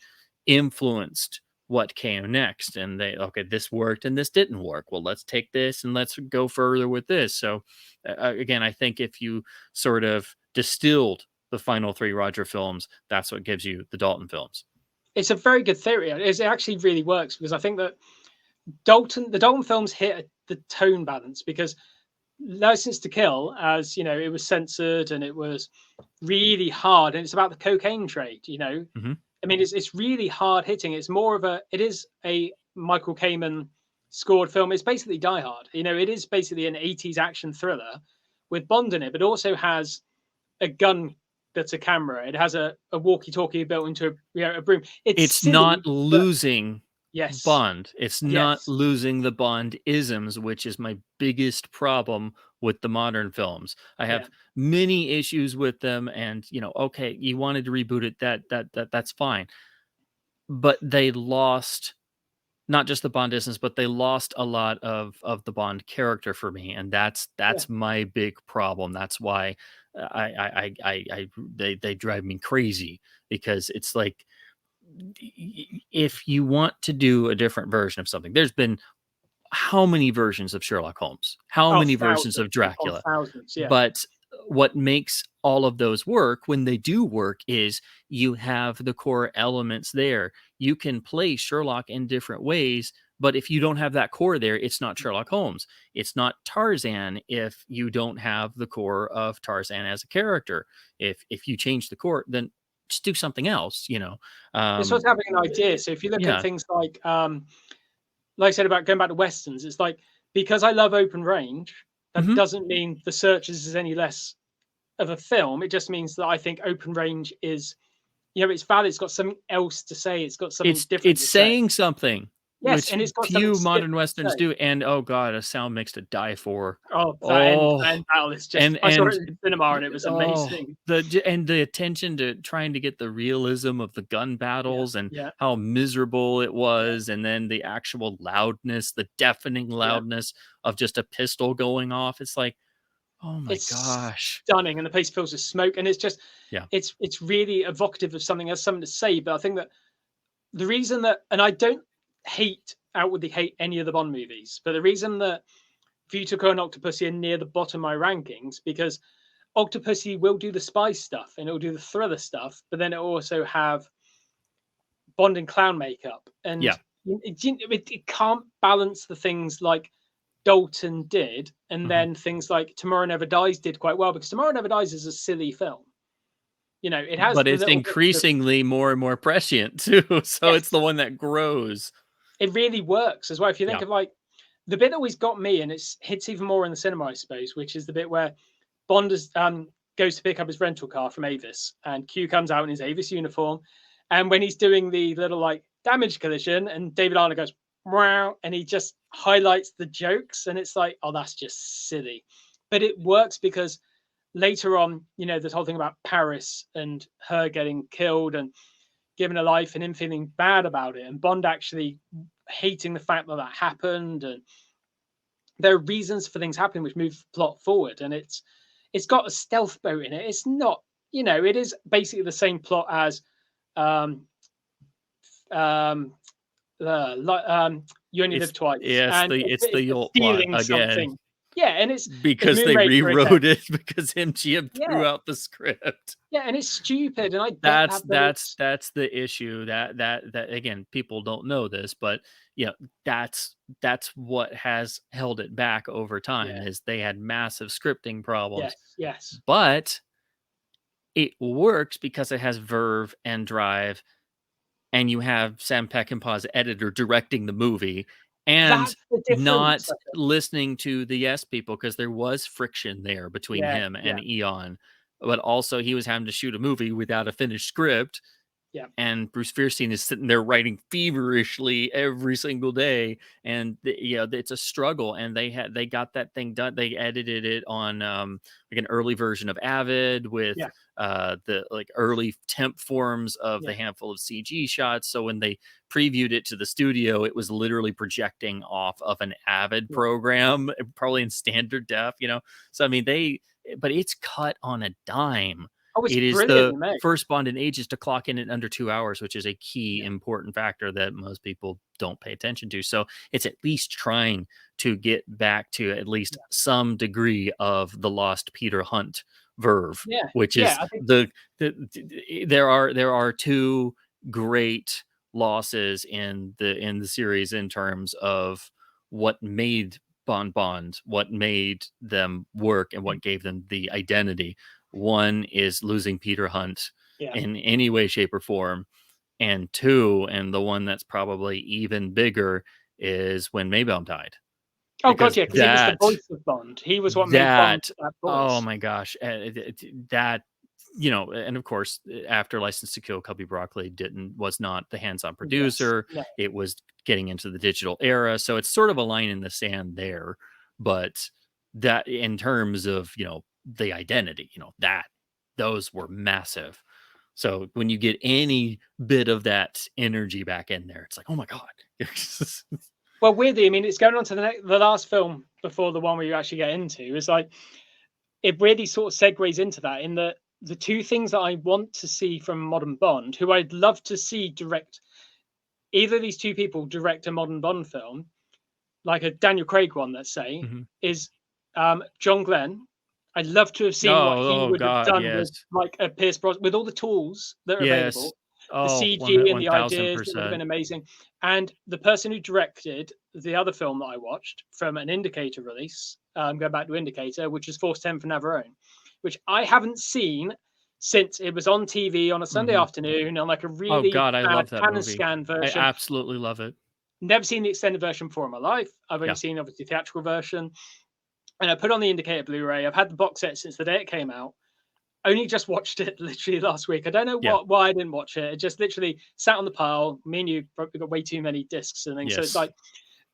influenced what came next, and they, okay, this worked and this didn't work, well, let's take this and let's go further with this. So again, I think if you sort of distilled the final three Roger films, that's what gives you the Dalton films. It's a very good theory. It actually really works because I think that the Dalton films hit the tone balance because License to Kill, as you know, it was censored and it was really hard, and it's about the cocaine trade. Hmm. I mean, it's really hard hitting. It's more of it is a Michael Kamen scored film. It's basically Die Hard. It is basically an 80s action thriller with Bond in it, but also has a gun that's a camera. It has a walkie-talkie built into a broom. It's It's silly, not but losing yes, Bond. It's not yes, losing the Bond isms, which is my biggest problem with the modern films. I yeah, have many issues with them, and okay, you wanted to reboot it, that's fine. But they lost not just the Bond isms, but they lost a lot of the Bond character for me, and that's yeah. my big problem. That's why they drive me crazy, because it's like, if you want to do a different version of something, there's been how many versions of Sherlock Holmes, how Oh, many versions thousands of upon Dracula, thousands. Yeah, but what makes all of those work when they do work is you have the core elements there. You can play Sherlock in different ways, but if you don't have that core there, it's not Sherlock Holmes. It's not Tarzan if you don't have the core of Tarzan as a character. If you change the core, then just do something else. it's Um, sort of having an idea. So if you look at yeah. things like I said about going back to westerns, it's like because I love open range, that Hmm. doesn't mean The Searchers is any less of a film. It just means that I think open range is, it's valid. It's got something else to say. It's got something different It's to say. saying something, Yes, which and it's got something few different modern to westerns say. do, and oh god, a sound mix to die for. Oh, Oh, that end battle is just. and I saw it and in cinema and it was oh, amazing. the attention to trying to get the realism of the gun Yeah, battles and yeah, how miserable it yeah, was, and then the actual loudness, the deafening yeah. loudness of just a pistol going off. It's like, oh my It's gosh. stunning, and the place fills with smoke, and it's just, Yeah. it's really evocative of something. Has something to say, but I think that the reason that, and I don't outwardly hate any of the Bond movies, but the reason that View to Kill and Octopussy are near the bottom of my rankings because Octopussy will do the spy stuff and it'll do the thriller stuff, but then it'll also have Bond and clown makeup, Yeah. and it can't balance the things like Dalton did, and Mhm. then things like Tomorrow Never Dies did quite well because Tomorrow Never Dies is a silly film. You know, it has But the it's little bits of, increasingly more and more prescient too. So it's the yes, one that grows. it really works as well. If you think Yeah. of like the bit that always got me, and it's hits even more in the cinema, I suppose, which is the bit where Bond is, goes to pick up his rental car from Avis, and Q comes out in his Avis uniform, and when he's doing the little like damage collision, and David Arnold goes wow, and he just highlights the jokes, and it's like, oh, that's just silly, but it works because later on, you know, this whole thing about Paris and her getting killed and given a life, and him feeling bad about it, and Bond actually hating the fact that that happened, and there are reasons for things happening which move plot forward, and it's got a stealth boat in it. It's not, you know, it is basically the same plot as um um You Only It's Live Twice, yeah, and it's the it's Yolt plot stealing again something. Yeah, and it's because they Moonraker again. rewrote it because MGM Yeah, threw out the script. yeah, and it's stupid, and I get that, but it's That's the issue that again, people don't know this, but you know, that's what has held it back over time yeah, is they had massive scripting problems. yes, yes, But it works because it has verve and drive, and you have Sam Peckinpah's editor directing the movie and that's the difference, not I think. listening to the yes people because there was friction there between Yeah, him yeah, and Eon. But also he was having to shoot a movie without a finished script, yeah, and Bruce Fierstein is sitting there writing feverishly every single day, and you know, it's a struggle. And they got that thing done. They edited it on like an early version of Avid with yeah, the like early temp forms of the yeah, handful of CG shots. So when they previewed it to the studio, it was literally projecting off of an Avid yeah. program, probably in standard def. You know, so I mean but it's cut on a dime. Oh, it's It is the brilliantly made. first Bond in ages to clock in under 2 hours, which is a key Yeah, important factor that most people don't pay attention to. So it's at least trying to get back to at least yeah, some degree of the lost Peter Hunt verve, yeah, which yeah. is I think there are two great losses in the series in terms of what made Bond, what made them work, and what gave them the identity. One is losing Peter Hunt yeah. in any way, shape, or form. And two, and the one that's probably even bigger, is when Maybaum died. Oh god, Because yeah, because he was the voice of Bond. He was what made Bond that, that oh voice. my gosh, that, you know, and of course, after License to Kill, Cubby Broccoli was not the hands-on Yes, producer. no, It was getting into the digital era. So it's sort of a line in the sand there. But that in terms of, you know, the identity, you know, those were massive. So when you get any bit of that energy back in there, it's like, oh my God. well, weirdly, I mean, it's going on to the last film before the one where you actually get into. It's like it really sort of segues into that. In the two things that I want to see from modern Bond, who I'd love to see direct, either of these two people direct a modern Bond film, like a Daniel Craig one, let's say, Mhm. is John Glenn. I'd love to have seen what he Oh would have God, done with yes. like a Pierce Brosnan, with all the tools that are Yes. available, the Oh, CG and the ideas. It would have 1000%. been amazing. And the person who directed the other film that I watched from an Indicator release, going back to Indicator, which is Force 10 for Navarone, which I haven't seen since it was on TV on a Sunday Mhm. afternoon on like a Oh really God, I bad love that pan and movie. scan I version. absolutely love it. Never seen the extended version before in my life. I've only Yeah. seen obviously the theatrical version, and I put on the Indicator Blu-ray. I've had the box set since the day it came out. Only just watched it literally last week. I don't know Yeah. why I didn't watch it. It just literally sat on the pile. Me and you probably got way too many discs and things. So it's Yes. like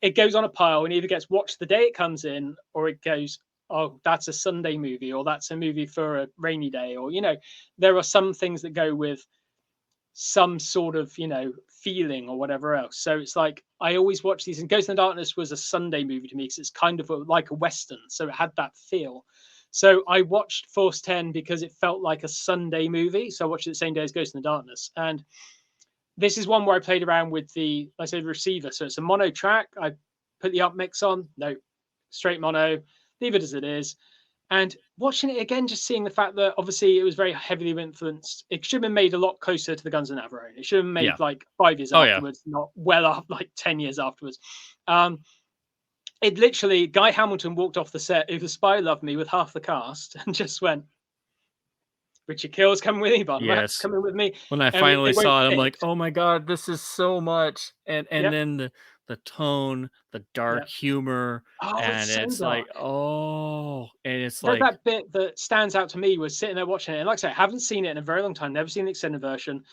it goes on a pile and either gets watched the day it comes in, or it goes, oh, that's a Sunday movie, or that's a movie for a rainy day, or you know, there are some things that go with some sort of, you know, feeling or whatever else. So it's like I always watch these, and Ghost in the Darkness was a Sunday movie to me because it's kind of like a Western. So it had that feel. So I watched Force 10 because it felt like a Sunday movie. So I watched it the same day as Ghost in the Darkness. And this is one where I played around with the, like I said, receiver. So it's a mono track. I put the up mix on, no, straight mono, leave it as it is. And watching it again, just seeing the fact that obviously it was very heavily influenced. It should have been made a lot closer to the Guns of Navarone. It should have been Yeah. made like 5 years Oh yeah. afterwards, not well up like 10 years afterwards. It literally, Guy Hamilton walked off the set, "If the Spy Loved Me," with half the cast, and just went, Richard Kill's coming with me, Barton Mack's Yes. coming with me, When I and finally it won't saw it, I'm fit. like, "Oh my god, this is so much." And Yep, then the tone, the dark yep. humor, Oh, it's and so it's like, dark. oh, and it's There's like, that bit that stands out to me was sitting there watching it, and like I say, I haven't seen it in a very long time. Never seen the extended version.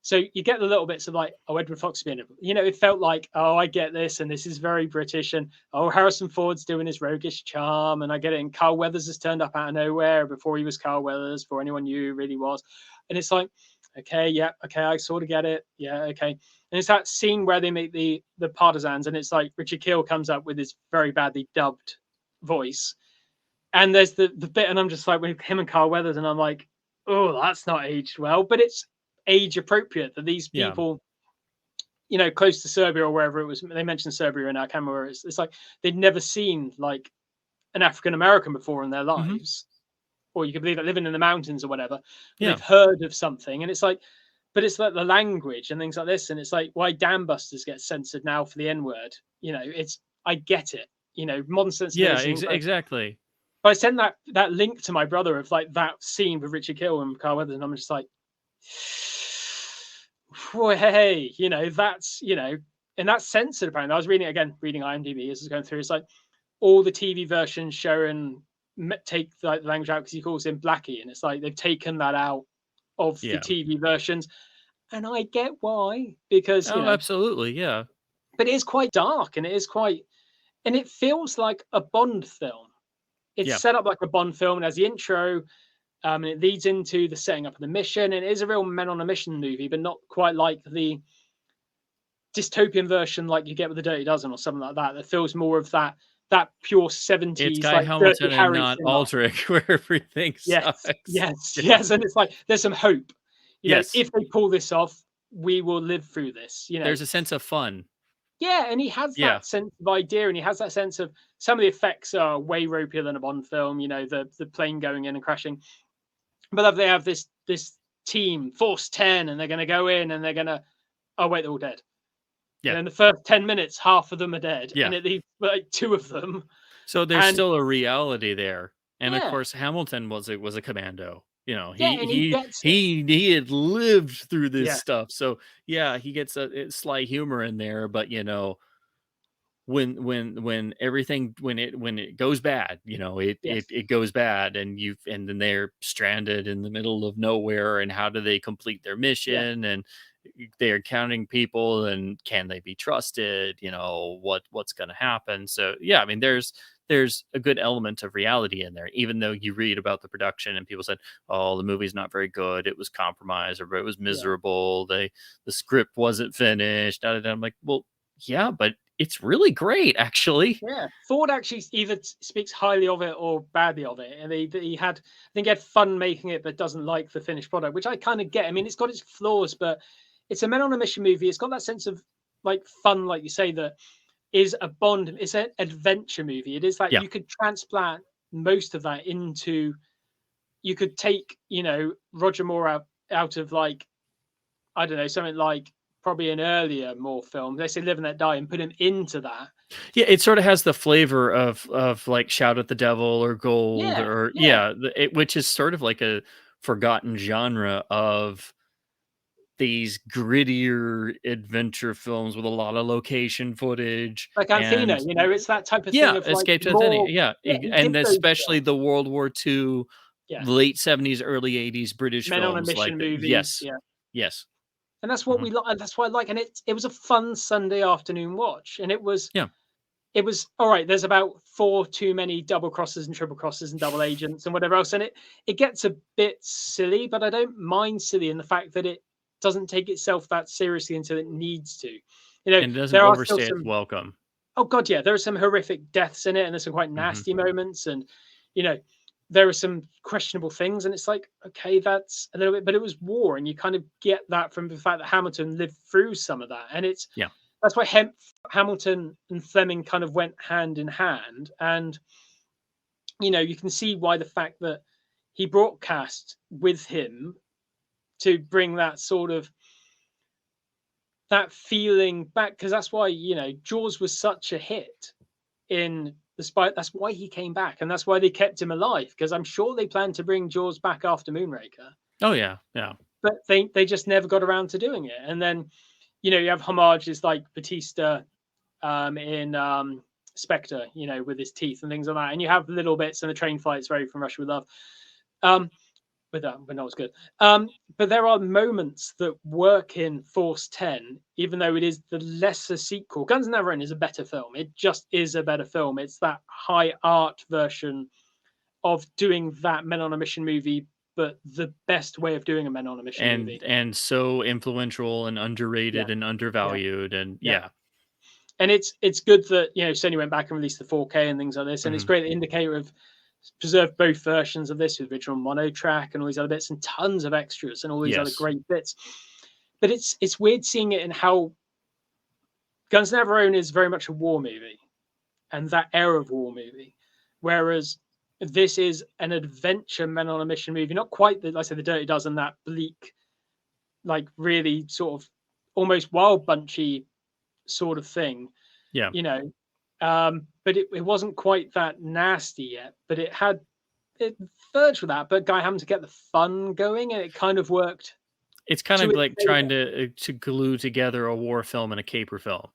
So you get the little bits of like, oh, Edward Fox being, it felt like, oh, I get this, and this is very British, and oh, Harrison Ford's doing his roguish charm, and I get it. And Carl Weathers has turned up out of nowhere before he was Carl Weathers, before anyone knew who he really was, and it's like, okay, yeah, okay, I sort of get it, yeah, okay. And it's that scene where they make the partisans, and it's like Richard Kiel comes up with his very badly dubbed voice, and there's the bit, and I'm just like with him and Carl Weathers, and I'm like, oh, that's not aged well, but it's age appropriate that these yeah. people, close to Serbia or wherever it was. They mentioned Serbia in our camera. It's like they'd never seen like an African American before in their Mhm. lives, or you could believe that living in the mountains or whatever. But Yeah. they've heard of something, and it's like, but it's like the language and things like this, and it's like why Dam Busters get censored now for the N word. It's I get it. Modern Yeah, sensibilities and all that. exactly. But I sent that link to my brother of like that scene with Richard Kill and Carl Weathers, and I'm just like, well, hey, that's and that's censored apparently. I was reading IMDb as I was going through. It's like all the TV versions showing take like the language out because he calls him Blackie, and it's like they've taken that out of the Yeah. TV versions, and I get why, because Oh, absolutely, yeah. but it is quite dark, and it feels like a Bond film. It's Yeah. set up like a Bond film, and as the intro, and it leads into the setting up of the mission, and it is a real men on a mission movie, but not quite like the dystopian version like you get with the Dirty Dozen or something like that. That feels more of that pure It's 70s Guy like Dirty Hamilton and Harry not cinema. Aldrich where everything Yes, sucks. yes, Yeah. yes, and it's like there's some hope. Yes. If they pull this off, we will live through this. There's a sense of fun. Yeah, and he has Yeah. that sense of idea, and he has that sense of some of the effects are way ropier than a Bond film. The plane going in and crashing, but they have this team, Force 10, and they're going to go in and they're going to, oh wait, they're all dead. Yeah. And in the first 10 minutes, half of them are dead, Yeah. and it leaves like two of them. So there's And still a reality there. And of yeah, course Hamilton was a commando. yeah, and he gets it. He had lived through this Yeah, stuff. So yeah, he gets a sly humor in there, but when everything when it goes bad, yes, it goes bad, and then they're stranded in the middle of nowhere, and how do they complete their yeah, mission, and they're counting people, and can they be trusted, what's going to happen. So yeah, I mean there's a good element of reality in there, even though you read about the production and people said, oh, the movie's not very good, it was compromised, or it was yeah, miserable, the script wasn't finished, da, da, da. I'm like, well, yeah, but it's really great, actually. yeah. Ford actually either speaks highly of it or badly of it, and he had, I think, he had fun making it, but doesn't like the finished product, which I kind of get. I mean, it's got its flaws, but it's a men on a mission movie. It's got that sense of like fun, like you say, that is a Bond. It's an adventure movie. It is like Yeah. you could transplant most of that into. You could take, Roger Moore out of like, I don't know, something like probably an earlier Moore film. They say Live and Let Die, and put him into that. Yeah, it sort of has the flavor of like Shout at the Devil or Gold, Yeah, or yeah. which is sort of like a forgotten genre of these grittier adventure films with a lot of location footage. Like Anthena, And it's that type of thing yeah, of like Escape to Athenia. more. Yeah, Yeah, he and did those especially films. the World War II, Yeah, late 70s, early 80s British men on a films like mission that. movies. Yes. Yeah, Yes. and that's what Mhm. we like. That's why I like, and it was a fun Sunday afternoon watch, and Yeah. it was all right. There's about four too many double crosses and triple crosses and double agents and whatever else, and it gets a bit silly, but I don't mind silly in the fact that it doesn't take itself that seriously until it needs to. And it doesn't There are still overstay its some. welcome. Oh God, yeah, there are some horrific deaths in it, and there's some quite Mhm. nasty moments, and you know, there are some questionable things, and it's like, okay, that's a little bit, but it was war, and you kind of get that from the fact that Hamilton lived through some of that, and Yeah. that's why Hamilton and Fleming kind of went hand in hand, and you can see why the fact that he brought cast with him to bring that sort of that feeling back, because that's why Jaws was such a hit in the spy. That's why he came back, and that's why they kept him alive. Because I'm sure they planned to bring Jaws back after Moonraker. Oh yeah, yeah. But they just never got around to doing it. And then, you know, you have homages like Batista in Spectre, you know, with his teeth and things like that. And you have little bits, and the train fight's very from Russia with Love. Um, but not as good. But there are moments that work in Force 10, even though it is the lesser sequel. Guns N' Never End is a better film. It just is a better film. It's that high art version of doing that Men on a Mission movie, but the best way of doing a Men on a Mission movie. And so influential and Yeah, underrated and yeah, undervalued, and yeah. yeah. And it's good that, you know, Sony went back and released the 4K and things like this, and it's Mhm. great indicator of preserved both versions of this with original mono track and all these other bits and tons of extras and all these other Yes. great bits. But it's weird seeing it in how Guns N' Never Own is very much a war movie and that era of war movie, whereas this is an adventure Men on a Mission movie, not quite the, like I said, the Dirty Dozen, that bleak, like really sort of almost Wild Bunchy sort of thing, Yeah. you know. But it wasn't quite that nasty yet, but it verged with that, but Guy having to get the fun going, and it kind of worked It's kind to of its like favor. trying to glue together a war film and a caper film.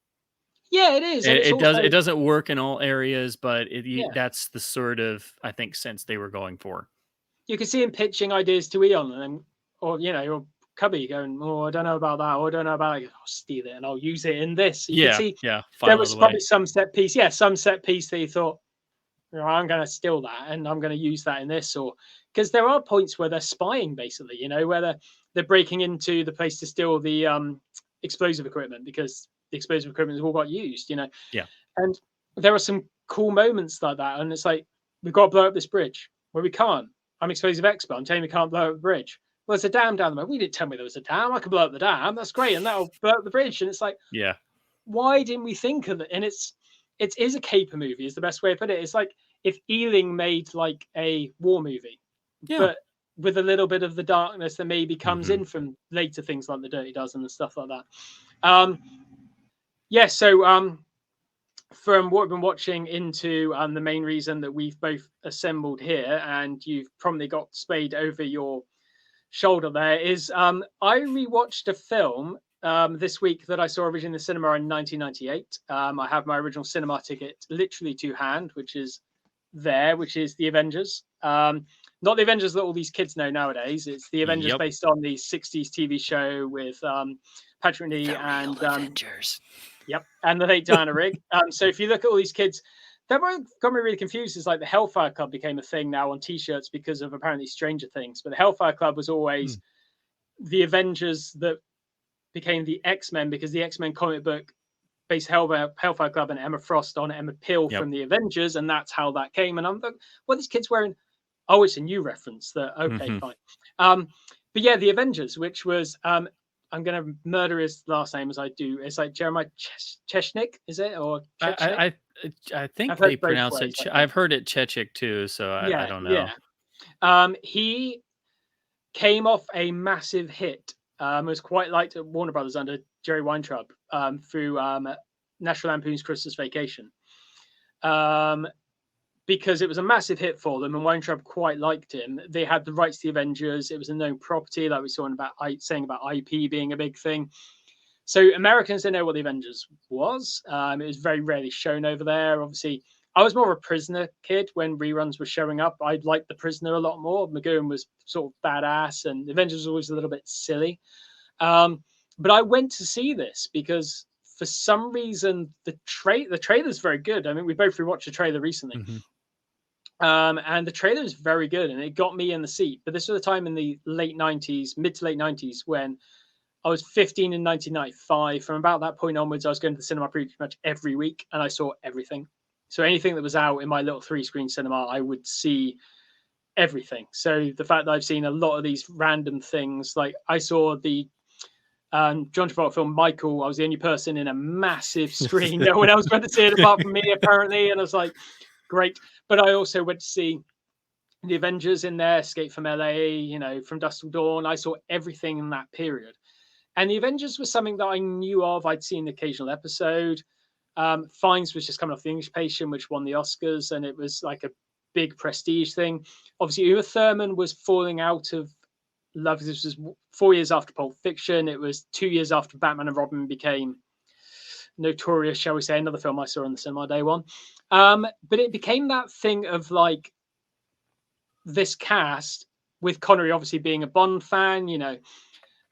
Yeah, it is, and It, it's it does also it doesn't work in all areas, but yeah. that's the sort of, I think, sense they were going for. You can see him pitching ideas to Eon, and or you know, or Cubby going, "Oh, I don't know about that, or I don't know about it. I'll steal it and I'll use it in this." So you could Yeah, see yeah, there file it was probably away. some set piece, yeah, some set piece that he thought, you know, I'm going to steal that and I'm going to use that in this, or because there are points where they're spying, basically, you know, where they're breaking into the place to steal the explosive equipment because the explosive equipment has all got used, you know, Yeah. and there are some cool moments like that, and it's like we've got to blow up this bridge. Well, we can't. I'm explosive expert. I'm telling you we can't blow up the bridge. Well, there's a dam down the road. We didn't tell me there was a dam. I can blow up the dam. That's great, and that'll blow up the bridge. And it's like, Yeah. why didn't we think of it? And it is a caper movie, is the best way to put it. It's like if Ealing made like a war movie, Yeah. but with a little bit of the darkness that maybe comes Mhm. in from later things like the Dirty Dozen and stuff like that. Um, yeah, so from what we've been watching into the main reason that we've both assembled here, and you've probably got Spade over your shoulder there, is I rewatched a film this week that I saw originally in the cinema in 1998. I have my original cinema ticket literally to hand, which is there, which is The Avengers. Not the Avengers that all these kids know nowadays. It's the Avengers Yep. based on the 60s TV show with Patrick Nee and Avengers. yep, and the late Diana Rigg. So if you look at all these kids, that got me really confused. Is like the Hellfire Club became a thing now on T-shirts because of apparently Stranger Things, but the Hellfire Club was Hmm. always the Avengers that became the X-Men because the X-Men comic book based Hellfire Club and Emma Frost on Emma Peel Yep. from the Avengers, and that's how that came. And I'm like, what are these kids wearing? Oh, it's a new reference. That okay, Mhm. fine. But yeah, the Avengers, which was I'm going to murder his last name as I do. It's like Jeremiah Chechnik, is it? Or Chechnik? I think I've they heard both pronounce it. ways, I think. I've heard it Chechik too, so I Yeah, don't yeah. know. He came off a massive hit. Was quite liked at Warner Brothers under Jerry Weintraub through National Lampoon's Christmas Vacation. Because it was a massive hit for them, and Weintraub quite liked him. They had the rights to the Avengers. It was a known property, like we saw about saying about IP being a big thing. So Americans didn't know what the Avengers was. It was very rarely shown over there. Obviously, I was more of a Prisoner kid when reruns were showing up. I liked the Prisoner a lot more. McGowan was sort of badass, and the Avengers was always a little bit silly. But I went to see this because for some reason the trailer's very good. I mean, we both rewatched the trailer recently. Mhm. And the trailer is very good, and it got me in the seat. But this was a time in the late 90s, mid to late 90s, when I was 15 in 1995. From about that point onwards, I was going to the cinema pretty much every week, and I saw everything. So anything that was out in my little 3-screen cinema, I would see everything. So the fact that I've seen a lot of these random things, like I saw the John Travolta film Michael. I was the only person in a massive screen. No one else went to see it apart from me, apparently. And I was like, great. But I also went to see the Avengers in there, Escape from LA, you know, From Dusk Till Dawn. I saw everything in that period. And the Avengers was something that I knew of. I'd seen the occasional episode. Fiennes was just coming off The English Patient, which won the Oscars, and it was like a big prestige thing. Obviously, Uma Thurman was falling out of love. This was 4 years after Pulp Fiction. It was 2 years after Batman and Robin became notorious, shall we say, another film I saw on the cinema day one. But it became that thing of like this cast with Connery obviously being a Bond fan, you know,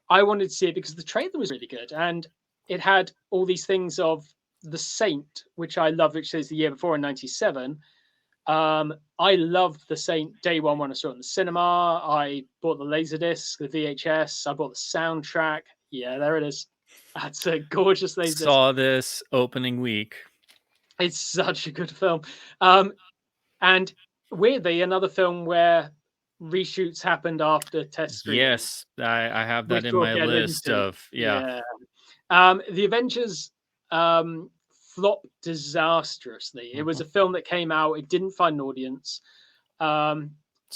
I wanted to see it because the trailer was really good and it had all these things of The Saint, which I loved, which is the year before in 97. I loved The Saint day one when I saw it in the cinema. I bought the laserdiscs, the VHS. I bought the soundtrack. Yeah, there it is. That's a gorgeous laserdisc. Saw this opening week. It's such a good film. And weirdly, another film where reshoots happened after test screenings. Yes, I have that in my list of The Avengers flopped disastrously. It was a film that came out, it didn't find an audience. Saw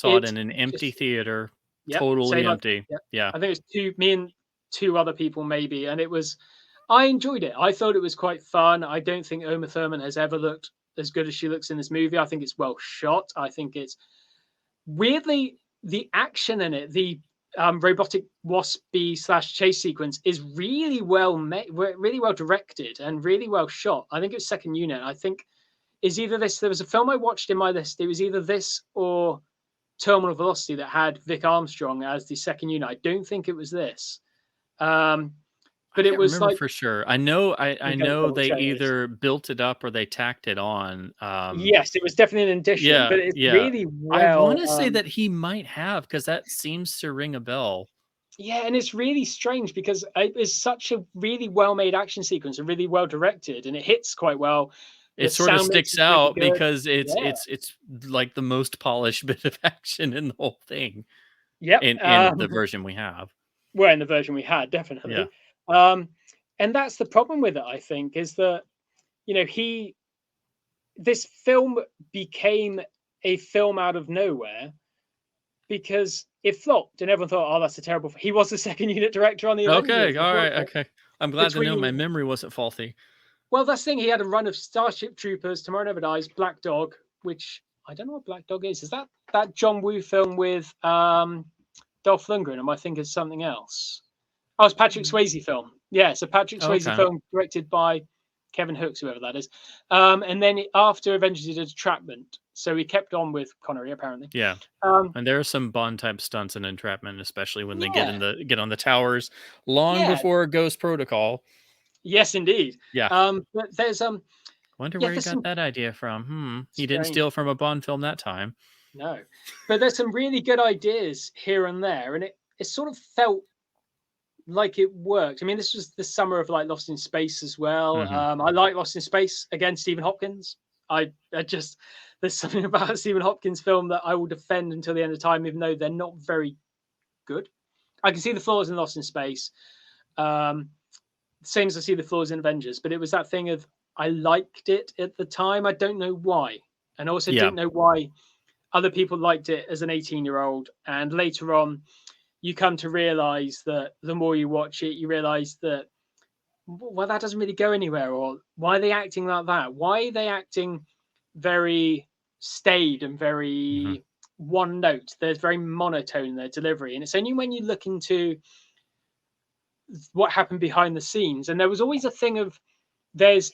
it in an empty theater, totally empty. Yeah, I think it was me and two other people maybe, and I enjoyed it. I thought it was quite fun. I don't think Uma Thurman has ever looked as good as she looks in this movie. I think it's well shot. I think it's weirdly the action in it, the robotic waspy / chase sequence is really well made, really well directed, and really well shot. I think it was Second Unit. I think is either this. There was a film I watched in my list. It was either this or Terminal Velocity that had Vic Armstrong as the Second Unit. I don't think it was this. But it was like for sure. I know they either built it up or they tacked it on. Yes, it was definitely an addition, but it's really well. I want to say that he might have, because that seems to ring a bell. Yeah, and it's really strange because it is such a really well-made action sequence and really well directed, and it hits quite well. It sort of sticks out because it's like the most polished bit of action in the whole thing. Yep, in the version we have. Well, in the version we had, definitely. Yeah. And that's the problem with it, I think, is that, you know, this film became a film out of nowhere because it flopped and everyone thought, oh, that's a terrible. He was the Second Unit director on the Avengers. Okay, all right, okay. I'm glad to know my memory wasn't faulty. Well, that's the thing. He had a run of Starship Troopers, Tomorrow Never Dies, Black Dog, which I don't know what Black Dog is. Is that John Woo film with Dolph Lundgren? Am I thinking of something else? Oh, it's Patrick Swayze film. Yeah, it's a Patrick Swayze film directed by Kevin Hooks, whoever that is. And then after Avengers, he did Entrapment. So he kept on with Connery, apparently. Yeah. And there are some Bond type stunts in Entrapment, especially when they get on the towers long before Ghost Protocol. Yes, indeed. Yeah. But there's wonder where he got that idea from. He didn't steal from a Bond film that time. No. But there's some really good ideas here and there, and it sort of felt like it worked. I mean, this was the summer of like Lost in Space as well. Mm-hmm. I like Lost in Space. Again, Stephen Hopkins. I just there's something about a Stephen Hopkins film that I will defend until the end of time, even though they're not very good. I can see the flaws in Lost in Space, same as I see the flaws in Avengers. But it was that thing of I liked it at the time. I don't know why, and also don't know why other people liked it as an 18-year-old. And later on, you come to realize that the more you watch it, you realize that, well, that doesn't really go anywhere. Or why are they acting like that? Why are they acting very staid and very one note? They're very monotone in their delivery. And it's only when you look into what happened behind the scenes. And there was always a thing of, there's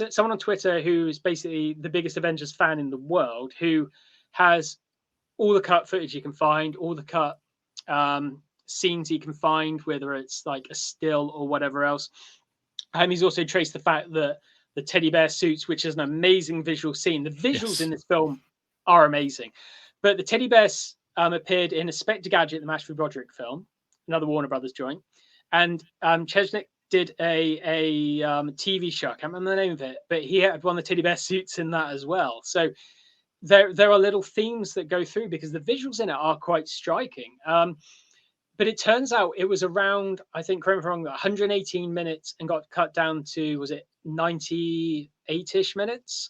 someone on Twitter who is basically the biggest Avengers fan in the world, who has all the cut footage you can find, all the cut scenes you can find, whether it's like a still or whatever else. He's also traced the fact that the teddy bear suits, which is an amazing visual scene. The visuals in this film are amazing, but the teddy bears appeared in a Spectre Gadget, the Matthew Broderick film, another Warner Brothers joint, and Chesnick did a TV show. I can't remember the name of it, but he had one of the teddy bear suits in that as well. So there are little themes that go through because the visuals in it are quite striking. But it turns out it was around, I think, correct me if I'm wrong, 118 minutes and got cut down to, was it 98-ish minutes?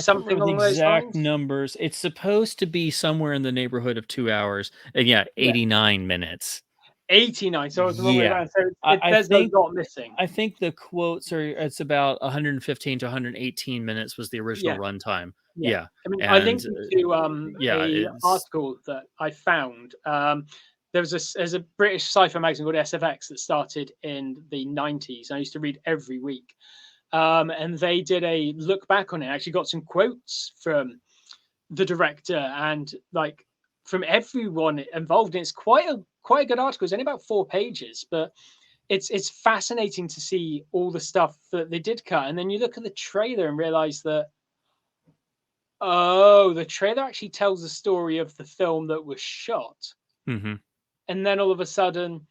Something along those exact numbers. It's supposed to be somewhere in the neighborhood of 2 hours. And 89 minutes. 89. So it was a long way around. So there's a lot missing. I think the quotes are, it's about 115 to 118 minutes was the original runtime. Yeah. I mean, I linked to an article that I found. there's a British sci-fi magazine called SFX that started in the 90s. I used to read every week. And they did a look back on it. Actually got some quotes from the director and like from everyone involved. And it's quite a good article. It's only about 4 pages, but it's fascinating to see all the stuff that they did cut. And then you look at the trailer and realize that, oh, the trailer actually tells the story of the film that was shot. Mm-hmm. And then all of a sudden,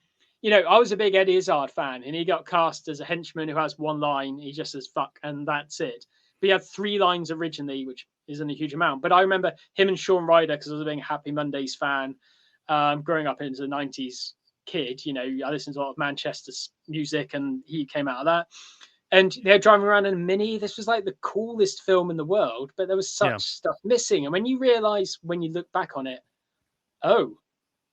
I was a big Eddie Izzard fan, and he got cast as a henchman who has one line. He just says "fuck" and that's it. But he had 3 lines originally, which isn't a huge amount. But I remember him and Shaun Ryder, because I was a big Happy Mondays fan, growing up into the 90s kid. I listened to a lot of Manchester music, and he came out of that. And they're driving around in a Mini. This was like the coolest film in the world, but there was such stuff missing. And when you realize, when you look back on it, oh,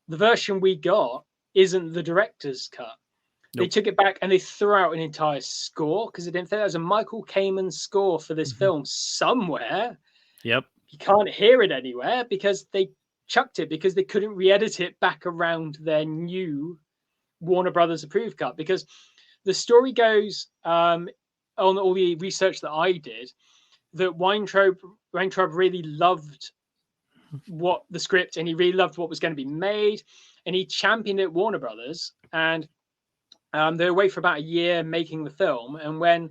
the version we got isn't the director's cut. Nope. They took it back and they threw out an entire score because they didn't think there was a Michael Kamen score for this film somewhere. Yep. You can't hear it anywhere because they chucked it because they couldn't re-edit it back around their new Warner Brothers approved cut. Because the story goes, on all the research that I did, that Weintraub really loved what the script, and he really loved what was going to be made, and he championed it at Warner Brothers. And they were away for about a year making the film. And when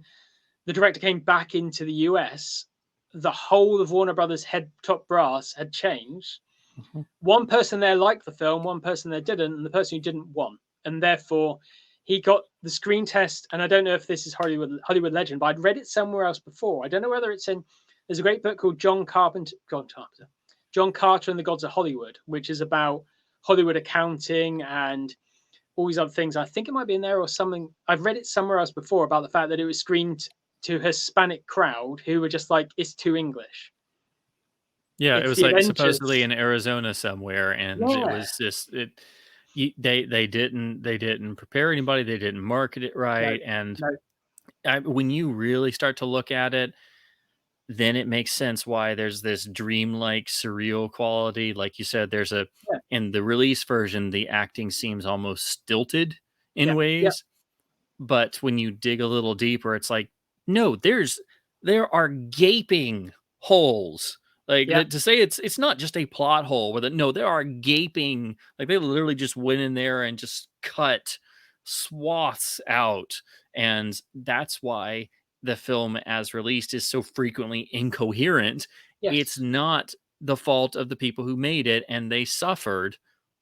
the director came back into the US, the whole of Warner Brothers head top brass had changed. Mm-hmm. One person there liked the film, one person there didn't, and the person who didn't won. And therefore, he got the screen test. And I don't know if this is Hollywood legend, but I'd read it somewhere else before. I don't know whether it's in. There's a great book called John Carter and the Gods of Hollywood, which is about Hollywood accounting and all these other things. I think it might be in there or something. I've read it somewhere else before about the fact that it was screened to a Hispanic crowd who were just like, it's too English. Yeah, it was like supposedly in Arizona somewhere, and it was just they didn't prepare anybody, they didn't market it right, and when you really start to look at it, then it makes sense why there's this dreamlike, surreal quality. Like you said, there's in the release version, the acting seems almost stilted in ways, but when you dig a little deeper, it's like, no, there are gaping holes. Like to say it's not just a plot hole with it. No, there are gaping, like they literally just went in there and just cut swaths out. And that's why the film as released is so frequently incoherent. It's not the fault of the people who made it, and they suffered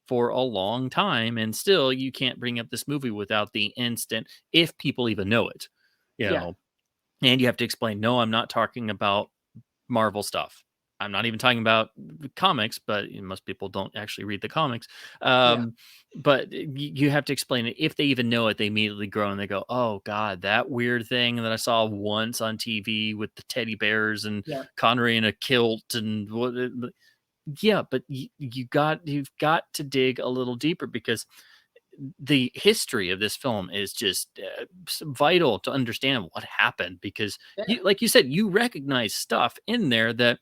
for a long time. And still, you can't bring up this movie without the instant, if people even know it, you know, and you have to explain, no, I'm not talking about Marvel stuff. I'm not even talking about comics, but most people don't actually read the comics. But you have to explain it. If they even know it, they immediately grow and they go, oh God, that weird thing that I saw once on TV with the teddy bears and Connery in a kilt and what. But you've got to dig a little deeper, because the history of this film is just vital to understand what happened, because like you said, you recognize stuff in there that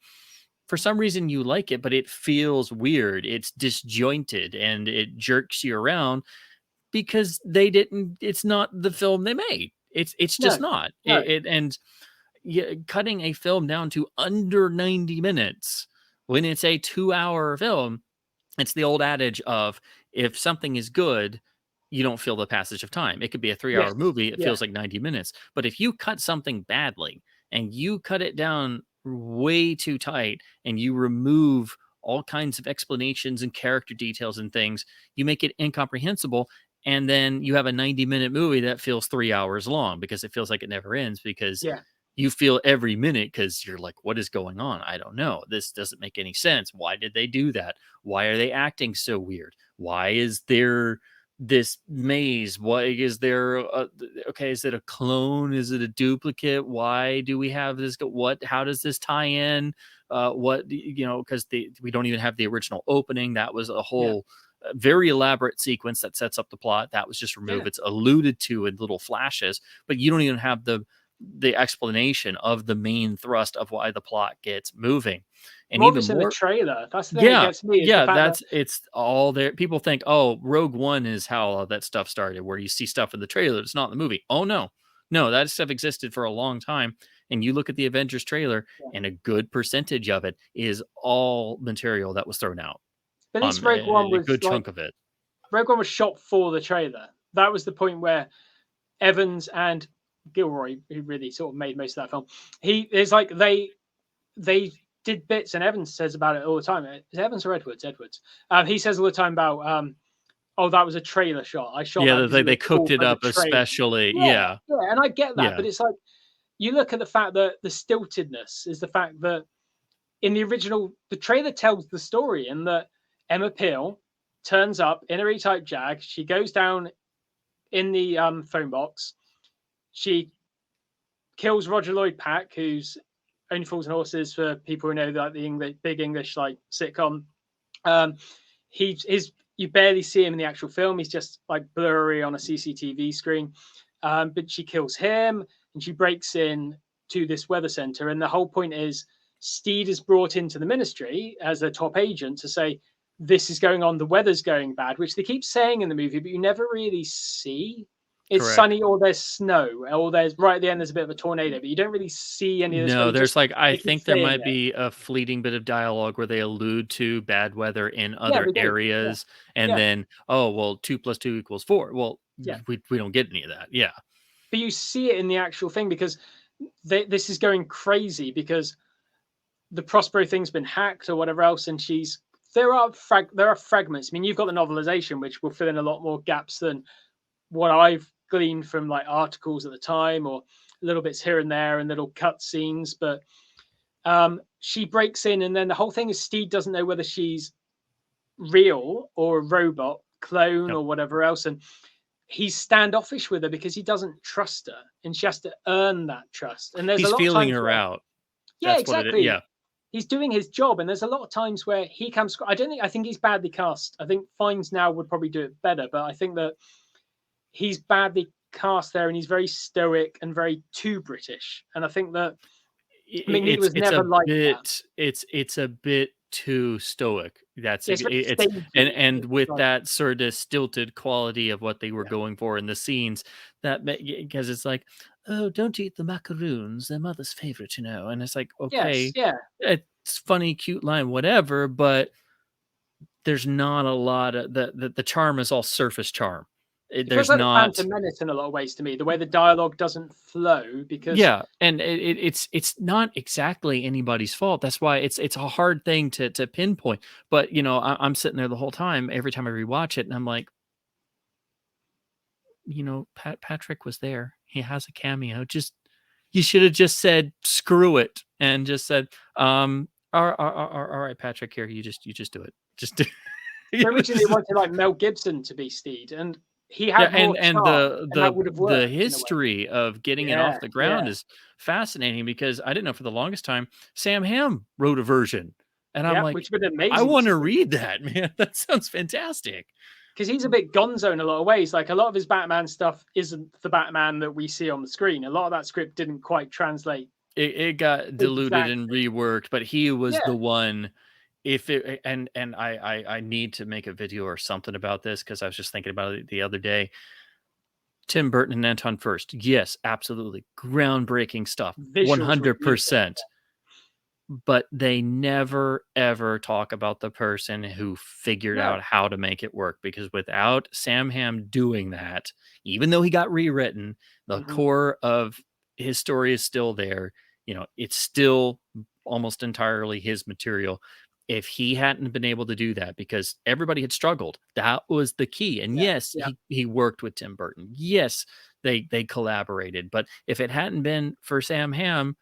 for some reason you like it, but it feels weird. It's disjointed and it jerks you around because it's not the film they made. It's just not. And cutting a film down to under 90 minutes when it's a 2-hour film, it's the old adage of, if something is good, you don't feel the passage of time. It could be a 3-hour movie. It feels like 90 minutes. But if you cut something badly and you cut it down way too tight and you remove all kinds of explanations and character details and things, you make it incomprehensible. And then you have a 90-minute movie that feels 3 hours long because it feels like it never ends, because you feel every minute, because you're like, what is going on? I don't know. This doesn't make any sense. Why did they do that? Why are they acting so weird? Why is there this maze? Why is there is it a clone? Is it a duplicate? Why do we have this? How does this tie in? Because we don't even have the original opening. That was a whole very elaborate sequence that sets up the plot. That was just removed. It's alluded to in little flashes, but you don't even have the the explanation of the main thrust of why the plot gets moving. And More of even it's in the more, trailer. That's the thing that yeah, gets me, is the yeah, fact that it's all there. People think, oh, Rogue One is how all that stuff started, where you see stuff in the trailer it's not in the movie. Oh no, no, that stuff existed for a long time. And you look at the Avengers trailer, and a good percentage of it is all material that was thrown out. at least Rogue One A was good like, chunk of it. Rogue One was shot for the trailer. That was the point where Evans and Gilroy, who really sort of made most of that film, it's like they did bits, and Evans says about it all the time. Is it Evans or Edwards? Edwards. He says all the time about oh, that was a trailer shot. I shot Yeah, that because it they was cooked cool it for the up trailer. especially. Yeah, Yeah, yeah, and I get that, yeah. but it's like, you look at the fact that the stiltedness is the fact that in the original, the trailer tells the story, and that Emma Peel turns up in a E-Type Jag. She goes down in the phone box. She kills Roger Lloyd Pack, who's Only Fools and Horses, for people who know that the English, big English like sitcom. You barely see him in the actual film. He's just like blurry on a CCTV screen. But she kills him, and she breaks in to this weather center. And the whole point is, Steed is brought into the ministry as a top agent to say, this is going on, the weather's going bad, which they keep saying in the movie, but you never really see. It's Correct. sunny, or there's snow, or there's right at the end there's a bit of a tornado, but you don't really see any of this. No, there's like, I They keep think there saying might it. be a fleeting bit of dialogue where they allude to bad weather in Yeah, other they do. Yeah, areas, and yeah, then, oh well, 2 + 2 = 4. Well, yeah. we don't get any of that. Yeah, But you see it in the actual thing, because this is going crazy because the Prospero thing's been hacked or whatever else, and there are fragments. I mean, you've got the novelization, which will fill in a lot more gaps than what I've gleaned from like articles at the time, or little bits here and there and little cut scenes. But she breaks in, and then the whole thing is Steed doesn't know whether she's real or a robot clone, yep. or whatever else, and he's standoffish with her because he doesn't trust her, and she has to earn that trust. And there's He's a lot of feeling times her where, out. yeah, That's what it is. exactly. Yeah, He's doing his job, and there's a lot of times where he comes. I think he's badly cast. I think Fiennes now would probably do it better, but I think that he's badly cast there, and he's very stoic and very too British. And I think that McNeely was it's a never like that. bit, it's a bit too stoic. That's Yeah, it's very it's stagey. and with Like, that sort of stilted quality of what they were yeah. going for in the scenes, that because it's like, oh, don't eat the macaroons, their mother's favorite, and it's like, Yes, okay, yeah. it's funny, cute line, whatever, but there's not a lot of the charm is all surface charm. It feels There's like the not. Phantom Menace in a lot of ways to me. The way the dialogue doesn't flow, because Yeah, and it's not exactly anybody's fault. That's why it's a hard thing to pinpoint. But I'm sitting there the whole time, every time I rewatch it, and I'm like, Patrick was there. He has a cameo. Just you should have just said screw it and just said, all right, Patrick, here you just do it. Just do. originally they wanted like Mel Gibson to be Steed, and he Yeah, had more and charm, and that would have the worked in a way. history of getting it Yeah, off the ground yeah, is fascinating, because I didn't know for the longest time Sam Hamm wrote a version, and I'm yeah, like, which would have been I amazing want to to see, read that, man. That sounds fantastic. because he's a bit gonzo in a lot of ways. Like, a lot of his Batman stuff isn't the Batman that we see on the screen. A lot of that script didn't quite translate It got diluted and exactly. reworked, but he was Yeah, the one. If it and I need to make a video or something about this, because I was just thinking about it the other day. Tim Burton and Anton Furst, yes, absolutely, groundbreaking stuff, visuals were beautiful. 100%. But they never ever talk about the person who figured No, out how to make it work, because without Sam Hamm doing that, even though he got rewritten, the core of his story is still there. It's still almost entirely his material. If he hadn't been able to do that, because everybody had struggled, that was the key. And yeah, yes, yeah, he worked with Tim Burton. Yes, they collaborated. But if it hadn't been for Sam Hamm,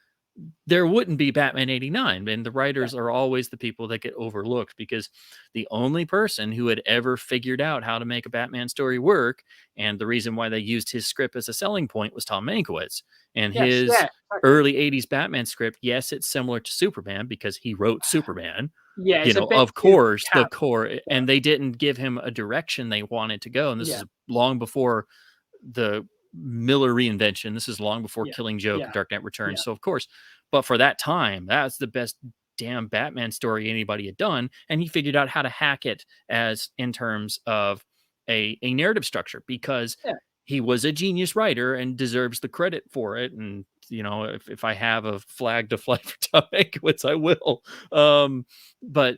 there wouldn't be Batman 89. And the yeah, writers are always the people that get overlooked, because the only person who had ever figured out how to make a Batman story work, and the reason why they used his script as a selling point, was Tom Mankiewicz. And yes, his yeah, exactly. early 80s Batman script, yes, it's similar to Superman because he wrote Superman, Yeah, it's a bit of too course, the camp. core, Yeah, and they didn't give him a direction they wanted to go. And this yeah, is long before the Miller reinvention. This is long before Yeah, Killing Joke yeah, and Dark Knight Returns. yeah, So of course, but for that time, that's the best damn Batman story anybody had done. And he figured out how to hack it as in terms of a narrative structure, because yeah. he was a genius writer and deserves the credit for it. And if I have a flag to fly for Tom Hanks, I will. But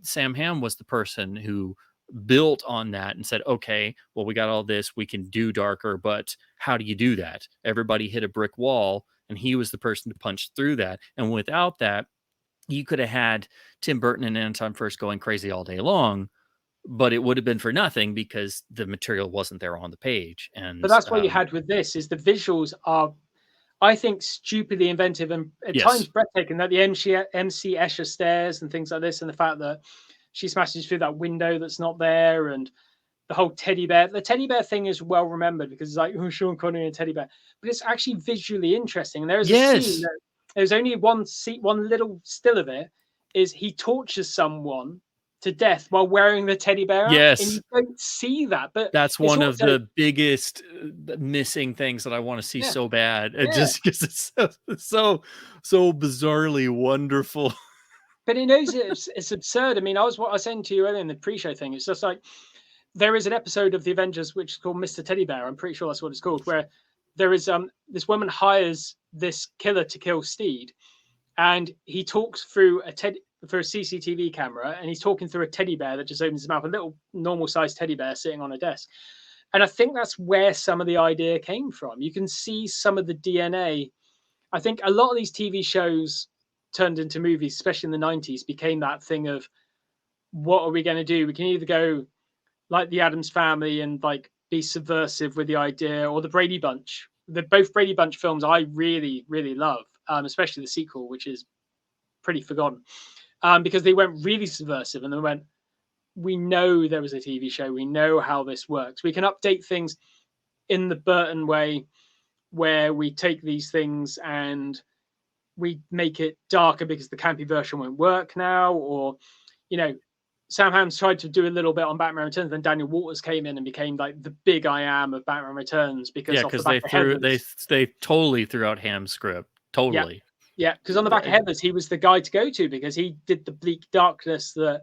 Sam Hamm was the person who built on that and said, okay, well, we got all this, we can do darker, but how do you do that? Everybody hit a brick wall, and he was the person to punch through that. And without that, you could have had Tim Burton and Anton First going crazy all day long, but it would have been for nothing because the material wasn't there on the page. But And that's what you had with this, is the visuals are, I think, stupidly inventive and at times yes, breathtaking. That the MC Escher stairs and things like this, and the fact that she smashes through that window that's not there, and the whole teddy bear. The teddy bear thing is well remembered because it's like, oh, Sean Connery and teddy bear, but it's actually visually interesting. And there is a scene yes, that there's only one little still of it, is he tortures someone to death while wearing the teddy bear out, and you yes. don't see that. But That's it's one of also, the biggest missing things that I want to see yeah, so bad. And yeah. just because it's so bizarrely wonderful. But he knows it's absurd. I mean, what I was saying to you earlier in the pre-show thing. It's just like, there is an episode of the Avengers which is called Mr. Teddy Bear. I'm pretty sure that's what it's called, where there is this woman hires this killer to kill Steed, and he talks through a CCTV camera, and he's talking through a teddy bear that just opens his mouth, a little normal sized teddy bear sitting on a desk. And I think that's where some of the idea came from. You can see some of the DNA. I think a lot of these TV shows turned into movies, especially in the 90s, became that thing of, what are we going to do? We can either go like the Addams Family and like be subversive with the idea, or the Brady Bunch. Both Brady Bunch films I really, really love, especially the sequel, which is pretty forgotten, because they went really subversive and they went, we know there was a TV show, we know how this works. We can update things in the Burton way, where we take these things and we make it darker because the campy version won't work now, or Sam Hamm's tried to do a little bit on Batman Returns, then Daniel Waters came in and became like the big I am of Batman Returns, because Yeah, off the because back of Heathers, they totally threw out Ham's script. yeah, Totally. yeah, because on the back of Heathers, he was the guy to go to because he did the bleak darkness that.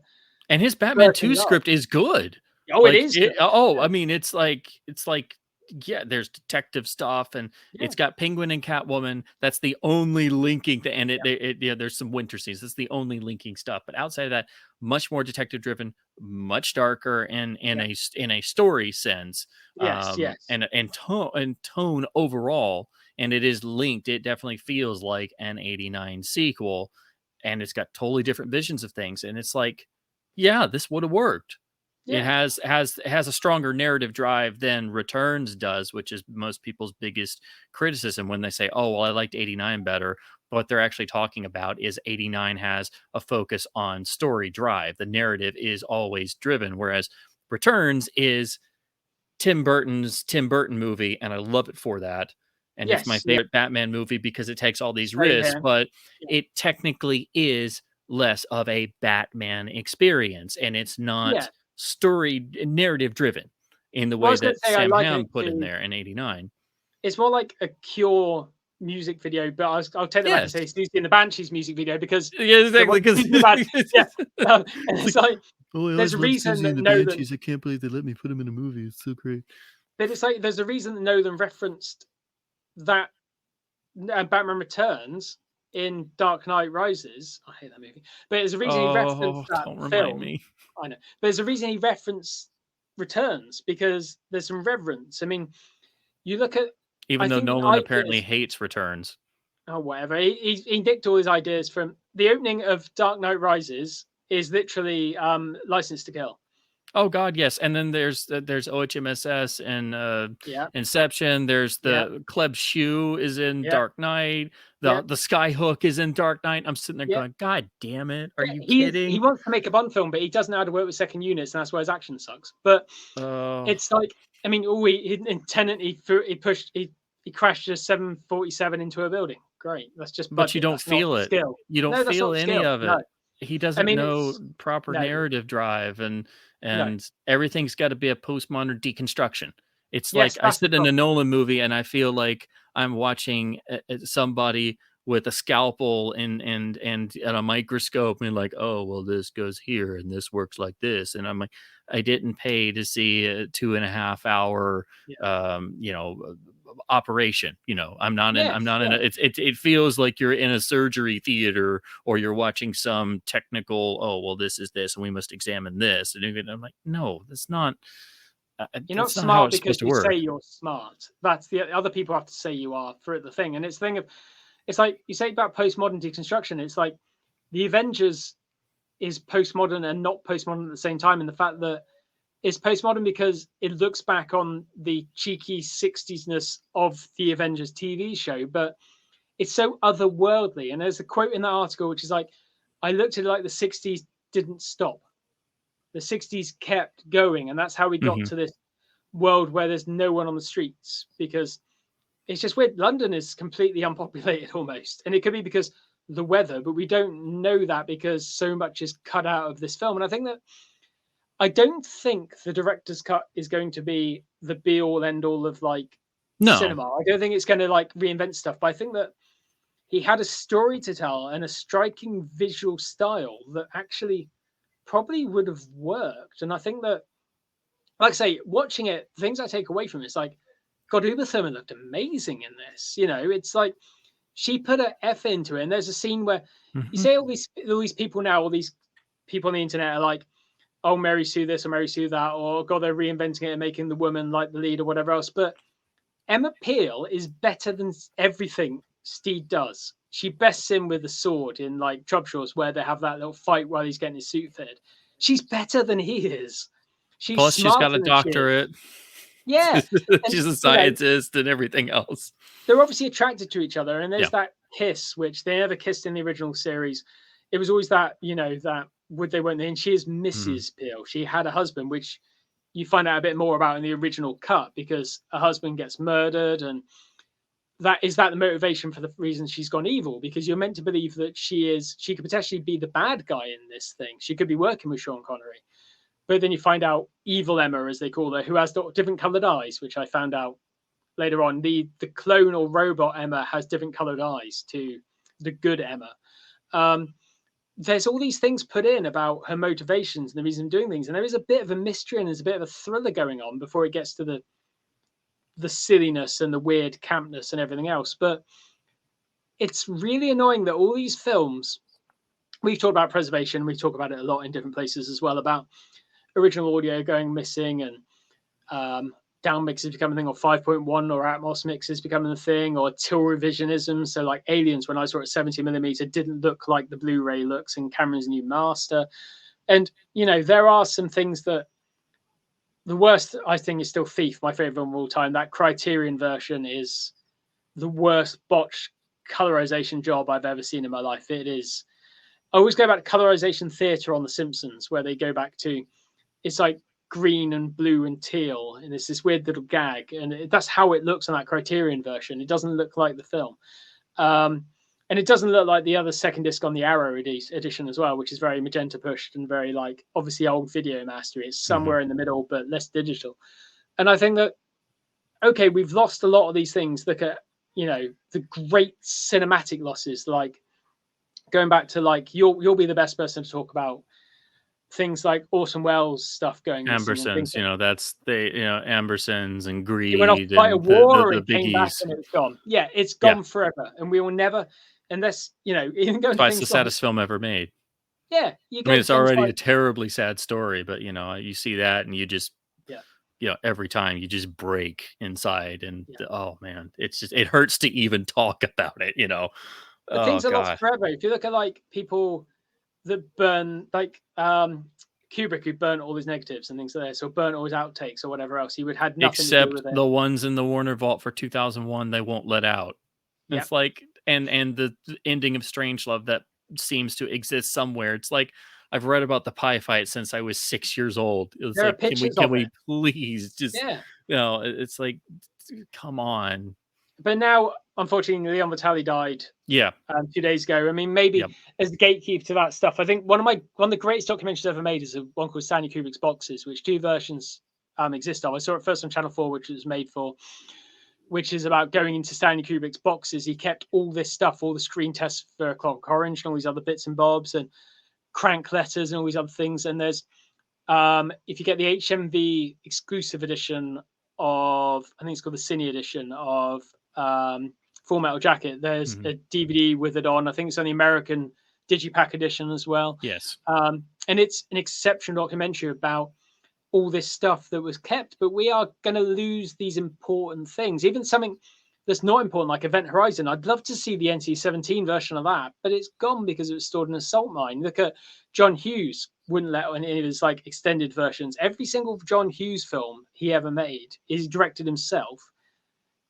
And his Batman 2 script is good. Oh, it is good. I mean, it's like yeah, there's detective stuff, and it's got Penguin and Catwoman. That's the only linking and there's some winter scenes. That's the only linking stuff. But outside of that, much more detective driven, much darker, and in a story sense. Yes. And tone overall, and it is linked. It definitely feels like an 89 sequel, and it's got totally different visions of things. And it's like, yeah, this would have worked. It Yeah. has a stronger narrative drive than Returns does, which is most people's biggest criticism when they say, "Oh, well, I liked 89 better." What they're actually talking about is 89 has a focus on story drive. The narrative is always driven, whereas Returns is Tim Burton's Tim Burton movie, and I love it for that. And it's my Yes. Yeah. favorite Batman movie because it takes all these Same risks, here. but Yeah. it technically is less of a Batman experience, and it's Yeah. not story narrative driven in the Well, I way was going to that say I Sam like Hamm it put in too. there in 89. It's more like a Cure music video, but I'll take that back and Yes. say it's used in the Banshees music video, because Yeah, the exactly. one Because used in the yeah, and it's like, oh, I there's always a loved reason Susie that and the Nolan, Banshees. I can't believe they let me put him in a movie. It's so great. but it's like there's a reason that Nolan referenced that Batman Returns in Dark Knight Rises. I hate that movie, but there's a reason he referenced Oh, that don't remind film. me. I know, but there's a reason he referenced Returns, because there's some reverence. I mean, you look at, Even I though think the Nolan apparently ideas, hates Returns. oh whatever, he nicked all his ideas from the opening of Dark Knight Rises. Is literally License to Kill. Oh God, yes. And then there's OHMSS and Yeah, Inception. There's yeah, the Kleb Shoe is in yeah, Dark Knight. yeah, The Sky Hook is in Dark Knight. I'm sitting there yeah. going, God damn it! Are Yeah, you he kidding? wants to make a Bond film, but he doesn't know how to work with second units, and that's why his action sucks. But Oh, it's like, I mean, in Tenet, he crashed a 747 into a building. Great, that's just but you budget. don't That's not feel it. skill. You don't No, that's feel not any skill. of No, it. He I doesn't mean, know it's proper no, narrative drive, no. and everything's got to be a postmodern deconstruction. It's Yes, like I that's the sit in a problem. Nolan movie and I feel like I'm watching somebody with a scalpel and a microscope and like, oh well, this goes here and this works like this, and I'm like, I didn't pay to see a 2.5 hour Yeah. operation. I'm Yes, not in yeah. a, it feels like you're in a surgery theater or you're watching some technical, oh well, this is this and we must examine this, and I'm like, no, You're not that's not how smart it's because supposed to you say work. you're smart. That's the other people have to say you are for the thing. And it's the thing of, it's like you say about postmodern deconstruction. It's like the Avengers is postmodern and not postmodern at the same time. And the fact that it's postmodern because it looks back on the cheeky 60s-ness of the Avengers TV show, but it's so otherworldly. And there's a quote in that article which is like, I looked at it like the 60s didn't stop. The 60s kept going. And that's how we got Hmm. to this world where there's no one on the streets, because it's just weird. London is completely unpopulated almost. And it could be because the weather, but we don't know that because so much is cut out of this film. And I don't think the director's cut is going to be the be all end all of like No, cinema. I don't think it's going to like reinvent stuff, but I think that he had a story to tell and a striking visual style that actually probably would have worked. And I think that, like I say, watching it, things I take away from it, it's like, God, Uma Thurman looked amazing in this. It's like she put her F into it. And there's a scene where you hmm say all these people now, all these people on the internet are like, oh, Mary Sue this or Mary Sue that, or God, they're reinventing it and making the woman like the lead or whatever else. But Emma Peel is better than everything Steed does. She bests him with a sword in like Trubshaws, where they have that little fight while he's getting his suit fitted. She's better than he is. She's plus she's got smarter a than she is. doctorate. Yeah. And, She's a scientist and everything else. they're obviously attracted to each other. And Yeah. there's that kiss, which they never kissed in the original series. It was always that, that would they, weren't they? And she is Mhm. Mrs. Peel. She had a husband, which you find out a bit more about in the original cut because her husband gets murdered. And that the motivation for the reason she's gone evil, because you're meant to believe that she could potentially be the bad guy in this thing. She could be working with Sean Connery. But then you find out evil Emma, as they call her, who has different colored eyes, which I found out later on. The clone or robot Emma has different colored eyes to the good Emma. There's all these things put in about her motivations and the reason of doing things, and there is a bit of a mystery and there's a bit of a thriller going on before it gets to the silliness and the weird campness and everything else. But it's really annoying that all these films, we've talked about preservation, we talk about it a lot in different places as well, about original audio going missing, and down mixes becoming a thing, or 5.1 or Atmos mixes becoming a thing, or till revisionism. So like Aliens, when I saw it 70mm, didn't look like the Blu-ray looks in Cameron's new master. And there are some things that, the worst I think is still Thief, my favorite of all time. That Criterion version is the worst botched colorization job I've ever seen in my life. It is. I always go back to colorization theater on The Simpsons, where they go back to, it's like green and blue and teal, and it's this weird little gag, and that's how it looks on that Criterion version. It doesn't look like the film, and it doesn't look like the other second disc on the Arrow edition as well, which is very magenta pushed and very like obviously old video mastery. It's Mhm. somewhere in the middle, but less digital. And I think that, okay, we've lost a lot of these things. Look at the great cinematic losses, like going back to like you'll be the best person to talk about things like Orson Welles stuff going missing and things Ambersons, like that's Ambersons and he went off to Greed fight a and war the and came back biggies. and it's gone. Yeah, it's Yeah. gone forever, and we will never, unless even going That's to why it's the things like, saddest film ever made. yeah, you I mean, go to it's things already like, a terribly sad story, but you see that and you just yeah, every time you just break inside and yeah. oh man, it hurts to even talk about it. But Oh things are lost god. forever. If you look at like people that burn, like Kubrick, who burnt all his negatives and things like that, so burnt all his outtakes or whatever else, he would had nothing to do Except with it. the ones in the Warner Vault for 2001 they won't let out. Yeah, It's like and the ending of Strangelove that seems to exist somewhere. It's like I've read about the pie fight since I was 6 years old. It's there are like pictures can of it. we please just Yeah, it's like come on. but now unfortunately Leon Vitali died Yeah. 2 days ago. I mean, maybe Yep. as the gatekeeper to that stuff, I think one of the greatest documentaries ever made is one called Stanley Kubrick's Boxes, which two versions exist of. I saw it first on Channel 4, which it was made for, which is about going into Stanley Kubrick's boxes. He kept all this stuff, all the screen tests for Clockwork Orange and all these other bits and bobs and crank letters and all these other things. And there's, if you get the HMV exclusive edition of, I think it's called the Cine edition of Full Metal Jacket, there's a DVD with it on. I think it's on the American Digipack edition as well. Yes. And it's an exceptional documentary about all this stuff that was kept, but we are going to lose these important things. Even something that's not important, like Event Horizon. I'd love to see the NC-17 version of that, but it's gone because it was stored in a salt mine. Look at John Hughes, wouldn't let any of his like extended versions. Every single John Hughes film he ever made, he directed himself,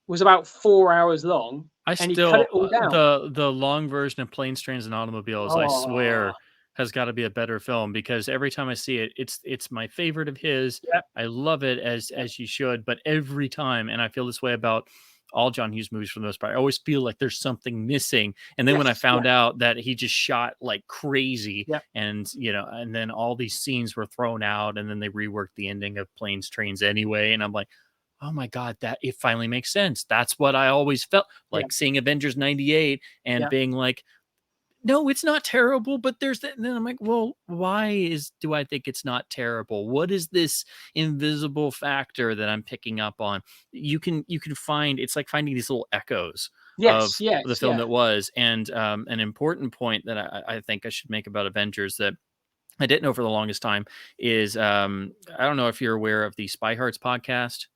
was about 4 hours long. And he cut it all down. The long version of Planes, Trains, and Automobiles, I swear, has got to be a better film, because every time I see it, it's my favorite of his. Yep. I love it as you should, but every time, and I feel this way about all John Hughes movies for the most part, I always feel like there's something missing. And then when I found out that he just shot like crazy, and and then all these scenes were thrown out, and then they reworked the ending of Planes, Trains anyway, and I'm like, oh my God, that it finally makes sense. That's what I always felt like seeing Avengers 98 and being like, no, it's not terrible, but there's that. And then I'm like, well, why do I think it's not terrible? What is this invisible factor that I'm picking up on? You can find, it's like finding these little echoes of the film that was. And an important point that I think I should make about Avengers that I didn't know for the longest time is, I don't know if you're aware of the Spy Hearts podcast.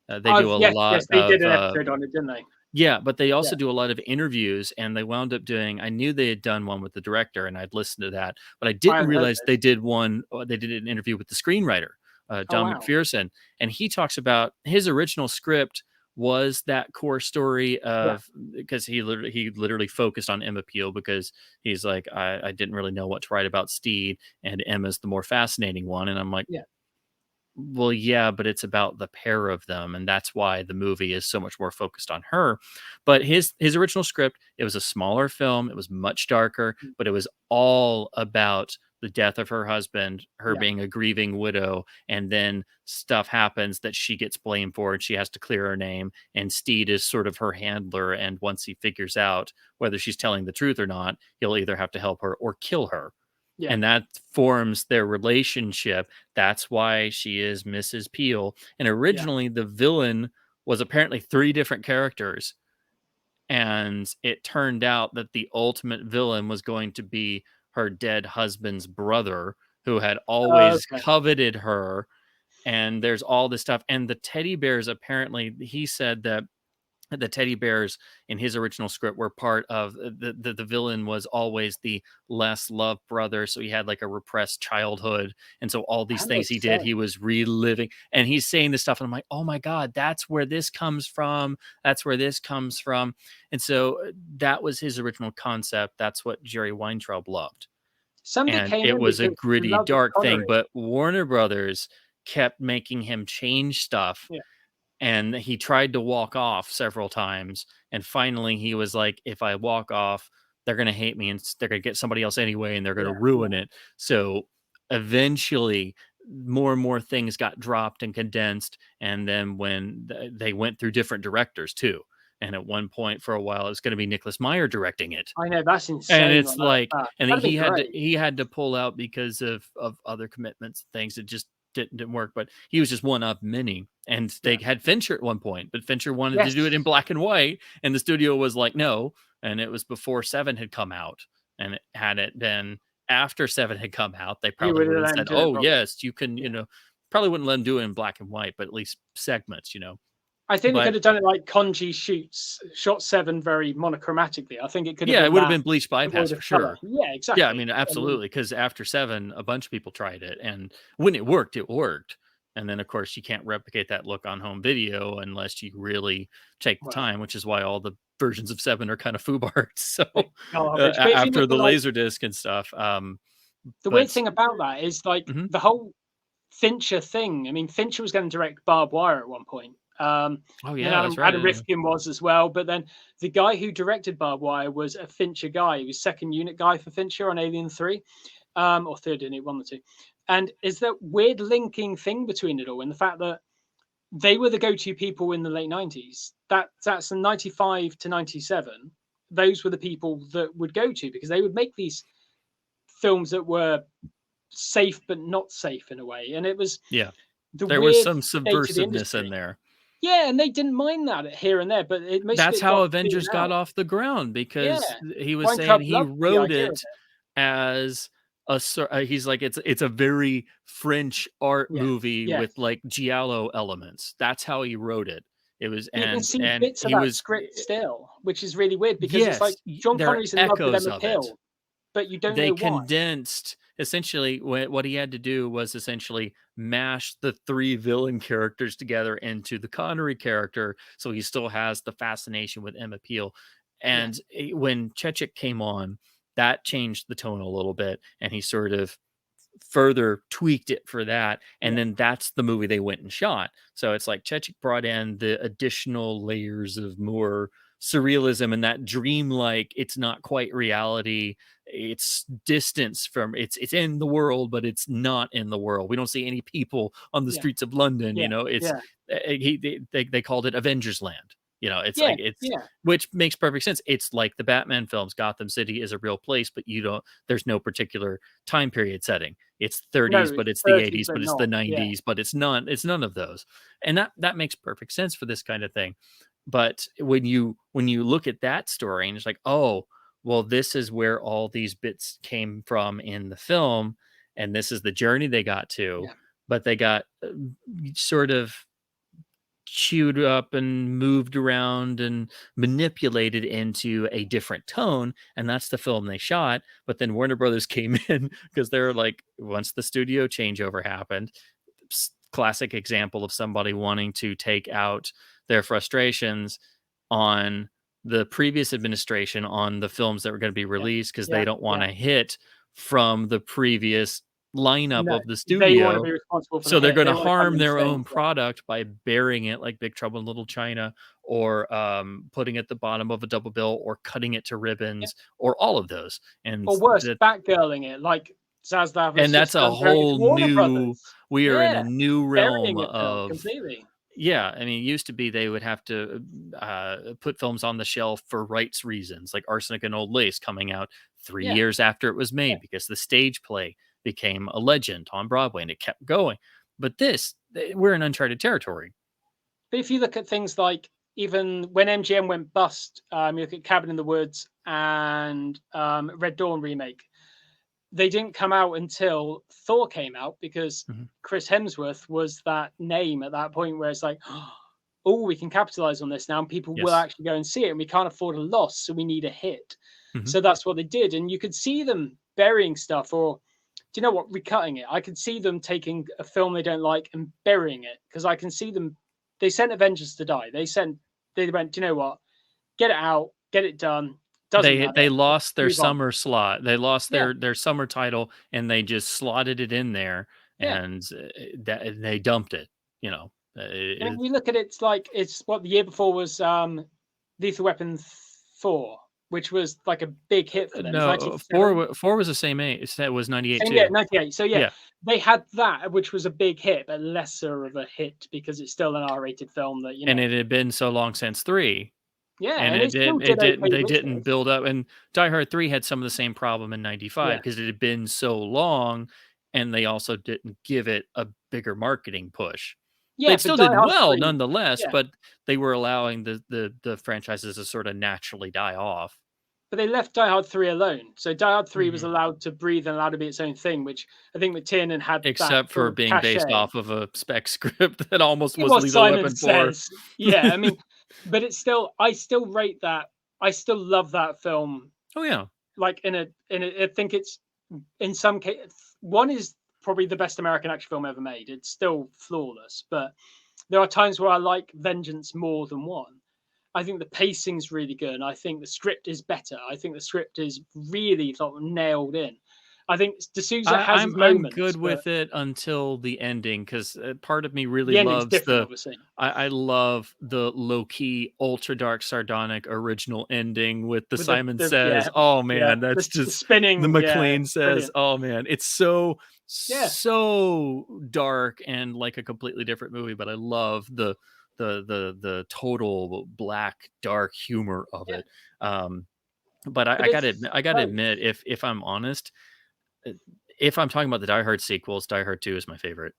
They do a lot. Yes, they did an episode on it, didn't they? Yeah, but they also do a lot of interviews, and they wound up doing, I knew they had done one with the director, and I'd listened to that, but I didn't realize they did an interview with the screenwriter, Don McPherson, and he talks about his original script was that core story of, because he literally focused on Emma Peel, because he's like, I didn't really know what to write about Steed, and Emma's the more fascinating one, and I'm like, well, yeah, but it's about the pair of them, and that's why the movie is so much more focused on her. But his original script, it was a smaller film, it was much darker, but it was all about the death of her husband, her being a grieving widow, and then stuff happens that she gets blamed for, and she has to clear her name, and Steed is sort of her handler, and once he figures out whether she's telling the truth or not, he'll either have to help her or kill her. And that forms their relationship. That's why she is Mrs. Peel. And originally the villain was apparently 3 different characters. And it turned out that the ultimate villain was going to be her dead husband's brother, who had always coveted her. And there's all this stuff. And the teddy bears, apparently, he said that the teddy bears in his original script were part of the villain was always the less loved brother. So he had like a repressed childhood. And so all these things he did, he was reliving, and he's saying this stuff. And I'm like, oh my God, that's where this comes from. That's where this comes from. And so that was his original concept. That's what Jerry Weintraub loved. And it was a gritty, dark thing, but Warner Brothers kept making him change stuff. And he tried to walk off several times. And finally he was like, if I walk off, they're going to hate me, and they're going to get somebody else anyway, and they're going to ruin it. So eventually more and more things got dropped and condensed. And then when they went through different directors too. And at one point for a while, it was going to be Nicholas Meyer directing it. I know, that's insane. And it's like, and then he had to pull out because of other commitments, things that just didn't work. But he was just one of many. And they had Fincher at one point, but Fincher wanted to do it in black and white, and the studio was like, no. And it was before 7 had come out. And had it been after 7 had come out, they probably would have said, oh yes, you can, probably wouldn't let him do it in black and white, but at least segments, I think they could have done it like Konji shot 7 very monochromatically. I think it could have it would have been bleach bypass for sure. Yeah, exactly. Yeah, I mean, absolutely. Because after 7, a bunch of people tried it, and when it worked, it worked. And then, of course, you can't replicate that look on home video unless you really take the time, which is why all the versions of 7 are kind of foobarred. So after the laserdisc and stuff. The weird thing about that is like the whole Fincher thing. I mean, Fincher was going to direct Barbed Wire at one point. Adam Rifkin was as well. But then the guy who directed Barbed Wire was a Fincher guy. He was second unit guy for Fincher on Alien 3. or third in it, one or two. And is that weird linking thing between it all, and the fact that they were the go-to people in the late 90s. That's from 95 to 97. Those were the people that would go to, because they would make these films that were safe but not safe in a way. And it was the there was weird some state of the subversiveness in industry. there. Yeah, and they didn't mind that here and there, but most of That's it how got Avengers beaten got out. off the ground, because he was Wine saying Club he loved the wrote idea of it as he's like, it's a very French art it. movie Yeah. with like giallo elements. That's how he wrote it. It was, You can and see and bits of he that was script still, which is really weird, because it's like yes, John there are Connery's in love with echoes Emma of it. Peel, but you don't They know why. condensed, essentially what he had to do was essentially mash the three villain characters together into the Connery character, so he still has the fascination with Emma Peel. And when Chechik came on, that changed the tone a little bit, and he sort of further tweaked it for that, and then that's the movie they went and shot. So it's like Chechik brought in the additional layers of more surrealism and that dreamlike, it's not quite reality, it's distance from, it's in the world but it's not in the world, we don't see any people on the streets of London, you know, it's they called it Avengers Land, you know, it's like it's which makes perfect sense. It's like the Batman films, Gotham City is a real place, but you don't, there's no particular time period setting. It's 30s, but it's the 80s, but it's the 90s, but it's none of those. And that makes perfect sense for this kind of thing. But when you look at that story and it's like, oh, well, this is where all these bits came from in the film, and this is the journey they got to, but they got sort of chewed up and moved around and manipulated into a different tone, and that's the film they shot. But then Warner Brothers came in, because they're like, once the studio changeover happened, classic example of somebody wanting to take out their frustrations on the previous administration on the films that were going to be released, because they don't want to hit from the previous lineup of the They want to studio. be responsible for So the they're hit. going They to want to come harm in their own saying, product by burying it like Big Trouble in Little China, or putting it at the bottom of a double bill, or cutting it to ribbons, or all of those. And or worse, Batgirling it, like Zaslav has and that's just a done going into whole Warner new, Brothers. we are in a new realm Burying a film of, completely. yeah, I mean, it used to be they would have to put films on the shelf for rights reasons, like Arsenic and Old Lace coming out 3 years after it was made, because the stage play became a legend on Broadway, and it kept going. But this, we're in uncharted territory. But if you look at things like, even when MGM went bust, you look at Cabin in the Woods and Red Dawn remake, they didn't come out until Thor came out, because Chris Hemsworth was that name at that point where it's like, oh, we can capitalize on this now, and people will actually go and see it, and we can't afford a loss, so we need a hit. So that's what they did. And you could see them burying stuff, or, do you know what, recutting it. I could see them taking a film they don't like and burying it, because I can see them. They sent Avengers to die. They went, do you know what, get it out, get it done. Doesn't matter. They lost their Move on. summer slot. They lost their summer title, and they just slotted it in there, and they dumped it. You know, and if we look at it, it's like, it's what the year before was Lethal Weapon 4, which was like a big hit for them. no, four was the same age. That was 98 too. Yeah, 98. So they had that, which was a big hit, but lesser of a hit, because it's still an R-rated film that, you know. And it had been so long since 3. Yeah, and they didn't build up. And Die Hard 3 had some of the same problem in 95, because it had been so long, and they also didn't give it a bigger marketing push. They still did well nonetheless, but they were allowing the franchises to sort of naturally die off. But they left Die Hard 3 alone. So Die Hard 3 was allowed to breathe and allowed to be its own thing, which I think McTiernan had, except for being based off of a spec script that almost was Lethal Simon Weapon 4. Says. Yeah, I mean, but it's still, I still rate that. I still love that film. Oh yeah. Like I think it's, in some cases, one is probably the best American action film ever made. It's still flawless, but there are times where I like Vengeance more than one. I think the pacing's really good, and I think the script is better. I think the script is really sort of nailed in. I think D'Souza has his I'm moments, good but with it until the ending, because part of me really the ending's loves different, the. obviously. I love the low key, ultra dark, sardonic original ending with the With Simon the Says. Oh man, the that's just the spinning, McLean Says. brilliant. Oh man, it's so Yeah, dark and like a completely different movie, but I love the total black dark humor of yeah. it. But I, But I gotta it's admit, I gotta both. admit, if I'm honest, uh, if I'm talking about the Die Hard sequels, Die Hard 2 is my favorite,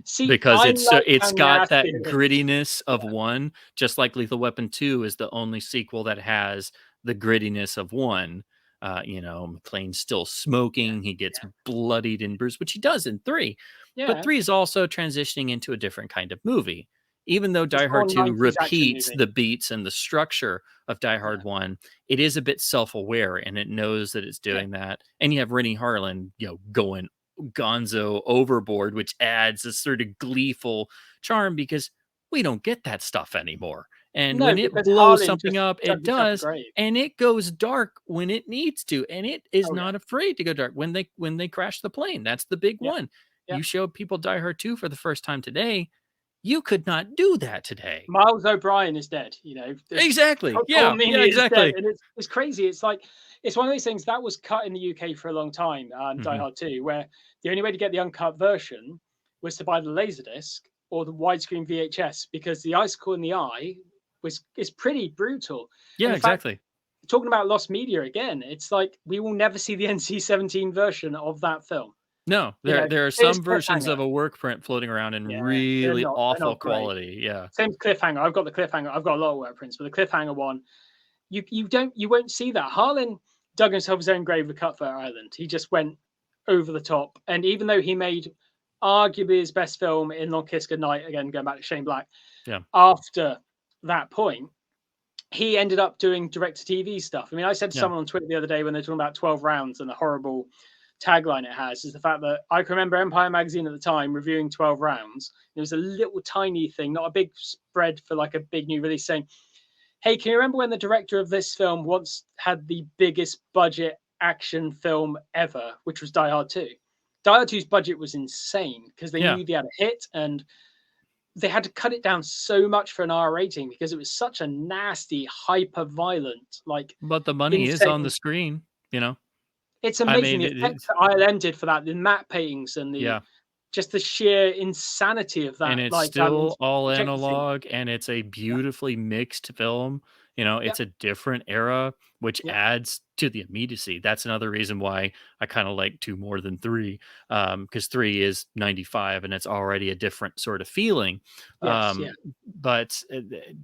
See, because I it's so, like how it's got nasty that it is. grittiness Yeah, of one, just like Lethal Weapon 2 is the only sequel that has the grittiness of one. McClane's still yeah, smoking, he gets bloodied and bruised, which he does in 3. But yeah. 3 is also transitioning into a different kind of movie. Even though It's Die more Hard 2 90s action repeats movie. the beats and the structure of Die Yeah, Hard 1, it is a bit self-aware, and it knows that it's yeah. doing that. And you have Rennie Harlan, going gonzo overboard, which adds a sort of gleeful charm, because we don't get that stuff anymore. And No, when it because blows Harlan something just up, dug it himself a does, grave. and it goes dark when it needs to, and it is Oh yeah, not afraid to go dark when they crash the plane. That's the big yeah, one. yeah. You show people Die Hard 2 for the first time today, you could not do that today. Miles O'Brien is dead. The Exactly. Paul Yeah. Yeah. Meany is dead, Exactly. and it's crazy. It's like it's one of those things that was cut in the UK for a long time. Die Hmm. Hard 2, where the only way to get the uncut version was to buy the laserdisc or the widescreen VHS, because the icicle in the eye is pretty brutal. And Yeah. the fact, Exactly. talking about lost media again, it's like we will never see the NC-17 version of that film. No, You know, there are it's some versions cliffhanger. of a work print floating around in Yeah, really they're awful not great. quality. Yeah. Same cliffhanger. I've got the cliffhanger. I've got a lot of work prints, but the cliffhanger one, you won't see that. Harlan dug himself his own grave with Cutthroat Island. He just went over the top, and even though he made arguably his best film in Long Kiss Goodnight, again going back to Shane Black, Yeah. after that point, he ended up doing direct to TV stuff. I mean, I said to Yeah. someone on Twitter the other day when they're talking about 12 rounds and the horrible tagline it has, is the fact that I can remember Empire Magazine at the time reviewing 12 rounds. There was a little tiny thing, not a big spread for like a big new release, saying, hey, can you remember when the director of this film once had the biggest budget action film ever, which was Die Hard 2? Die Hard 2's budget was insane because they Yeah. knew they had a hit, and they had to cut it down so much for an R rating because it was such a nasty, hyper violent, like But the money is on the insane. screen, It's I amazing mean, the effects that ILM did for that, the matte paintings and the yeah. just the sheer insanity of And that, it's like still all objective scene. analog, and it's a Yeah, beautifully mixed film. yeah, It's a different era, which yeah. adds to the immediacy. That's another reason why I kind of like 2 more than 3, because 3 is 95 and it's already a different sort of feeling. Yes, yeah. But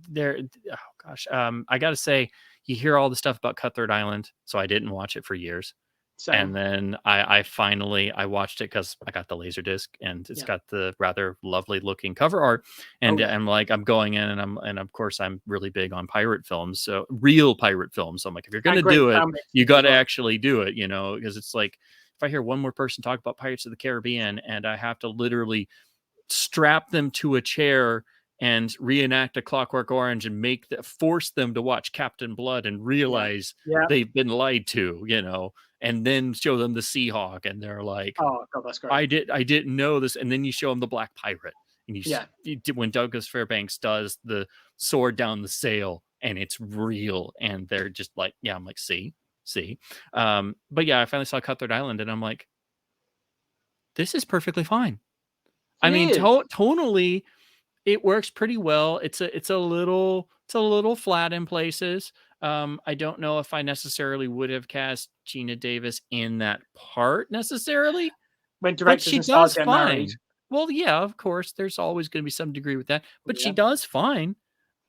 there, oh gosh, I got to say, you hear all the stuff about Cutthroat Island, so I didn't watch it for years. Same. And then I finally I watched it because I got the laser disc, and it's Yeah. got the rather lovely looking cover art. Oh And yeah. I'm going in, and of course I'm really big on pirate films, so real pirate films. So I'm like, if you're And gonna great do it, sound you mixes got as to well. actually do it, because it's like, if I hear one more person talk about Pirates of the Caribbean and I have to literally strap them to a chair and reenact A Clockwork Orange and force them to watch Captain Blood and Yeah. realize Yeah. they've been lied to, and then show them the Seahawk, and they're like, Oh god, that's great. I didn't know this. And then you show them the Black Pirate, and Yeah. when Douglas Fairbanks does the sword down the sail, and it's real, and they're just like, yeah, I'm like, see. But yeah, I finally saw Cutthroat Island, and I'm like, this is perfectly fine. I It mean, is. tonally, it works pretty well. It's a little flat in places. I don't know if I necessarily would have cast Gina Davis in that part necessarily, When but directors she and stars does get married. fine. Well, yeah, of course, there's always going to be some degree with that, but she Yeah. does fine.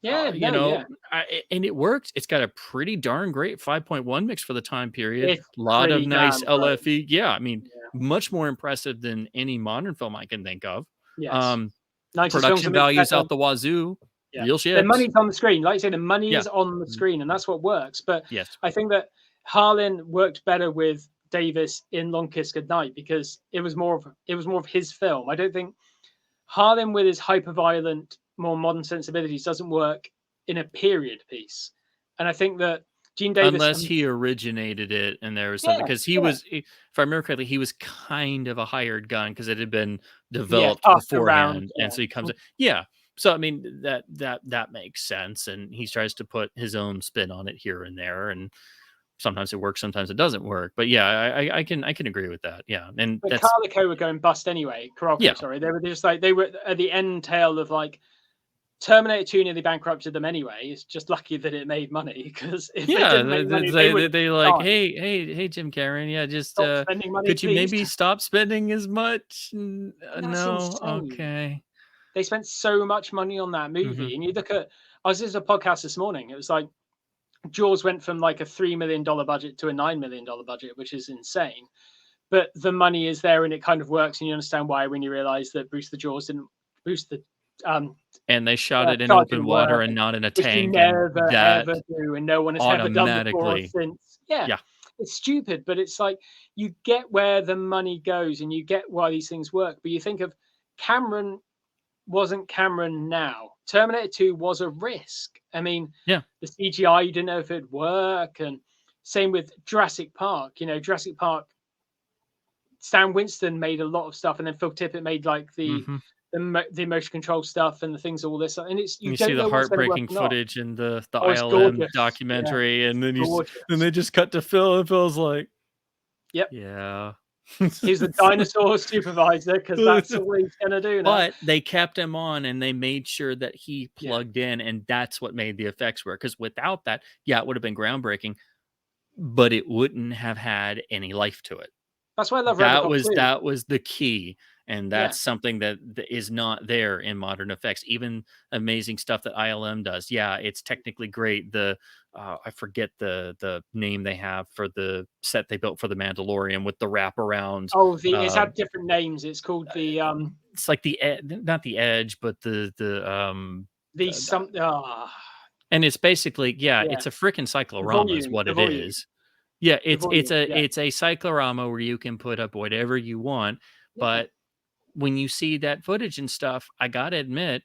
Yeah, no, yeah. And it works. It's got a pretty darn great 5.1 mix for the time period. It's A lot of pretty nice damn great. LFE. Yeah, I mean, Yeah. much more impressive than any modern film I can think of. Yes. Um, 90s films are Production much values better. out the wazoo. Yeah. Real The ships. money's on the screen. Like you say, the money Yeah. is on the screen, and that's what works. But Yes. I think that Harlan worked better with Davis in Long Kiss Goodnight because it was more of his film. I don't think Harlan with his hyper violent, more modern sensibilities doesn't work in a period piece. And I think that Gene Davis. Unless he originated it and there was something, Yeah, because he yeah, was, if I remember correctly, he was kind of a hired gun because it had been yeah. developed Passed around. beforehand, and so he comes in. Yeah. So I mean that makes sense, and he tries to put his own spin on it here and there, and sometimes it works, sometimes it doesn't work. But yeah, I can agree with that. Yeah, and But that's Carlico were going bust anyway. yeah. Carolco, sorry, they were just like they were at the end tail of like Terminator 2 nearly bankrupted them anyway. It's just lucky that it made money because if they Yeah, didn't make money, they would they like, die. hey, Jim Cameron, yeah, just Stop spending money, could you please. maybe stop spending as much? That's No, insane. okay. They spent so much money on that Hmm. movie, and you look at. I was listening to a podcast this morning. It was like Jaws went from like a $3 million budget to a $9 million budget, which is insane. But the money is there, and it kind of works, and you understand why when you realize that Bruce the Jaws didn't. Bruce the And they shot it in Charge open didn't water work, and not in a which you tank, and never that ever do, and no one has ever done before or automatically, since. Yeah, yeah, it's stupid, but it's like you get where the money goes, and you get why these things work. But you think of Cameron wasn't Cameron now. Terminator 2 was a risk. I mean, yeah. the CGI, you didn't know if it'd work, and same with Jurassic Park. You know, Jurassic Park. Stan Winston made a lot of stuff, and then Phil Tippett made like Hmm. the emotion control stuff and the things, all this, and it's you You see don't the know what's going to work heartbreaking or not. footage in the Oh, it's ILM gorgeous. Yeah, documentary, and then then gorgeous. they just cut to Phil, and Phil's like, Yep. yeah. He's the dinosaur supervisor because that's all he's going to do now. But they kept him on, and they made sure that he Yeah. plugged in, and that's what made the effects work. Because without that, yeah, it would have been groundbreaking, but it wouldn't have had any life to it. That's why I love That Robocop was 2. that was the key, and Yeah. that's something that is not there in modern effects. Even amazing stuff that ILM does. Yeah, it's technically great. I forget the name they have for the set they built for the Mandalorian with the wraparound. Oh, it's had different names. It's called It's like not the edge, but some and it's basically, yeah, yeah, it's a freaking cyclorama is what the it volume, is. Yeah, the it's volume. Yeah, it's a cyclorama where you can put up whatever you want, yeah, but when you see that footage and stuff, I gotta admit,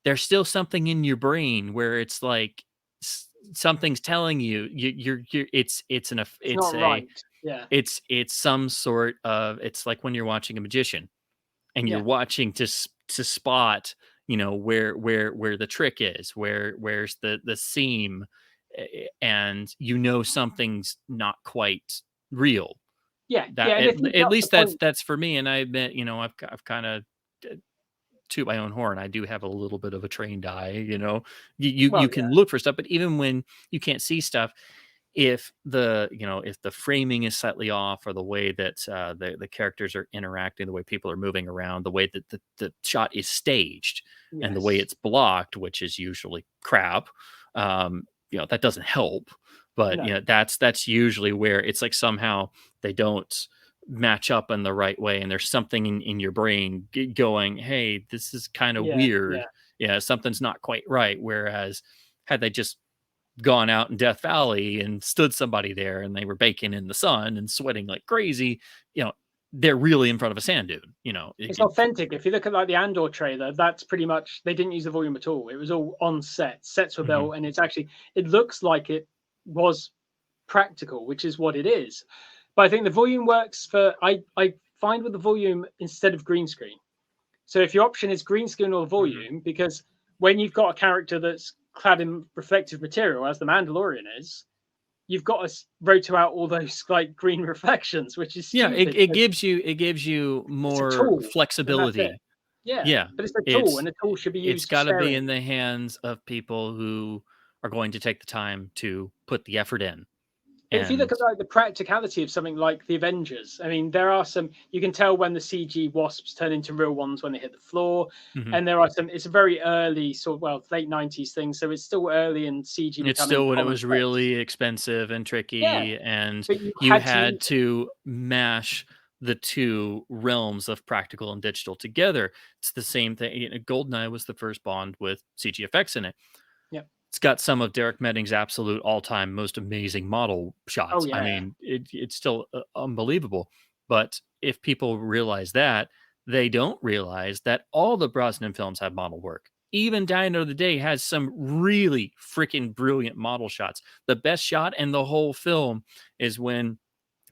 there's still something in your brain where it's like something's telling you you're it's not right. Yeah, it's some sort of, it's like when you're watching a magician and you're yeah, watching to spot, where the trick is, where's the seam, and something's not quite real. yeah, That yeah. And if you at got the least point, that's for me, and I admit, I've kind of toot my own horn. I do have a little bit of a trained eye. You well, can yeah, look for stuff, but even when you can't see stuff, if the framing is slightly off, or the way that the characters are interacting, the way people are moving around, the way that the shot is staged, and the way yes, it's blocked, which is usually crap, that doesn't help. But no, that's usually where it's like somehow they don't match up in the right way, and there's something in your brain going, hey, this is kind of yeah, yeah, weird. Yeah, something's not quite right. Whereas had they just gone out in Death Valley and stood somebody there, and they were baking in the sun and sweating like crazy, they're really in front of a sand dune. it's authentic. If you look at like the Andor trailer, that's pretty much they didn't use the volume at all. It was all on set. Sets were Mhm. built, and it looks like it was practical, which is what it is. But I think the volume works for I find with the volume instead of green screen. So if your option is green screen or Mhm. volume, because when you've got a character that's clad in reflective material, as the Mandalorian is, you've got to rotate out all those like green reflections, which is Yeah, stupid. it gives you It's a more tool, and that's it. flexibility. Yeah, Yeah, but it's a tool, it's and a tool should be it's used got to be sparingly. in the hands of people who are going to take the time to put the effort in. But if you look And at like the practicality of something like the Avengers, I mean, there are some you can tell when the CG wasps turn into real ones when they hit the floor, mhm. and there are some. It's a very early sort of late '90s thing, so it's still early in CG It's becoming still when it was commonplace. really expensive and Yeah, tricky, and but you you had to use had it. to mash the two realms of practical and digital together. It's the same thing. Goldeneye was the first Bond with CG effects in it. Yeah. It's got some of Derek Medding's absolute all-time most amazing model Oh shots. I yeah. mean, it's still unbelievable. But if people realize that, they don't realize that all the Brosnan films have model work. even Dino of the Day has some really freaking brilliant model shots. The best shot in the whole film is when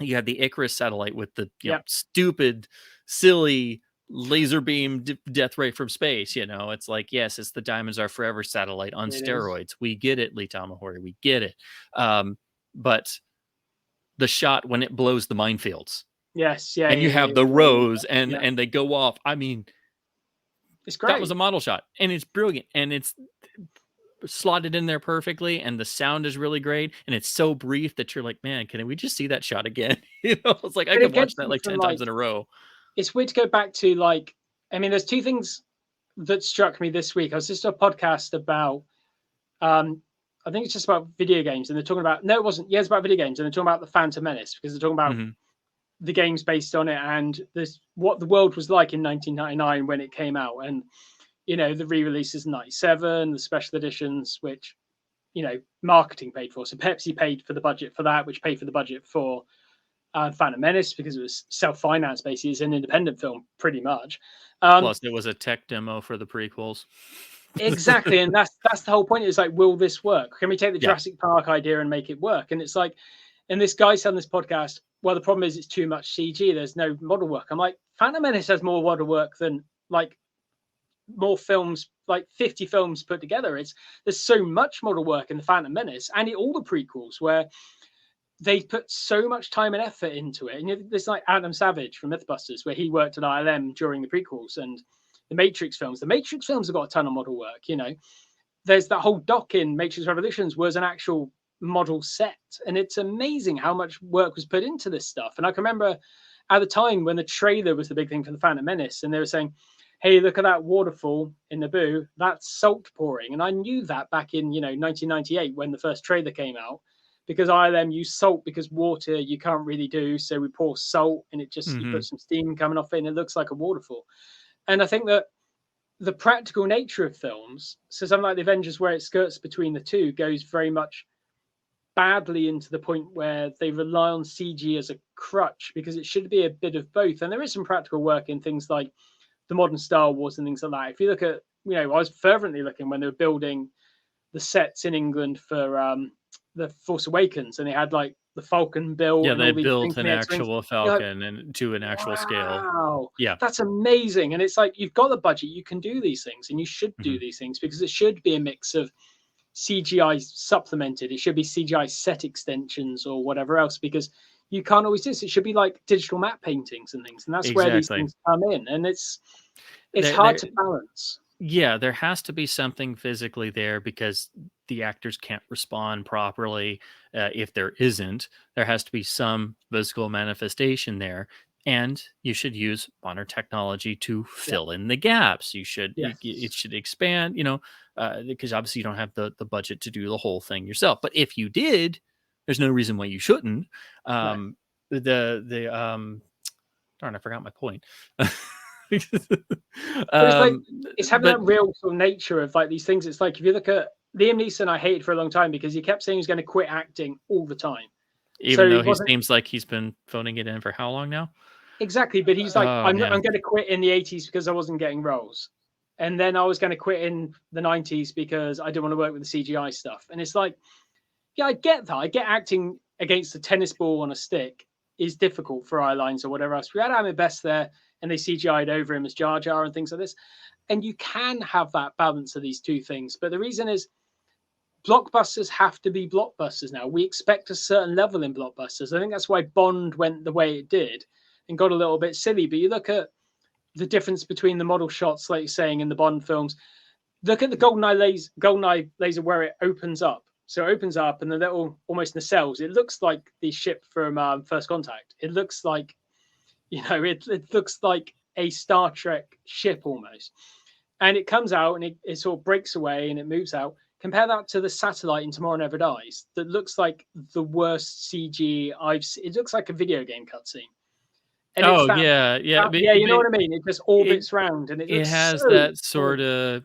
you had the Icarus satellite with the stupid, silly laser beam death ray from space. It's like, yes, it's the Diamonds Are Forever satellite on steroids. We get it, Lee Tamahori. We get it. But the shot when it blows the minefields. Yes, and you have the rows and they go off. I mean, it's great. That was a model shot, and it's brilliant, and it's slotted in there perfectly, and the sound is really great, and it's so brief that you're like, man, can we just see that shot again? It's like I could watch that like 10 times in a row. It's weird to go back to there's two things that struck me this week. I was just on a podcast about I think it's just about video games, and they're talking about it's about video games, and they're talking about the Phantom Menace, because they're talking about the games based on it, and this what the world was like in 1999 when it came out, and the re-releases in 97, the special editions, which marketing paid for. So Pepsi paid for the budget for that, which paid for the budget for Phantom Menace, because it was self-financed. Basically, it's an independent film pretty much. Plus it was a tech demo for the prequels. Exactly, and that's the whole point. It's like, will this work? Can we take the Jurassic Park idea and make it work? And it's like, and this guy said on this podcast, well, the problem is it's too much CG. There's no model work. I'm like, Phantom Menace has more model work than more films, 50 films put together. There's so much model work in the Phantom Menace and all the prequels, where they put so much time and effort into it. And there's like Adam Savage from Mythbusters, where he worked at ILM during the prequels, and the Matrix films. The Matrix films have got a ton of model work. There's that whole dock in Matrix Revolutions was an actual model set, and it's amazing how much work was put into this stuff. And I can remember at the time when the trailer was the big thing for the Phantom Menace, and they were saying, hey, look at that waterfall in Naboo, that's salt pouring. And I knew that back in 1998 when the first trailer came out, because ILM use salt because water you can't really do, so we pour salt, and it just you put some steam coming off it, and it looks like a waterfall. And I think that the practical nature of films, so something like The Avengers, where it skirts between the two, goes very much badly into the point where they rely on CG as a crutch, because it should be a bit of both. And there is some practical work in things like the modern Star Wars and things like that. If you look at, I was fervently looking when they were building the sets in England for the Force Awakens, and they had the Falcon build. Yeah, they built an actual Falcon and to an actual scale. Wow, yeah, that's amazing. And it's like, you've got the budget, you can do these things, and you should do these things, because it should be a mix of CGI supplemented. It should be CGI set extensions or whatever else, because you can't always do this. It should be like digital map paintings and things, and that's where these things come in. And it's hard to balance. Yeah, there has to be something physically there, because the actors can't respond properly if there isn't. There has to be some physical manifestation there, and you should use modern technology to fill in the gaps. You should it should expand, because obviously you don't have the budget to do the whole thing yourself. But if you did, there's no reason why you shouldn't. Darn, I forgot my point. It's having that real sort of nature of these things. It's like, if you look at Liam Neeson, I hated for a long time because he kept saying he was going to quit acting all the time, even though he seems like he's been phoning it in for how long now. Exactly, but he's like, I'm going to quit in the 80s because I wasn't getting roles, and then I was going to quit in the 90s because I didn't want to work with the CGI stuff. And it's like, yeah, I get that. I get acting against a tennis ball on a stick is difficult for eye lines or whatever else. We had Ahmed Best there, and they CGI'd over him as Jar Jar and things like this. And you can have that balance of these two things. But the reason is, blockbusters have to be blockbusters now. We expect a certain level in blockbusters. I think that's why Bond went the way it did and got a little bit silly. But you look at the difference between the model shots, like you're saying, in the Bond films. Look at the GoldenEye laser where it opens up. So it opens up, and the little, almost nacelles, it looks like the ship from First Contact. It looks like, it looks like a Star Trek ship almost. And it comes out, and it sort of breaks away, and it moves out. Compare that to the satellite in Tomorrow Never Dies. That looks like the worst CG I've seen. It looks like a video game cutscene. And yeah. You know what I mean? It just orbits round, and it has that sort of.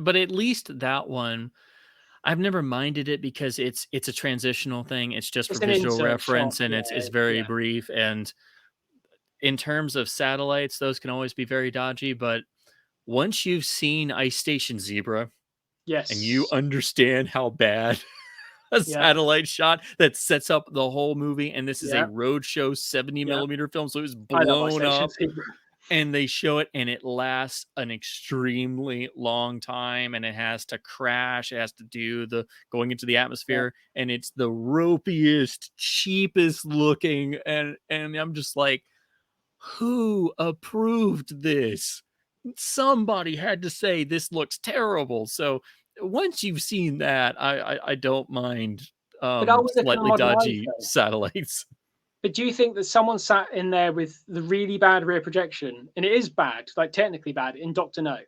But at least that one, I've never minded it, because it's a transitional thing. It's just for visual reference, and it's very brief. And in terms of satellites, those can always be very dodgy. But once you've seen Ice Station Zebra and you Yes. understand how bad a Yeah. satellite shot that sets up the whole movie, and this is a Yeah. roadshow 70 Yeah. millimeter film, so it was I love Ice blown Station up, Zebra. and they show it, and it lasts an extremely long time, and it has to crash, it has to do the going into the Yeah. atmosphere, and it's the ropiest, cheapest looking, and I'm just like, who approved this? Somebody had to say this looks terrible. So once you've seen that, I don't mind But are we looking at slightly modern eyes dodgy though? satellites. But do you think that someone sat in there with the really bad rear projection, and it is bad, like technically bad, in Doctor No?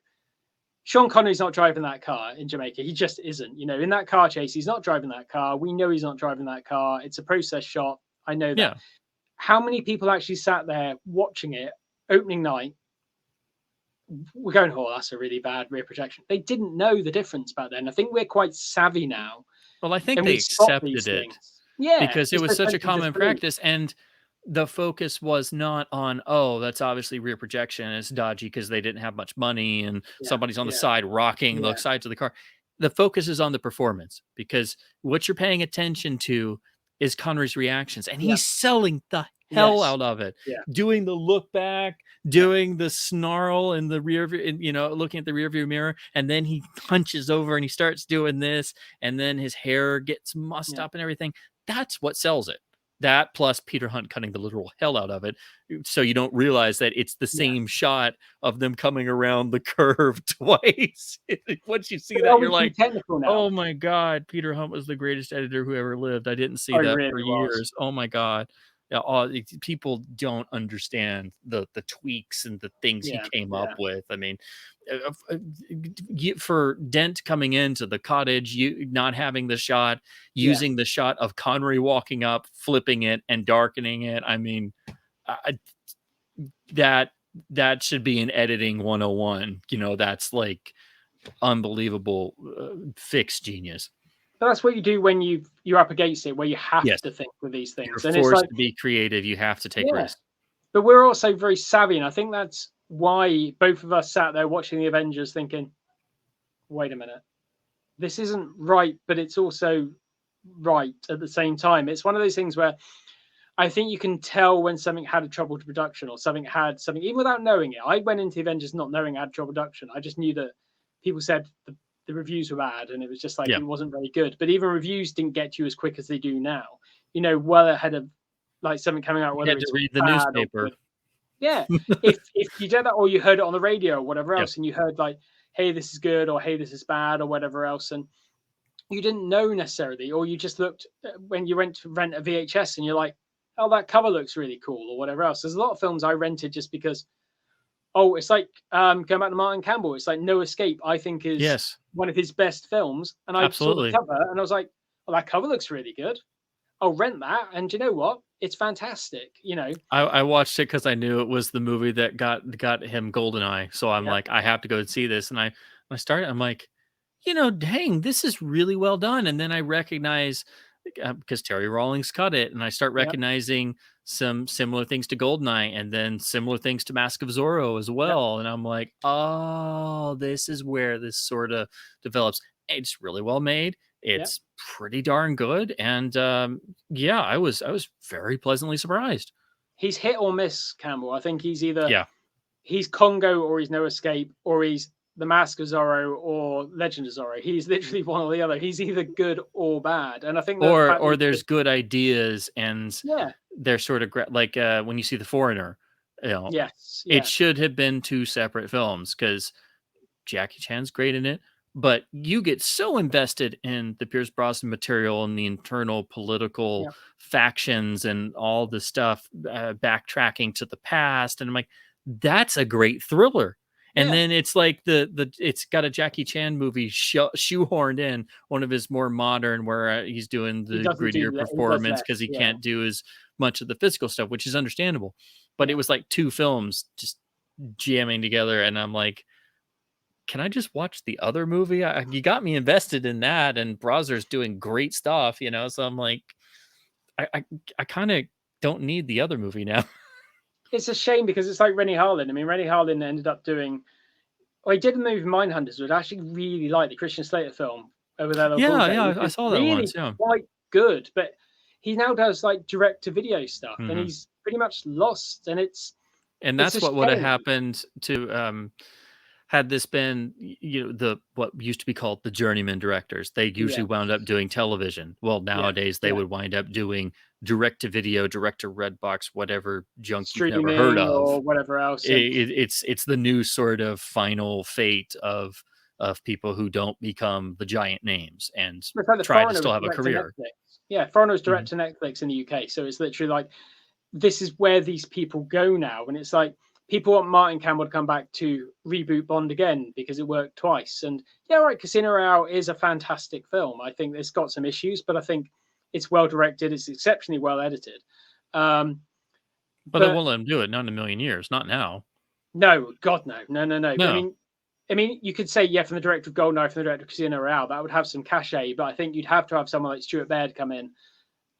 Sean Connery's not driving that car in Jamaica. He just isn't. You know, in that car chase, he's not driving that car. We know he's not driving that car. It's a process shot. I know that. Yeah. How many people actually sat there watching it opening night? We're going, oh, that's a really bad rear projection. They didn't know the difference back then. I think we're quite savvy now, Well, I think and they we spot these accepted it things. Yeah, because it it's was the such a sense of common disbelief. practice, and the focus was not on, oh, that's obviously rear projection, it's dodgy because they didn't have much money and Yeah, somebody's on the yeah, side rocking the yeah, sides of the car. The focus is on the performance because what you're paying attention to is Connery's reactions, and yeah. he's selling the hell Yes, out of it, yeah, doing the look back, yeah, doing the snarl in the rear view, looking at the rear view mirror, and then he hunches over and he starts doing this, and then his hair gets mussed yeah, up and everything. That's what sells it. That plus Peter Hunt cutting the literal hell out of it, so you don't realize that it's the yeah. same shot of them coming around the curve twice. Once you see But that, are you're we too like, technical now? "Oh my god, Peter Hunt was the greatest editor who ever lived. I didn't see Oh, it that really for was. years. Oh my god." Yeah, people don't understand the tweaks and the things he Yeah, came up yeah, with. I mean, for Dent coming into the cottage, you not having the shot, yeah. using the shot of Connery walking up, flipping it, and darkening it. I mean, I, that should be an editing 101. That's like unbelievable fix genius. But that's what you do when you're up against it, where you have Yes, to think with these you're things, and it's forced like, to be creative. You have to take yeah. risks. But we're also very savvy, and I think that's why both of us sat there watching the Avengers, thinking, "Wait a minute, this isn't right, but it's also right at the same time." It's one of those things where I think you can tell when something had a troubled production or something had something, even without knowing it. I went into the Avengers not knowing it had troubled production. I just knew that people said the reviews were bad, and it was just like Yeah, it wasn't very good. But even reviews didn't get you as quick as they do now. You know, well ahead of like something coming out, you whether had to it's read the bad or newspaper. good. Yeah, if you did that, or you heard it on the radio or whatever Yeah. else, and you heard like, "Hey, this is good," or "Hey, this is bad," or whatever else, and you didn't know necessarily, or you just looked when you went to rent a VHS and you're like, "Oh, that cover looks really cool," or whatever else. There's a lot of films I rented just because. Oh, it's like going back to Martin Campbell. It's like No Escape. I think is Yes, one of his best films, and I saw the absolutely. cover and I was like, "Well, that cover looks really good. I'll rent that." And you know what? It's fantastic. You know. I watched it because I knew it was the movie that got him Goldeneye. So I'm Yeah. like, I have to go see this. And I started, I'm like, dang, this is really well done. And then I recognize because Terry Rawlings cut it, and I start Yeah. recognizing some similar things to Goldeneye, and then similar things to Mask of Zorro as Yeah. well. And I'm like, oh, this is where this sort of develops. It's really well made. Yeah. It's pretty darn good, and yeah, I was very pleasantly surprised. He's hit or miss, Campbell. I think he's either Yeah. he's Congo or he's No Escape or he's The Mask of Zorro or Legend of Zorro. He's literally one or the other. He's either good or bad. And I think that the fact that Or there's good ideas, and yeah, they're sort of like when you see The Foreigner, you know, yes, it yeah, should have been two separate films because Jackie Chan's great in it, but you get so invested in the Pierce Brosnan material and the internal political yeah, factions and all the stuff, backtracking to the past, and I'm like, that's a great thriller. And yeah. then it's like it's got a Jackie Chan movie shoehorned in, one of his more modern, where he's doing He the doesn't do grittier that. He does performance less. because he Yeah, can't do as much of the physical stuff, which is understandable. But it yeah. was like two films just jamming together, and I'm like, can I just watch the other movie? You got me invested in that, and Browser's doing great stuff, So I'm like, I I, I kind of don't need the other movie now. It's a shame because it's like Rennie Harlin. I mean, Rennie Harlin ended up doing I did a movie Mindhunters, which I actually really liked, the Christian Slater film with LL Cool J, Yeah, which I is saw that really once. Yeah, quite good. But he now does like direct to video stuff, and hmm he's pretty much lost. And it's and a that's what would have shame. happened to had this been the what used to be called the journeyman directors. They usually Yeah, wound up doing television. Well, yeah, nowadays they yeah. would wind up doing direct to video, direct to Redbox, whatever junk you've never heard Streaming or of. whatever else. And It's the new sort of final fate of people who don't become the giant names and it's like The try to Foreigner was still have a direct to career. Netflix. Yeah, Foreigner was Mhm. direct to Netflix in the UK. So it's literally like, this is where these people go now. And it's like, people want Martin Campbell to come back to reboot Bond again because it worked twice. And yeah, right, Casino Royale is a fantastic film. I think it's got some issues, but I think it's well directed. It's exceptionally well edited. Um, But they but won't let them do it. Not in a million years. Not now. no, God, no, no, no, no. No. I mean, you could say, yeah, from the director of Goldeneye, from the director of Casino Royale, that would have some cachet, but I think you'd have to have someone like Stuart Baird come in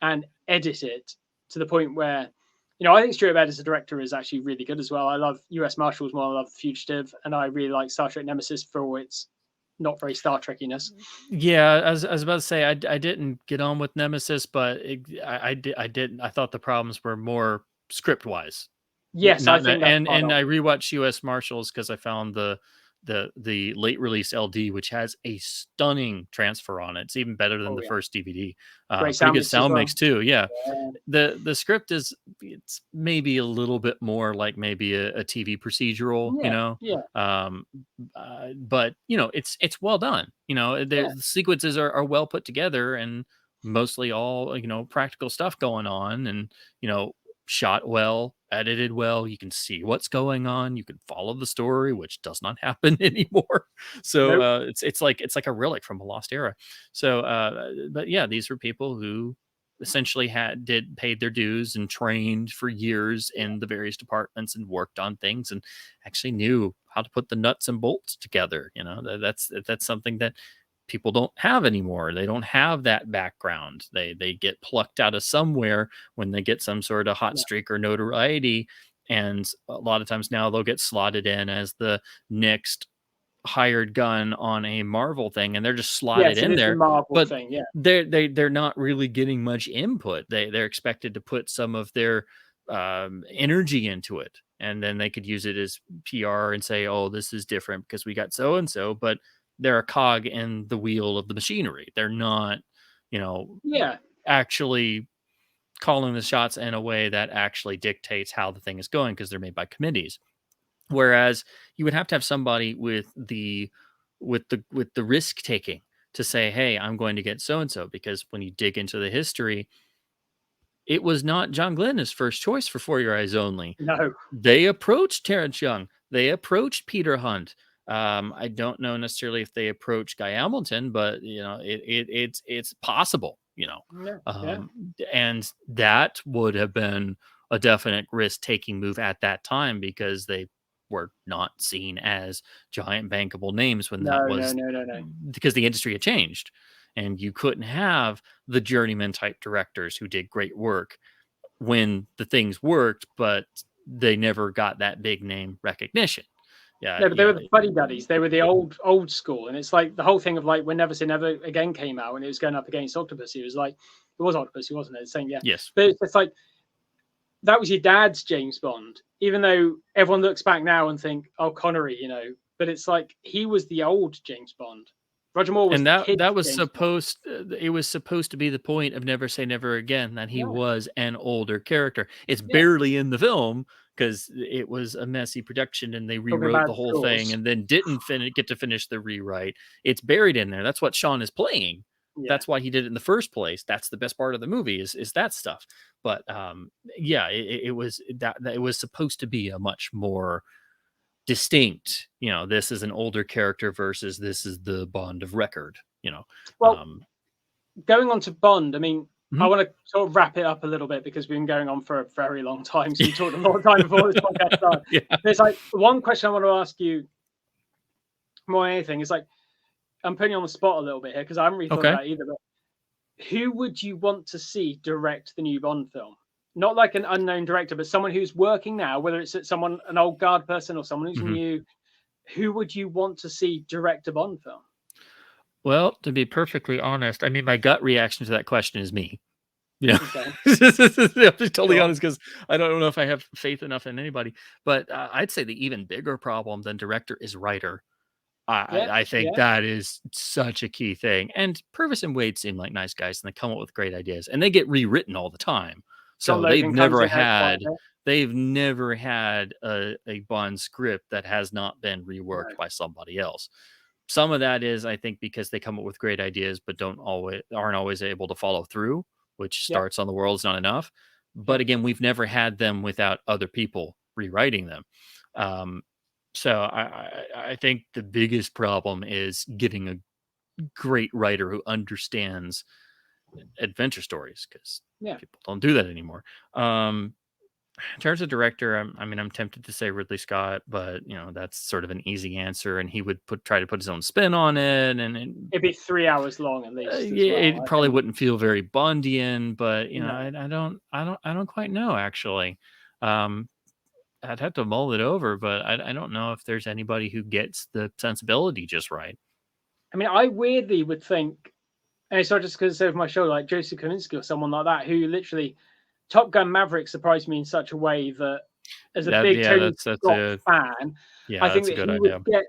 and edit it to the point where, I think Stuart Baird as a director is actually really good as well. I love US Marshals more. I love Fugitive, and I really like Star Trek Nemesis for all its not very Star Trekiness. Yeah, I was about to say I didn't get on with Nemesis, but I didn't. I thought the problems were more script wise. Yes, I Not think that, that's part and of I it. rewatched U.S. Marshals because I found the late release LD, which has a stunning transfer on it. It's even better than Oh the yeah, first DVD. great Pretty sound good mix as sound well. mix too. Yeah, Yeah, the script it's maybe a little bit more like maybe a TV procedural, yeah, yeah, um, but it's well done. yeah. The sequences are well put together and mostly all practical stuff going on, and shot well, edited well. You can see what's going on. You can follow the story, which does not happen anymore. So Nope. it's like a relic from a lost era. So, but yeah, these were people who essentially paid their dues and trained for years Yeah. in the various departments and worked on things and actually knew how to put the nuts and bolts together. That's something that people don't have anymore. They don't have that background. They get plucked out of somewhere when they get some sort of hot Yeah. streak or notoriety. And a lot of times now they'll get slotted in as the next hired gun on a Marvel thing, and they're just slotted Yes, it in is the there. Marvel But thing. Yeah. they're not really getting much input. They're expected to put some of their energy into it, and then they could use it as PR and say, "Oh, this is different because we got so and so." But they're a cog in the wheel of the machinery. They're not, you know, Yeah. actually calling the shots in a way that actually dictates how the thing is going because they're made by committees. Whereas you would have to have somebody with the risk taking to say, "Hey, I'm going to get so and so," because when you dig into the history, it was not John Glenn his first choice for For Your Eyes Only. No. They approached Terrence Young. They approached Peter Hunt. I don't know necessarily if they approached Guy Hamilton, but it's possible, Yeah. Yeah. um, and that would have been a definite risk taking move at that time because they were not seen as giant bankable names when that No. No. was No. No. No. because the industry had changed, and you couldn't have the journeyman type directors who did great work when the things worked, but they never got that big name recognition. Yeah, No, but they were the fuddy duddies. They were the old school, and it's like the whole thing of like when Never Say Never Again came out, and it was going up against Octopussy. It was like it was Octopussy, wasn't it? The same, yeah. yes. But it's like that was your dad's James Bond, even though everyone looks back now and think, oh, Connery, But it's like he was the old James Bond. Roger Moore was And the that kid that was James Bond. it was supposed to be the point of Never Say Never Again, that he Yeah, was an older character. It's yeah. barely in the film because it was a messy production and they Talking rewrote about the whole thing scores. and then didn't get to finish the rewrite. It's buried in there. That's what Sean is playing. Yeah. That's why he did it in the first place. That's the best part of the movie is that stuff. But yeah, it was that it was supposed to be a much more distinct, this is an older character versus this is the Bond of record. Well, um going on to Bond, I mean, I mhm. want to sort of wrap it up a little bit because we've been going on for a very long time. So we talked a lot of time before this podcast started. Yeah. There's like one question I want to ask you more than anything is like, I'm putting you on the spot a little bit here because I haven't really thought Okay. about it either. But who would you want to see direct the new Bond film? Not like an unknown director, but someone who's working now, whether it's someone, an old guard person or someone who's Mhm. new. who would you want to see direct a Bond film? Well, to be perfectly honest, I mean, my gut reaction to that question is me. You know, Okay, I'm just totally sure. honest because I don't know if I have faith enough in anybody. But I'd say the even bigger problem than director is writer. Yeah, I think yeah. that is such a key thing. And Purvis and Wade seem like nice guys, and they come up with great ideas, and they get rewritten all the time. John So Logan comes in there quite a bit. they've never had a Bond script that has not been No, reworked by somebody else. Some of that is, I think, because they come up with great ideas, but aren't always able to follow through, which yeah, starts on the world is not enough. yeah. But again, we've never had them without other people rewriting them. Um, so I think the biggest problem is getting a great writer who understands adventure stories because Yeah. people don't do that anymore. In terms of director, I'm tempted to say Ridley Scott, but that's sort of an easy answer, and he would try to put his own spin on it, and It'd be 3 hours long at least as yeah, well, it I probably think. wouldn't feel very Bondian. But No. I don't quite know actually. Um, I'd have to mull it over, but I don't know if there's anybody who gets the sensibility just right. I mean, I weirdly would think, and it's not just because it's over my shoulder, like Joseph Kosinski or someone like that, who literally Top Gun Maverick surprised me in such a way that as a That big yeah, Tony Scott fan, I think that's a that good idea.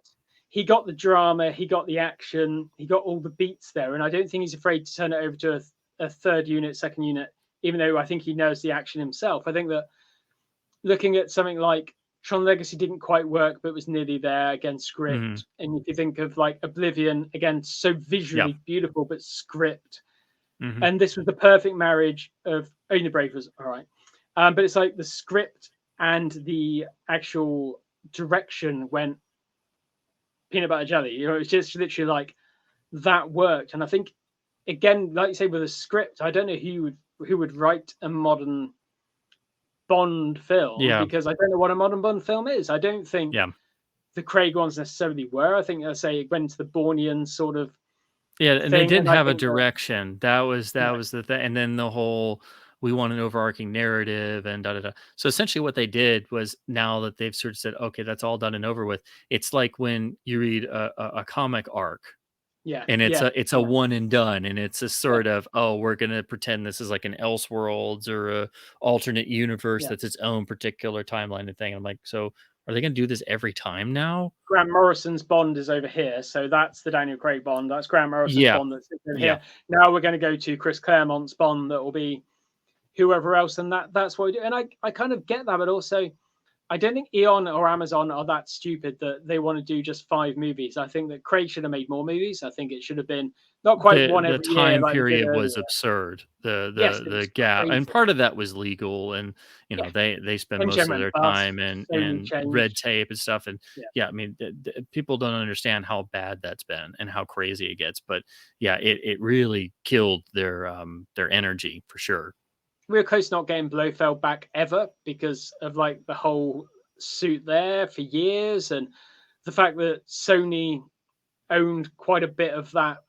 he got the drama, he got the action, he got all the beats there, and I don't think he's afraid to turn it over to a third unit, second unit, even though I think he knows the action himself. I think that looking at something like Tron Legacy didn't quite work, but was nearly there again, Hmm. script. And if you think of like Oblivion, again, so Yeah. visually beautiful, but script. Hmm. And this was the perfect marriage of Only the Brave was all right. But it's like the script and the actual direction went peanut butter jelly. It's just literally like that worked. And I think again, like you say, with a script, I don't know who would write a modern Bond film Yeah. because I don't know what a modern Bond film is. I don't think Yeah. the Craig ones necessarily were. I think, I say, it went to the Bornean sort of Yeah, and they thing, didn't and I have a think that direction. no, That was the thing, and then the whole we want an overarching narrative and da da da. So essentially, what they did was now that they've sort of said, okay, that's all done and over with. It's like when you read a comic arc, yeah, and yeah, it's a yeah, one and done, and it's a yeah, sort of we're gonna pretend this is like an Elseworlds or a alternate universe yeah. that's its own particular timeline and thing. I'm like, so are they gonna do this every time now? Grant Morrison's Bond is over here, so that's the Daniel Craig Bond. That's Grant Morrison's Yeah, Bond that's over yeah. here. Now we're going to go to Chris Claremont's Bond that will be whoever else, and that's what we do. And I kind of get that, but also I don't think Eon or Amazon are that stupid that they want to do just 5 movies. I think that Craig should have made more movies. I think it should have been not quite one The every year time like they did period earlier. was absurd. Yes, it The was gap, and crazy. part of that was legal, and Yeah, they spend most MGM of went their bust. time Sony and red changed. tape and stuff. And Yeah. yeah, I mean, people don't understand how bad that's been and how crazy it gets. But yeah, it really killed their energy for sure. We were close to not getting Blofeld back ever because of like the whole suit there for years and the fact that Sony owned quite a bit of that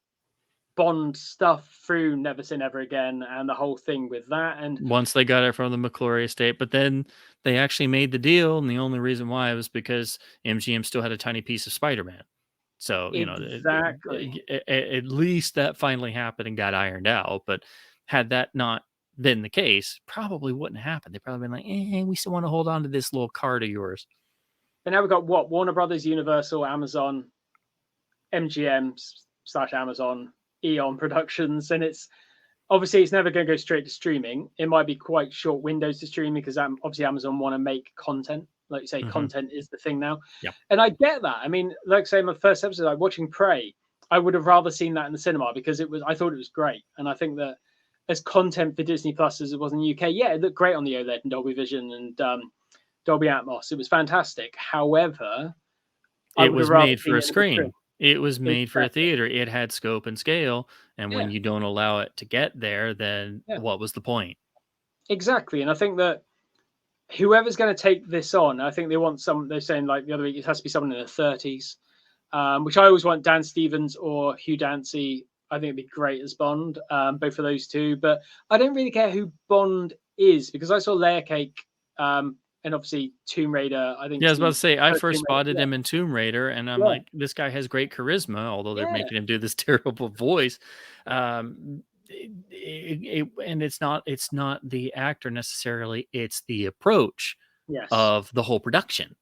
Bond stuff through Never Say Never Again and the whole thing with that. And Once they got it from the McClory estate, but then they actually made the deal, and the only reason why was because MGM still had a tiny piece of Spider-Man. So, exactly. at least that finally happened and got ironed out. But had that not been the case, probably wouldn't happen. They probably been like, we still want to hold on to this little card of yours. And now we've got what? Warner Brothers, Universal, Amazon, MGM slash Amazon, Eon Productions. And it's obviously it's never going to go straight to streaming. It might be quite short windows to streaming because obviously Amazon want to make content. Like you say, Hmm. content is the thing now. Yeah. And I get that. I mean, like say my first episode, like watching Prey, I would have rather seen that in the cinema because I thought it was great. And I think that as content for Disney Plus as it was in the UK, yeah, it looked great on the OLED and Dolby Vision and Dolby Atmos. It was fantastic. However, I It would have was rather made for seen a it with the screen. screen. It was made for a Exactly. theater. It had scope and scale. And when Yeah. you don't allow it to get there, then Yeah. what was the point? Exactly. And I think that whoever's going to take this on, I think they want some. They're saying like the other week, it has to be someone in their 30s, which I always want Dan Stevens or Hugh Dancy. I think it'd be great as Bond, both of those two. But I don't really care who Bond is because I saw Layer Cake and obviously Tomb Raider. I think Yeah, I was about to the say, I first first Tomb Raider, spotted him in Tomb Raider, and I'm yeah, like, this guy has great charisma, although they're yeah, making him do this terrible voice. And it's not the actor necessarily; it's the approach yes. of the whole production.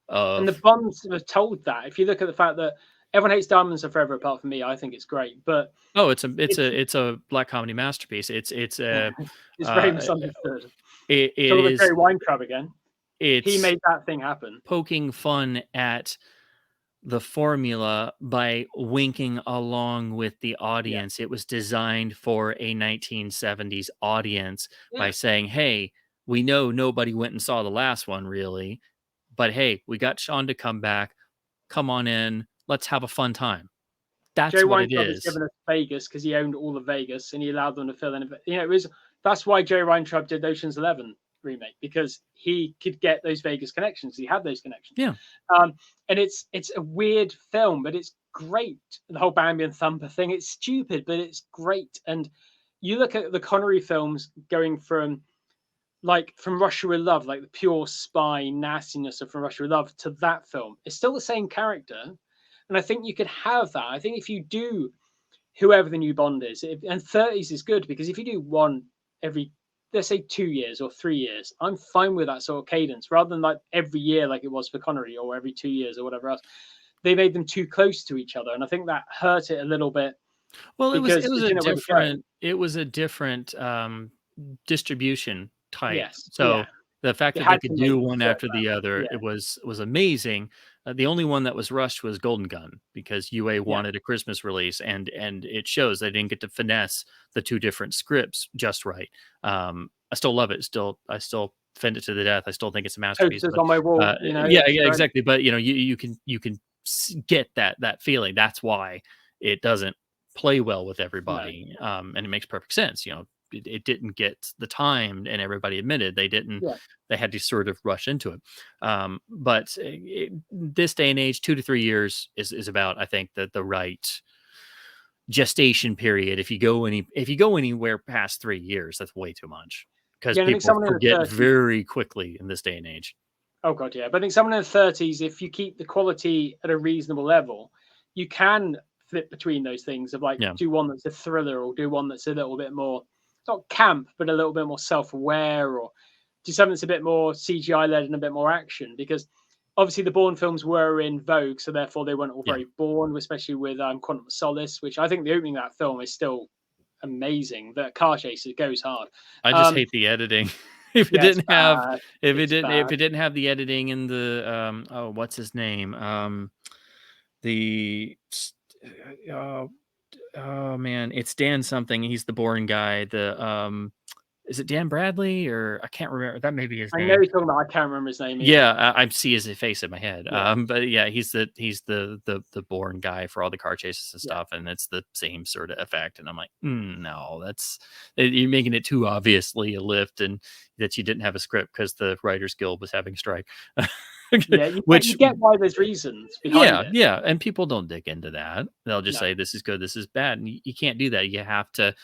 And the Of Bonds have told that. If you look at the fact that everyone hates Diamonds Are Forever apart from me, I think it's great, but oh, it's it's a black comedy masterpiece. It's a it's very uh, misunderstood. it Talk about is Jerry Weintraub again. He it's made that thing happen. poking fun at the formula by winking along with the Yeah, audience. It was designed for a 1970s audience by yeah. saying, hey, we know nobody went and saw the last one really, but hey, we got Sean to come back. Come on in. Let's have a fun time. That's Jerry what it Weintraub has is. given us Vegas because he owned all of Vegas and he allowed them to fill in. You know, it was that's why Jerry Weintraub did Ocean's 11 remake, because he could get those Vegas connections. He had those connections. Yeah. Um, and it's a weird film, but it's great. The whole Bambi and Thumper thing, it's stupid, but it's great. And you look at the Connery films going from Russia with Love, like the pure spy nastiness of From Russia with Love, to that film. It's still the same character. And I think you could have that. I think if you do whoever the new Bond is, and 30s is good, because if you do one every, let's say 2 years or 3 years, I'm fine with that sort of cadence rather than like every year like it was for Connery, or every 2 years or whatever else. They made them too close to each other, and I think that hurt it a little bit Well, because it didn't know where to go. it was a different distribution type. Yes, yeah, So the fact they that they had could to make do them one fit after that. the other, Yeah, it was amazing. The only one that was rushed was Golden Gun because UA yeah. wanted a Christmas release, and it shows they didn't get to finesse the two different scripts just right. I still love it. I still defend it to the death. I still think it's a masterpiece. Posters But on my wall, you know, yeah, it's yeah, great. exactly. But you can get that feeling. That's why it doesn't play well with No, everybody, and it makes perfect sense. It didn't get the time, and everybody admitted they didn't. yeah. They had to sort of rush into it. But this day and age, 2 to 3 years is about, I think, the right gestation period. If you go anywhere past 3 years, that's way too much because Yeah, and I think people someone in the forget 30s. very quickly in this day and age. Oh god, yeah. But I think someone in the 30s, if you keep the quality at a reasonable level, you can flip between those things of like Yeah, do one that's a thriller or do one that's a little bit more not camp, but a little bit more self-aware, or do something that's a bit more CGI led and a bit more action. Because obviously the Bourne films were in vogue, so therefore they weren't all yeah. very Bourne, especially with Quantum of Solace, which I think the opening of that film is still amazing. The car chase, it goes hard. I just Um, hate the editing. If it yeah, it's didn't have bad. if It's bad. it didn't have the editing in the oh, what's his name? The oh, oh man, it's Dan something. He's the Bourne guy. The is it Dan Bradley, or I can't remember. That may be his I know name. you're talking about. I can't remember his name either. Yeah, I see his face in my head. Yeah, But yeah, he's the Bourne guy for all the car chases and yeah. stuff, and it's the same sort of effect. And I'm like, no, you're making it too obviously a lift, and that you didn't have a script because the Writers Guild was having a strike. Yeah, you Which, get why there's reasons behind yeah, it. yeah, and people don't dig into that. They'll just No, say this is good, this is bad, and you can't do that. You have to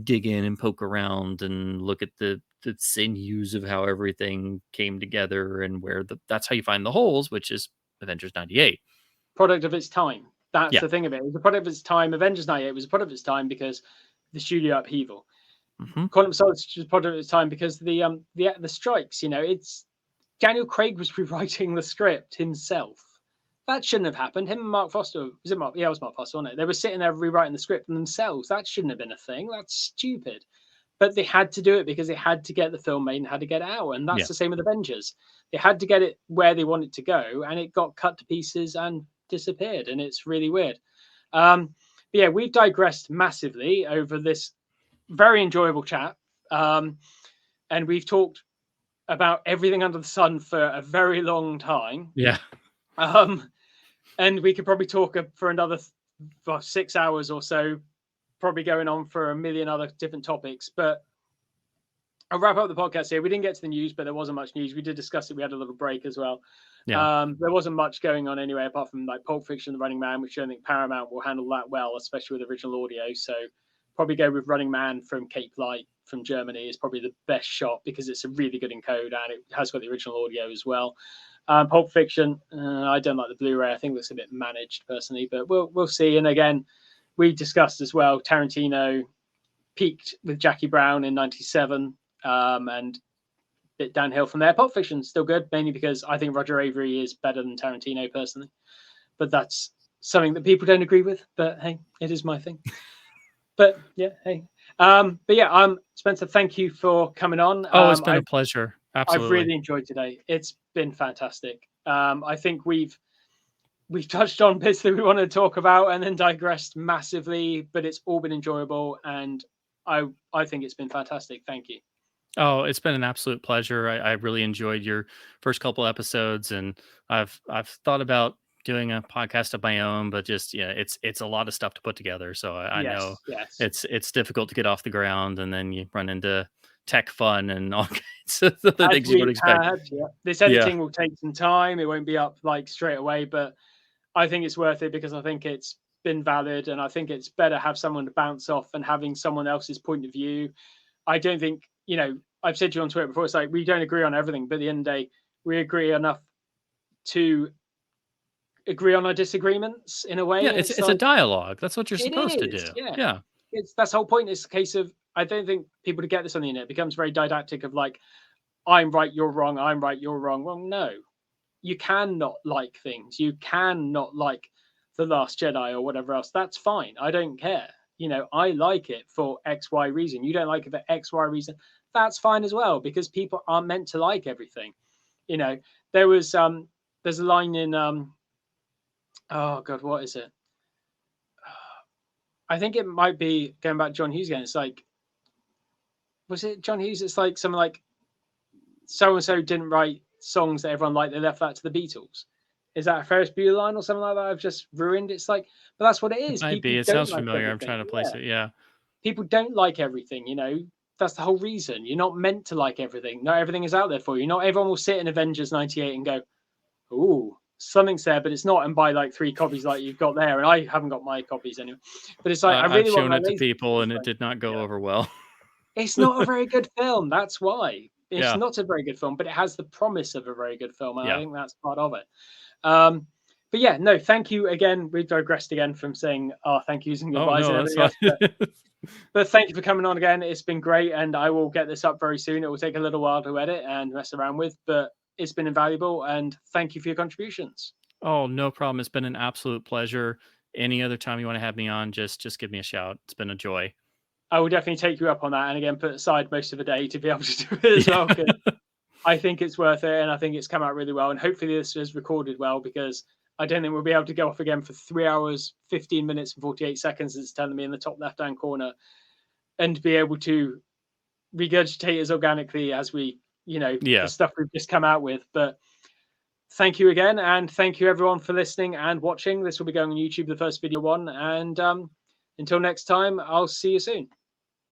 dig in and poke around and look at the sinews of how everything came together and where that's how you find the holes, which is Avengers 98. product of its time. That's Yeah. the thing of it. It was a product of its time. Avengers 98 was a product of its time because the studio upheaval. Hmm. Quantum Solace was a product of its time because the strikes. You know, it's Daniel Craig was rewriting the script himself. That shouldn't have happened. Him and Mark Foster, was it Mark? Yeah, it was Mark Foster, wasn't it? They were sitting there rewriting the script themselves. That shouldn't have been a thing. That's stupid. But they had to do it because they had to get the film made and had to get it out. And that's Yeah. the same with Avengers. They had to get it where they wanted to go, and it got cut to pieces and disappeared. And it's really weird. But yeah, we've digressed massively over this very enjoyable chat. And we've talked about everything under the sun for a very long time. Yeah. And we could probably talk for another 6 hours or so, probably going on for a million other different topics. But I'll wrap up the podcast here. We didn't get to the news, but there wasn't much news. We did discuss it. We had a little break as well. Yeah. There wasn't much going on anyway, apart from like Pulp Fiction, The Running Man, which I don't think Paramount will handle that well, especially with original audio. So probably go with Running Man from Cape Light from Germany is probably the best shot because it's a really good encode and it has got the original audio as well. Pulp Fiction, I don't like the Blu-ray. I think it looks a bit managed personally, but we'll see. And again, we discussed as well, Tarantino peaked with Jackie Brown in '97 and bit downhill from there. Pulp Fiction's still good, mainly because I think Roger Avery is better than Tarantino personally. But that's something that people don't agree with. But hey, it is my thing. But yeah, hey. But yeah, Spencer, thank you for coming on. Oh, it's been a pleasure. Absolutely. I've really enjoyed today. It's been fantastic. I think we've touched on bits that we wanted to talk about and then digressed massively, but it's all been enjoyable and I think it's been fantastic. Thank you. Oh, it's been an absolute pleasure. I really enjoyed your first couple episodes, and I've thought about doing a podcast of my own, but just it's a lot of stuff to put together. So I know it's difficult to get off the ground, and then you run into tech fun and all kinds of the things you would expect. This editing will take some time. It won't be up like straight away, but I think it's worth it because I think it's been valid, and I think it's better have someone to bounce off and having someone else's point of view. I don't think, I've said to you on Twitter before, it's like we don't agree on everything, but at the end of the day, we agree enough to agree on our disagreements in a way. Yeah, it's like, a dialogue. That's what you're supposed to do. Yeah. That's the whole point. It's a case of, I don't think people to get this on the internet becomes very didactic of like, I'm right, you're wrong, I'm right, you're wrong. Well, no. You cannot like things. You cannot like The Last Jedi or whatever else. That's fine. I don't care. I like it for X, Y reason. You don't like it for X, Y reason. That's fine as well, because people aren't meant to like everything. There was there's a line in oh God, what is it? I think it might be going back to John Hughes again. It's like, was it John Hughes? It's like something like so and so didn't write songs that everyone liked, they left that to the Beatles. Is that a Ferris Bueller line or something like that I've just ruined? It's like, but that's what it is. It might be. It sounds familiar. I'm trying to place it. Yeah. People don't like everything, That's the whole reason. You're not meant to like everything. Not everything is out there for you. Not everyone will sit in Avengers 98 and go, ooh, something's there, but it's not, and buy like 3 copies like you've got there. And I haven't got my copies anyway. But it's like, I really I've shown it to people and it did not go over well. It's not a very good film. That's why. It's not a very good film, but it has the promise of a very good film. And I think that's part of it. But yeah, no, thank you again. We've digressed again from saying thank yous and goodbyes. Oh, no, that's fine. But thank you for coming on again. It's been great. And I will get this up very soon. It will take a little while to edit and mess around with, but it's been invaluable. And thank you for your contributions. Oh, no problem. It's been an absolute pleasure. Any other time you want to have me on, just give me a shout. It's been a joy. I will definitely take you up on that. And again, put aside most of the day to be able to do it as well. I think it's worth it. And I think it's come out really well. And hopefully this is recorded well, because I don't think we'll be able to go off again for 3 hours, 15 minutes and 48 seconds. It's telling me in the top left-hand corner, and be able to regurgitate as organically as we, the stuff we've just come out with. But thank you again. And thank you everyone for listening and watching. This will be going on YouTube, the first video one. And until next time, I'll see you soon.